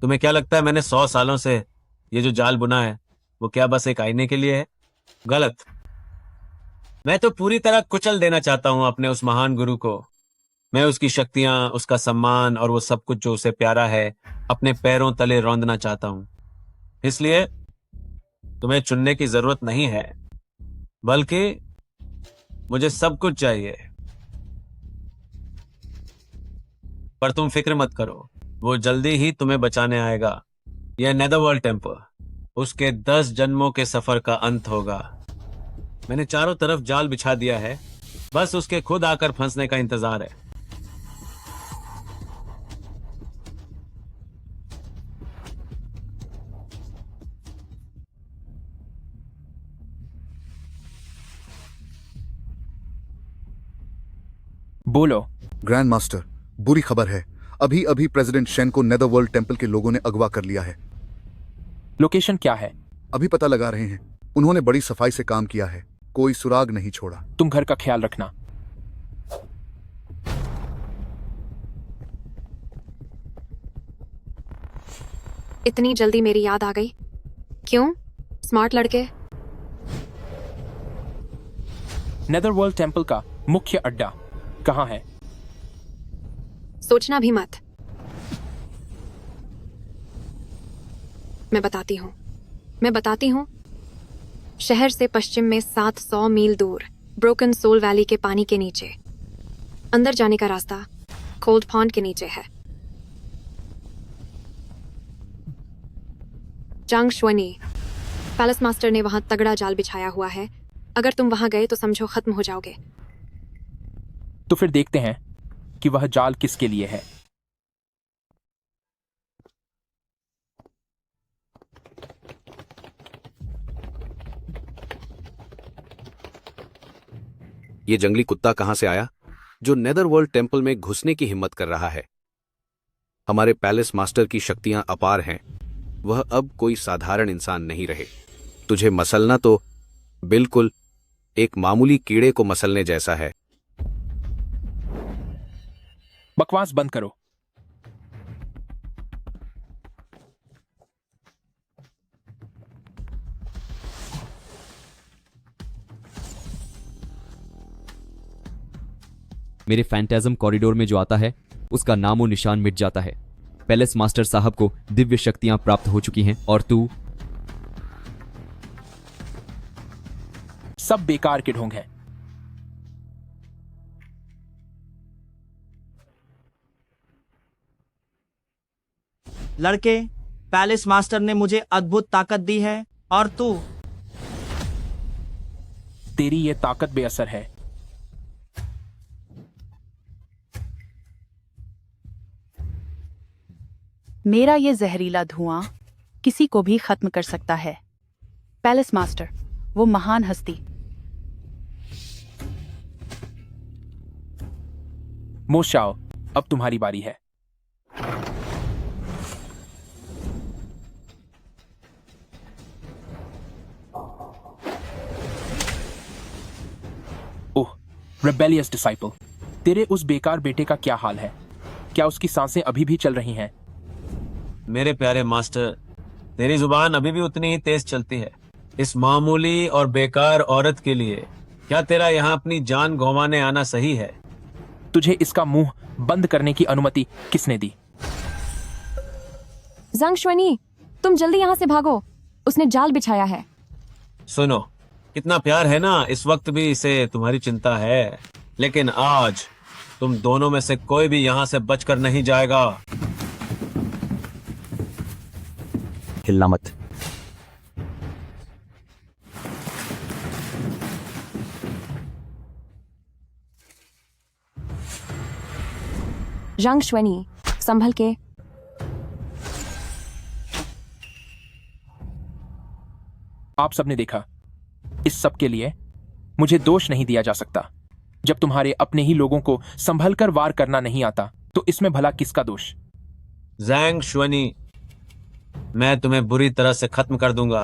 तुम्हें क्या लगता है मैंने 100 सालों से ये जो जाल बुना है वो क्या बस एक आईने के लिए है? गलत। मैं तो पूरी तरह कुचल देना चाहता हूं अपने उस महान गुरु को मैं उसकी शक्तियां, उसका सम्मान और वो सब कुछ जो उसे प्यारा है अपने पैरों तले रौंदना चाहता हूं। इसलिए तुम्हें चुनने की जरूरत नहीं है, बल्कि मुझे सब कुछ चाहिए। पर तुम फिक्र मत करो, वो जल्दी ही तुम्हें बचाने आएगा। यह नेदरवर्ल्ड टेम्पल उसके 10 जन्मों के सफर का अंत होगा। मैंने चारों तरफ जाल बिछा दिया है, बस उसके खुद आकर फंसने का इंतजार है। बोलो। ग्रैंड मास्टर, बुरी खबर है। अभी अभी प्रेसिडेंट शेन को नेदरवर्ल्ड टेम्पल के लोगों ने अगवा कर लिया है। लोकेशन क्या है? अभी पता लगा रहे हैं। उन्होंने बड़ी सफाई से काम किया है, कोई सुराग नहीं छोड़ा। तुम घर का ख्याल रखना। इतनी जल्दी मेरी याद आ गई? क्यों? स्मार्ट लड़के। नेदरवर्ल्ड टेम्पल का मुख्य अड्डा कहाँ है? सोचना भी मत, मैं बताती हूँ। शहर से पश्चिम में 700 मील दूर ब्रोकन सोल वैली के पानी के नीचे अंदर जाने का रास्ता कोल्ड पॉन्ड के नीचे है। जांग श्वनी, पैलेस मास्टर ने वहां तगड़ा जाल बिछाया हुआ है। अगर तुम वहां गए तो समझो खत्म हो जाओगे। तो फिर देखते हैं कि वह जाल किसके लिए है। ये जंगली कुत्ता कहां से आया जो नेदरवर्ल्ड टेम्पल में घुसने की हिम्मत कर रहा है? हमारे पैलेस मास्टर की शक्तियां अपार हैं। वह अब कोई साधारण इंसान नहीं रहे। तुझे मसलना तो बिल्कुल एक मामूली कीड़े को मसलने जैसा है। बकवास बंद करो। मेरे फैंटाज़म कॉरिडोर में जो आता है उसका नामो निशान मिट जाता है। पैलेस मास्टर साहब को दिव्य शक्तियां प्राप्त हो चुकी हैं और तू सब बेकार के ढोंग हैं। लड़के, पैलेस मास्टर ने मुझे अद्भुत ताकत दी है और तू? तेरी ये ताकत बेअसर है। मेरा ये जहरीला धुआं किसी को भी खत्म कर सकता है। पैलेस मास्टर, वो महान हस्ती। मोशाओ, अब तुम्हारी बारी है। ओह, रेबेलियस डिसाइपल, तेरे उस बेकार बेटे का क्या हाल है? क्या उसकी सांसें अभी भी चल रही हैं? मेरे प्यारे मास्टर, तेरी जुबान अभी भी उतनी ही तेज चलती है। इस मामूली और बेकार औरत के लिए क्या तेरा यहाँ अपनी जान गंवाने आना सही है? तुझे इसका मुंह बंद करने की अनुमति किसने दी? जांग श्वनी, तुम जल्दी यहाँ से भागो। उसने जाल बिछाया है। सुनो, कितना प्यार है ना, इस वक्त भी इसे तुम्हारी चिंता है, लेकिन आज तुम दोनों में से कोई भी यहाँ से बचकर नहीं जाएगा। हिलना मत। जांग श्वनी, संभल के। आप सबने देखा, इस सब के लिए मुझे दोष नहीं दिया जा सकता। जब तुम्हारे अपने ही लोगों को संभल कर वार करना नहीं आता तो इसमें भला किसका दोष? ज़ैंग श्वनी, मैं तुम्हें बुरी तरह से खत्म कर दूंगा।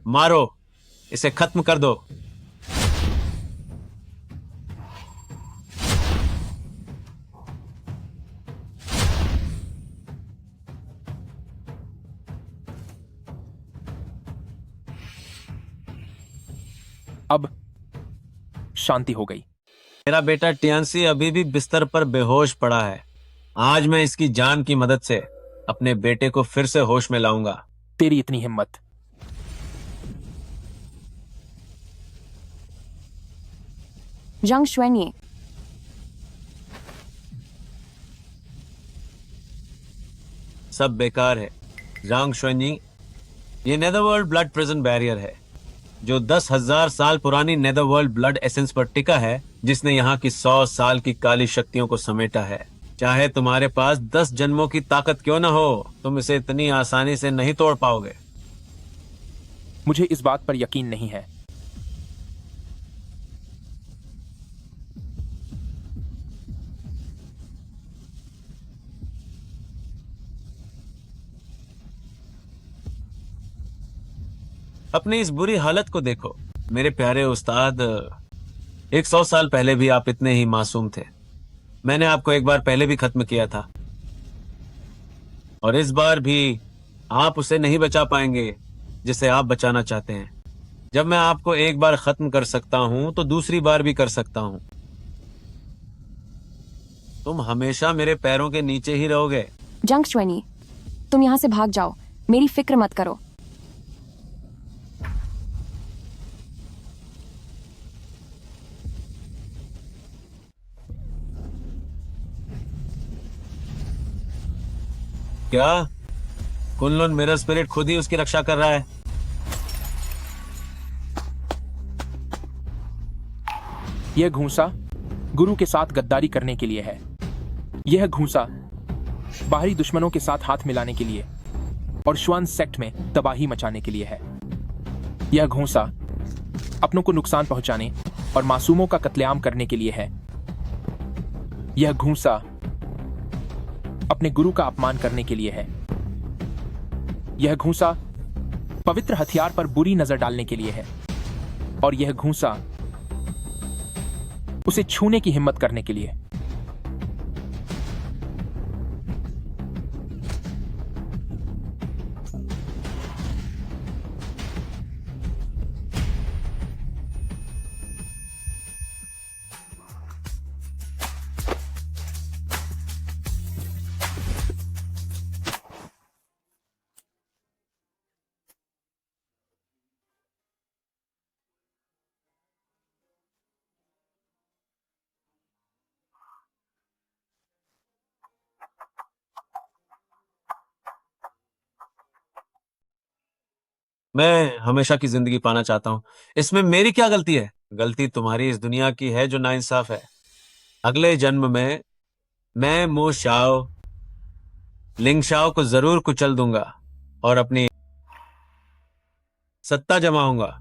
मारो, इसे खत्म कर दो। अब शांति हो गई। मेरा बेटा टियानसी अभी भी बिस्तर पर बेहोश पड़ा है। आज मैं इसकी जान की मदद से अपने बेटे को फिर से होश में लाऊंगा। तेरी इतनी हिम्मत? जांग शुएनये, सब बेकार है जांग शुएनयी। ये नेदरवर्ल्ड ब्लड प्रिजन बैरियर है जो 10,000 साल पुरानी नेदरवर्ल्ड ब्लड एसेंस पर टिका है, जिसने यहाँ की 100 साल की काली शक्तियों को समेटा है। चाहे तुम्हारे पास 10 जन्मों की ताकत क्यों न हो, तुम इसे इतनी आसानी से नहीं तोड़ पाओगे। मुझे इस बात पर यकीन नहीं है। अपनी इस बुरी हालत को देखो मेरे प्यारे उस्ताद। 100 साल पहले भी आप इतने ही मासूम थे। मैंने आपको एक बार पहले भी खत्म किया था और इस बार भी आप उसे नहीं बचा पाएंगे जिसे आप बचाना चाहते हैं। जब मैं आपको एक बार खत्म कर सकता हूं तो दूसरी बार भी कर सकता हूं। तुम हमेशा मेरे पैरों के नीचे ही रहोगे। जांग शुएनये, तुम यहाँ से भाग जाओ, मेरी फिक्र मत करो। क्या कुनलुन मिरर स्पिरिट खुद ही उसकी रक्षा कर रहा है? यह घूंसा गुरु के साथ गद्दारी करने के लिए है। यह घूंसा बाहरी दुश्मनों के साथ हाथ मिलाने के लिए और श्वान सेक्ट में तबाही मचाने के लिए है। यह घूंसा अपनों को नुकसान पहुंचाने और मासूमों का कत्लेआम करने के लिए है। यह घूंसा अपने गुरु का अपमान करने के लिए है। यह घूंसा पवित्र हथियार पर बुरी नजर डालने के लिए है और यह घूंसा उसे छूने की हिम्मत करने के लिए। मैं हमेशा की जिंदगी पाना चाहता हूं। इसमें मेरी क्या गलती है? गलती तुम्हारी इस दुनिया की है जो नाइंसाफ है। अगले जन्म में मैं मो शाओ लिंग शाओ को जरूर कुचल दूंगा और अपनी सत्ता जमाऊंगा।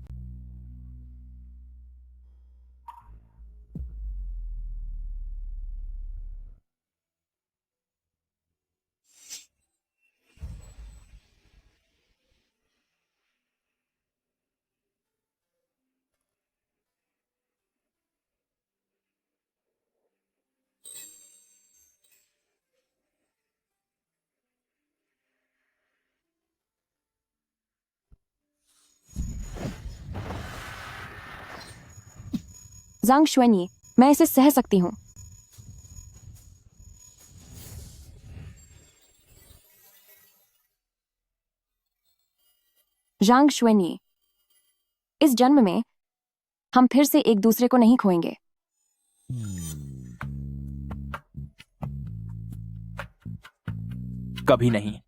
जांग शुएनये, मैं इसे सह सकती हूँ। जांग शुएनये, इस जन्म में हम फिर से एक दूसरे को नहीं खोएंगे। कभी नहीं।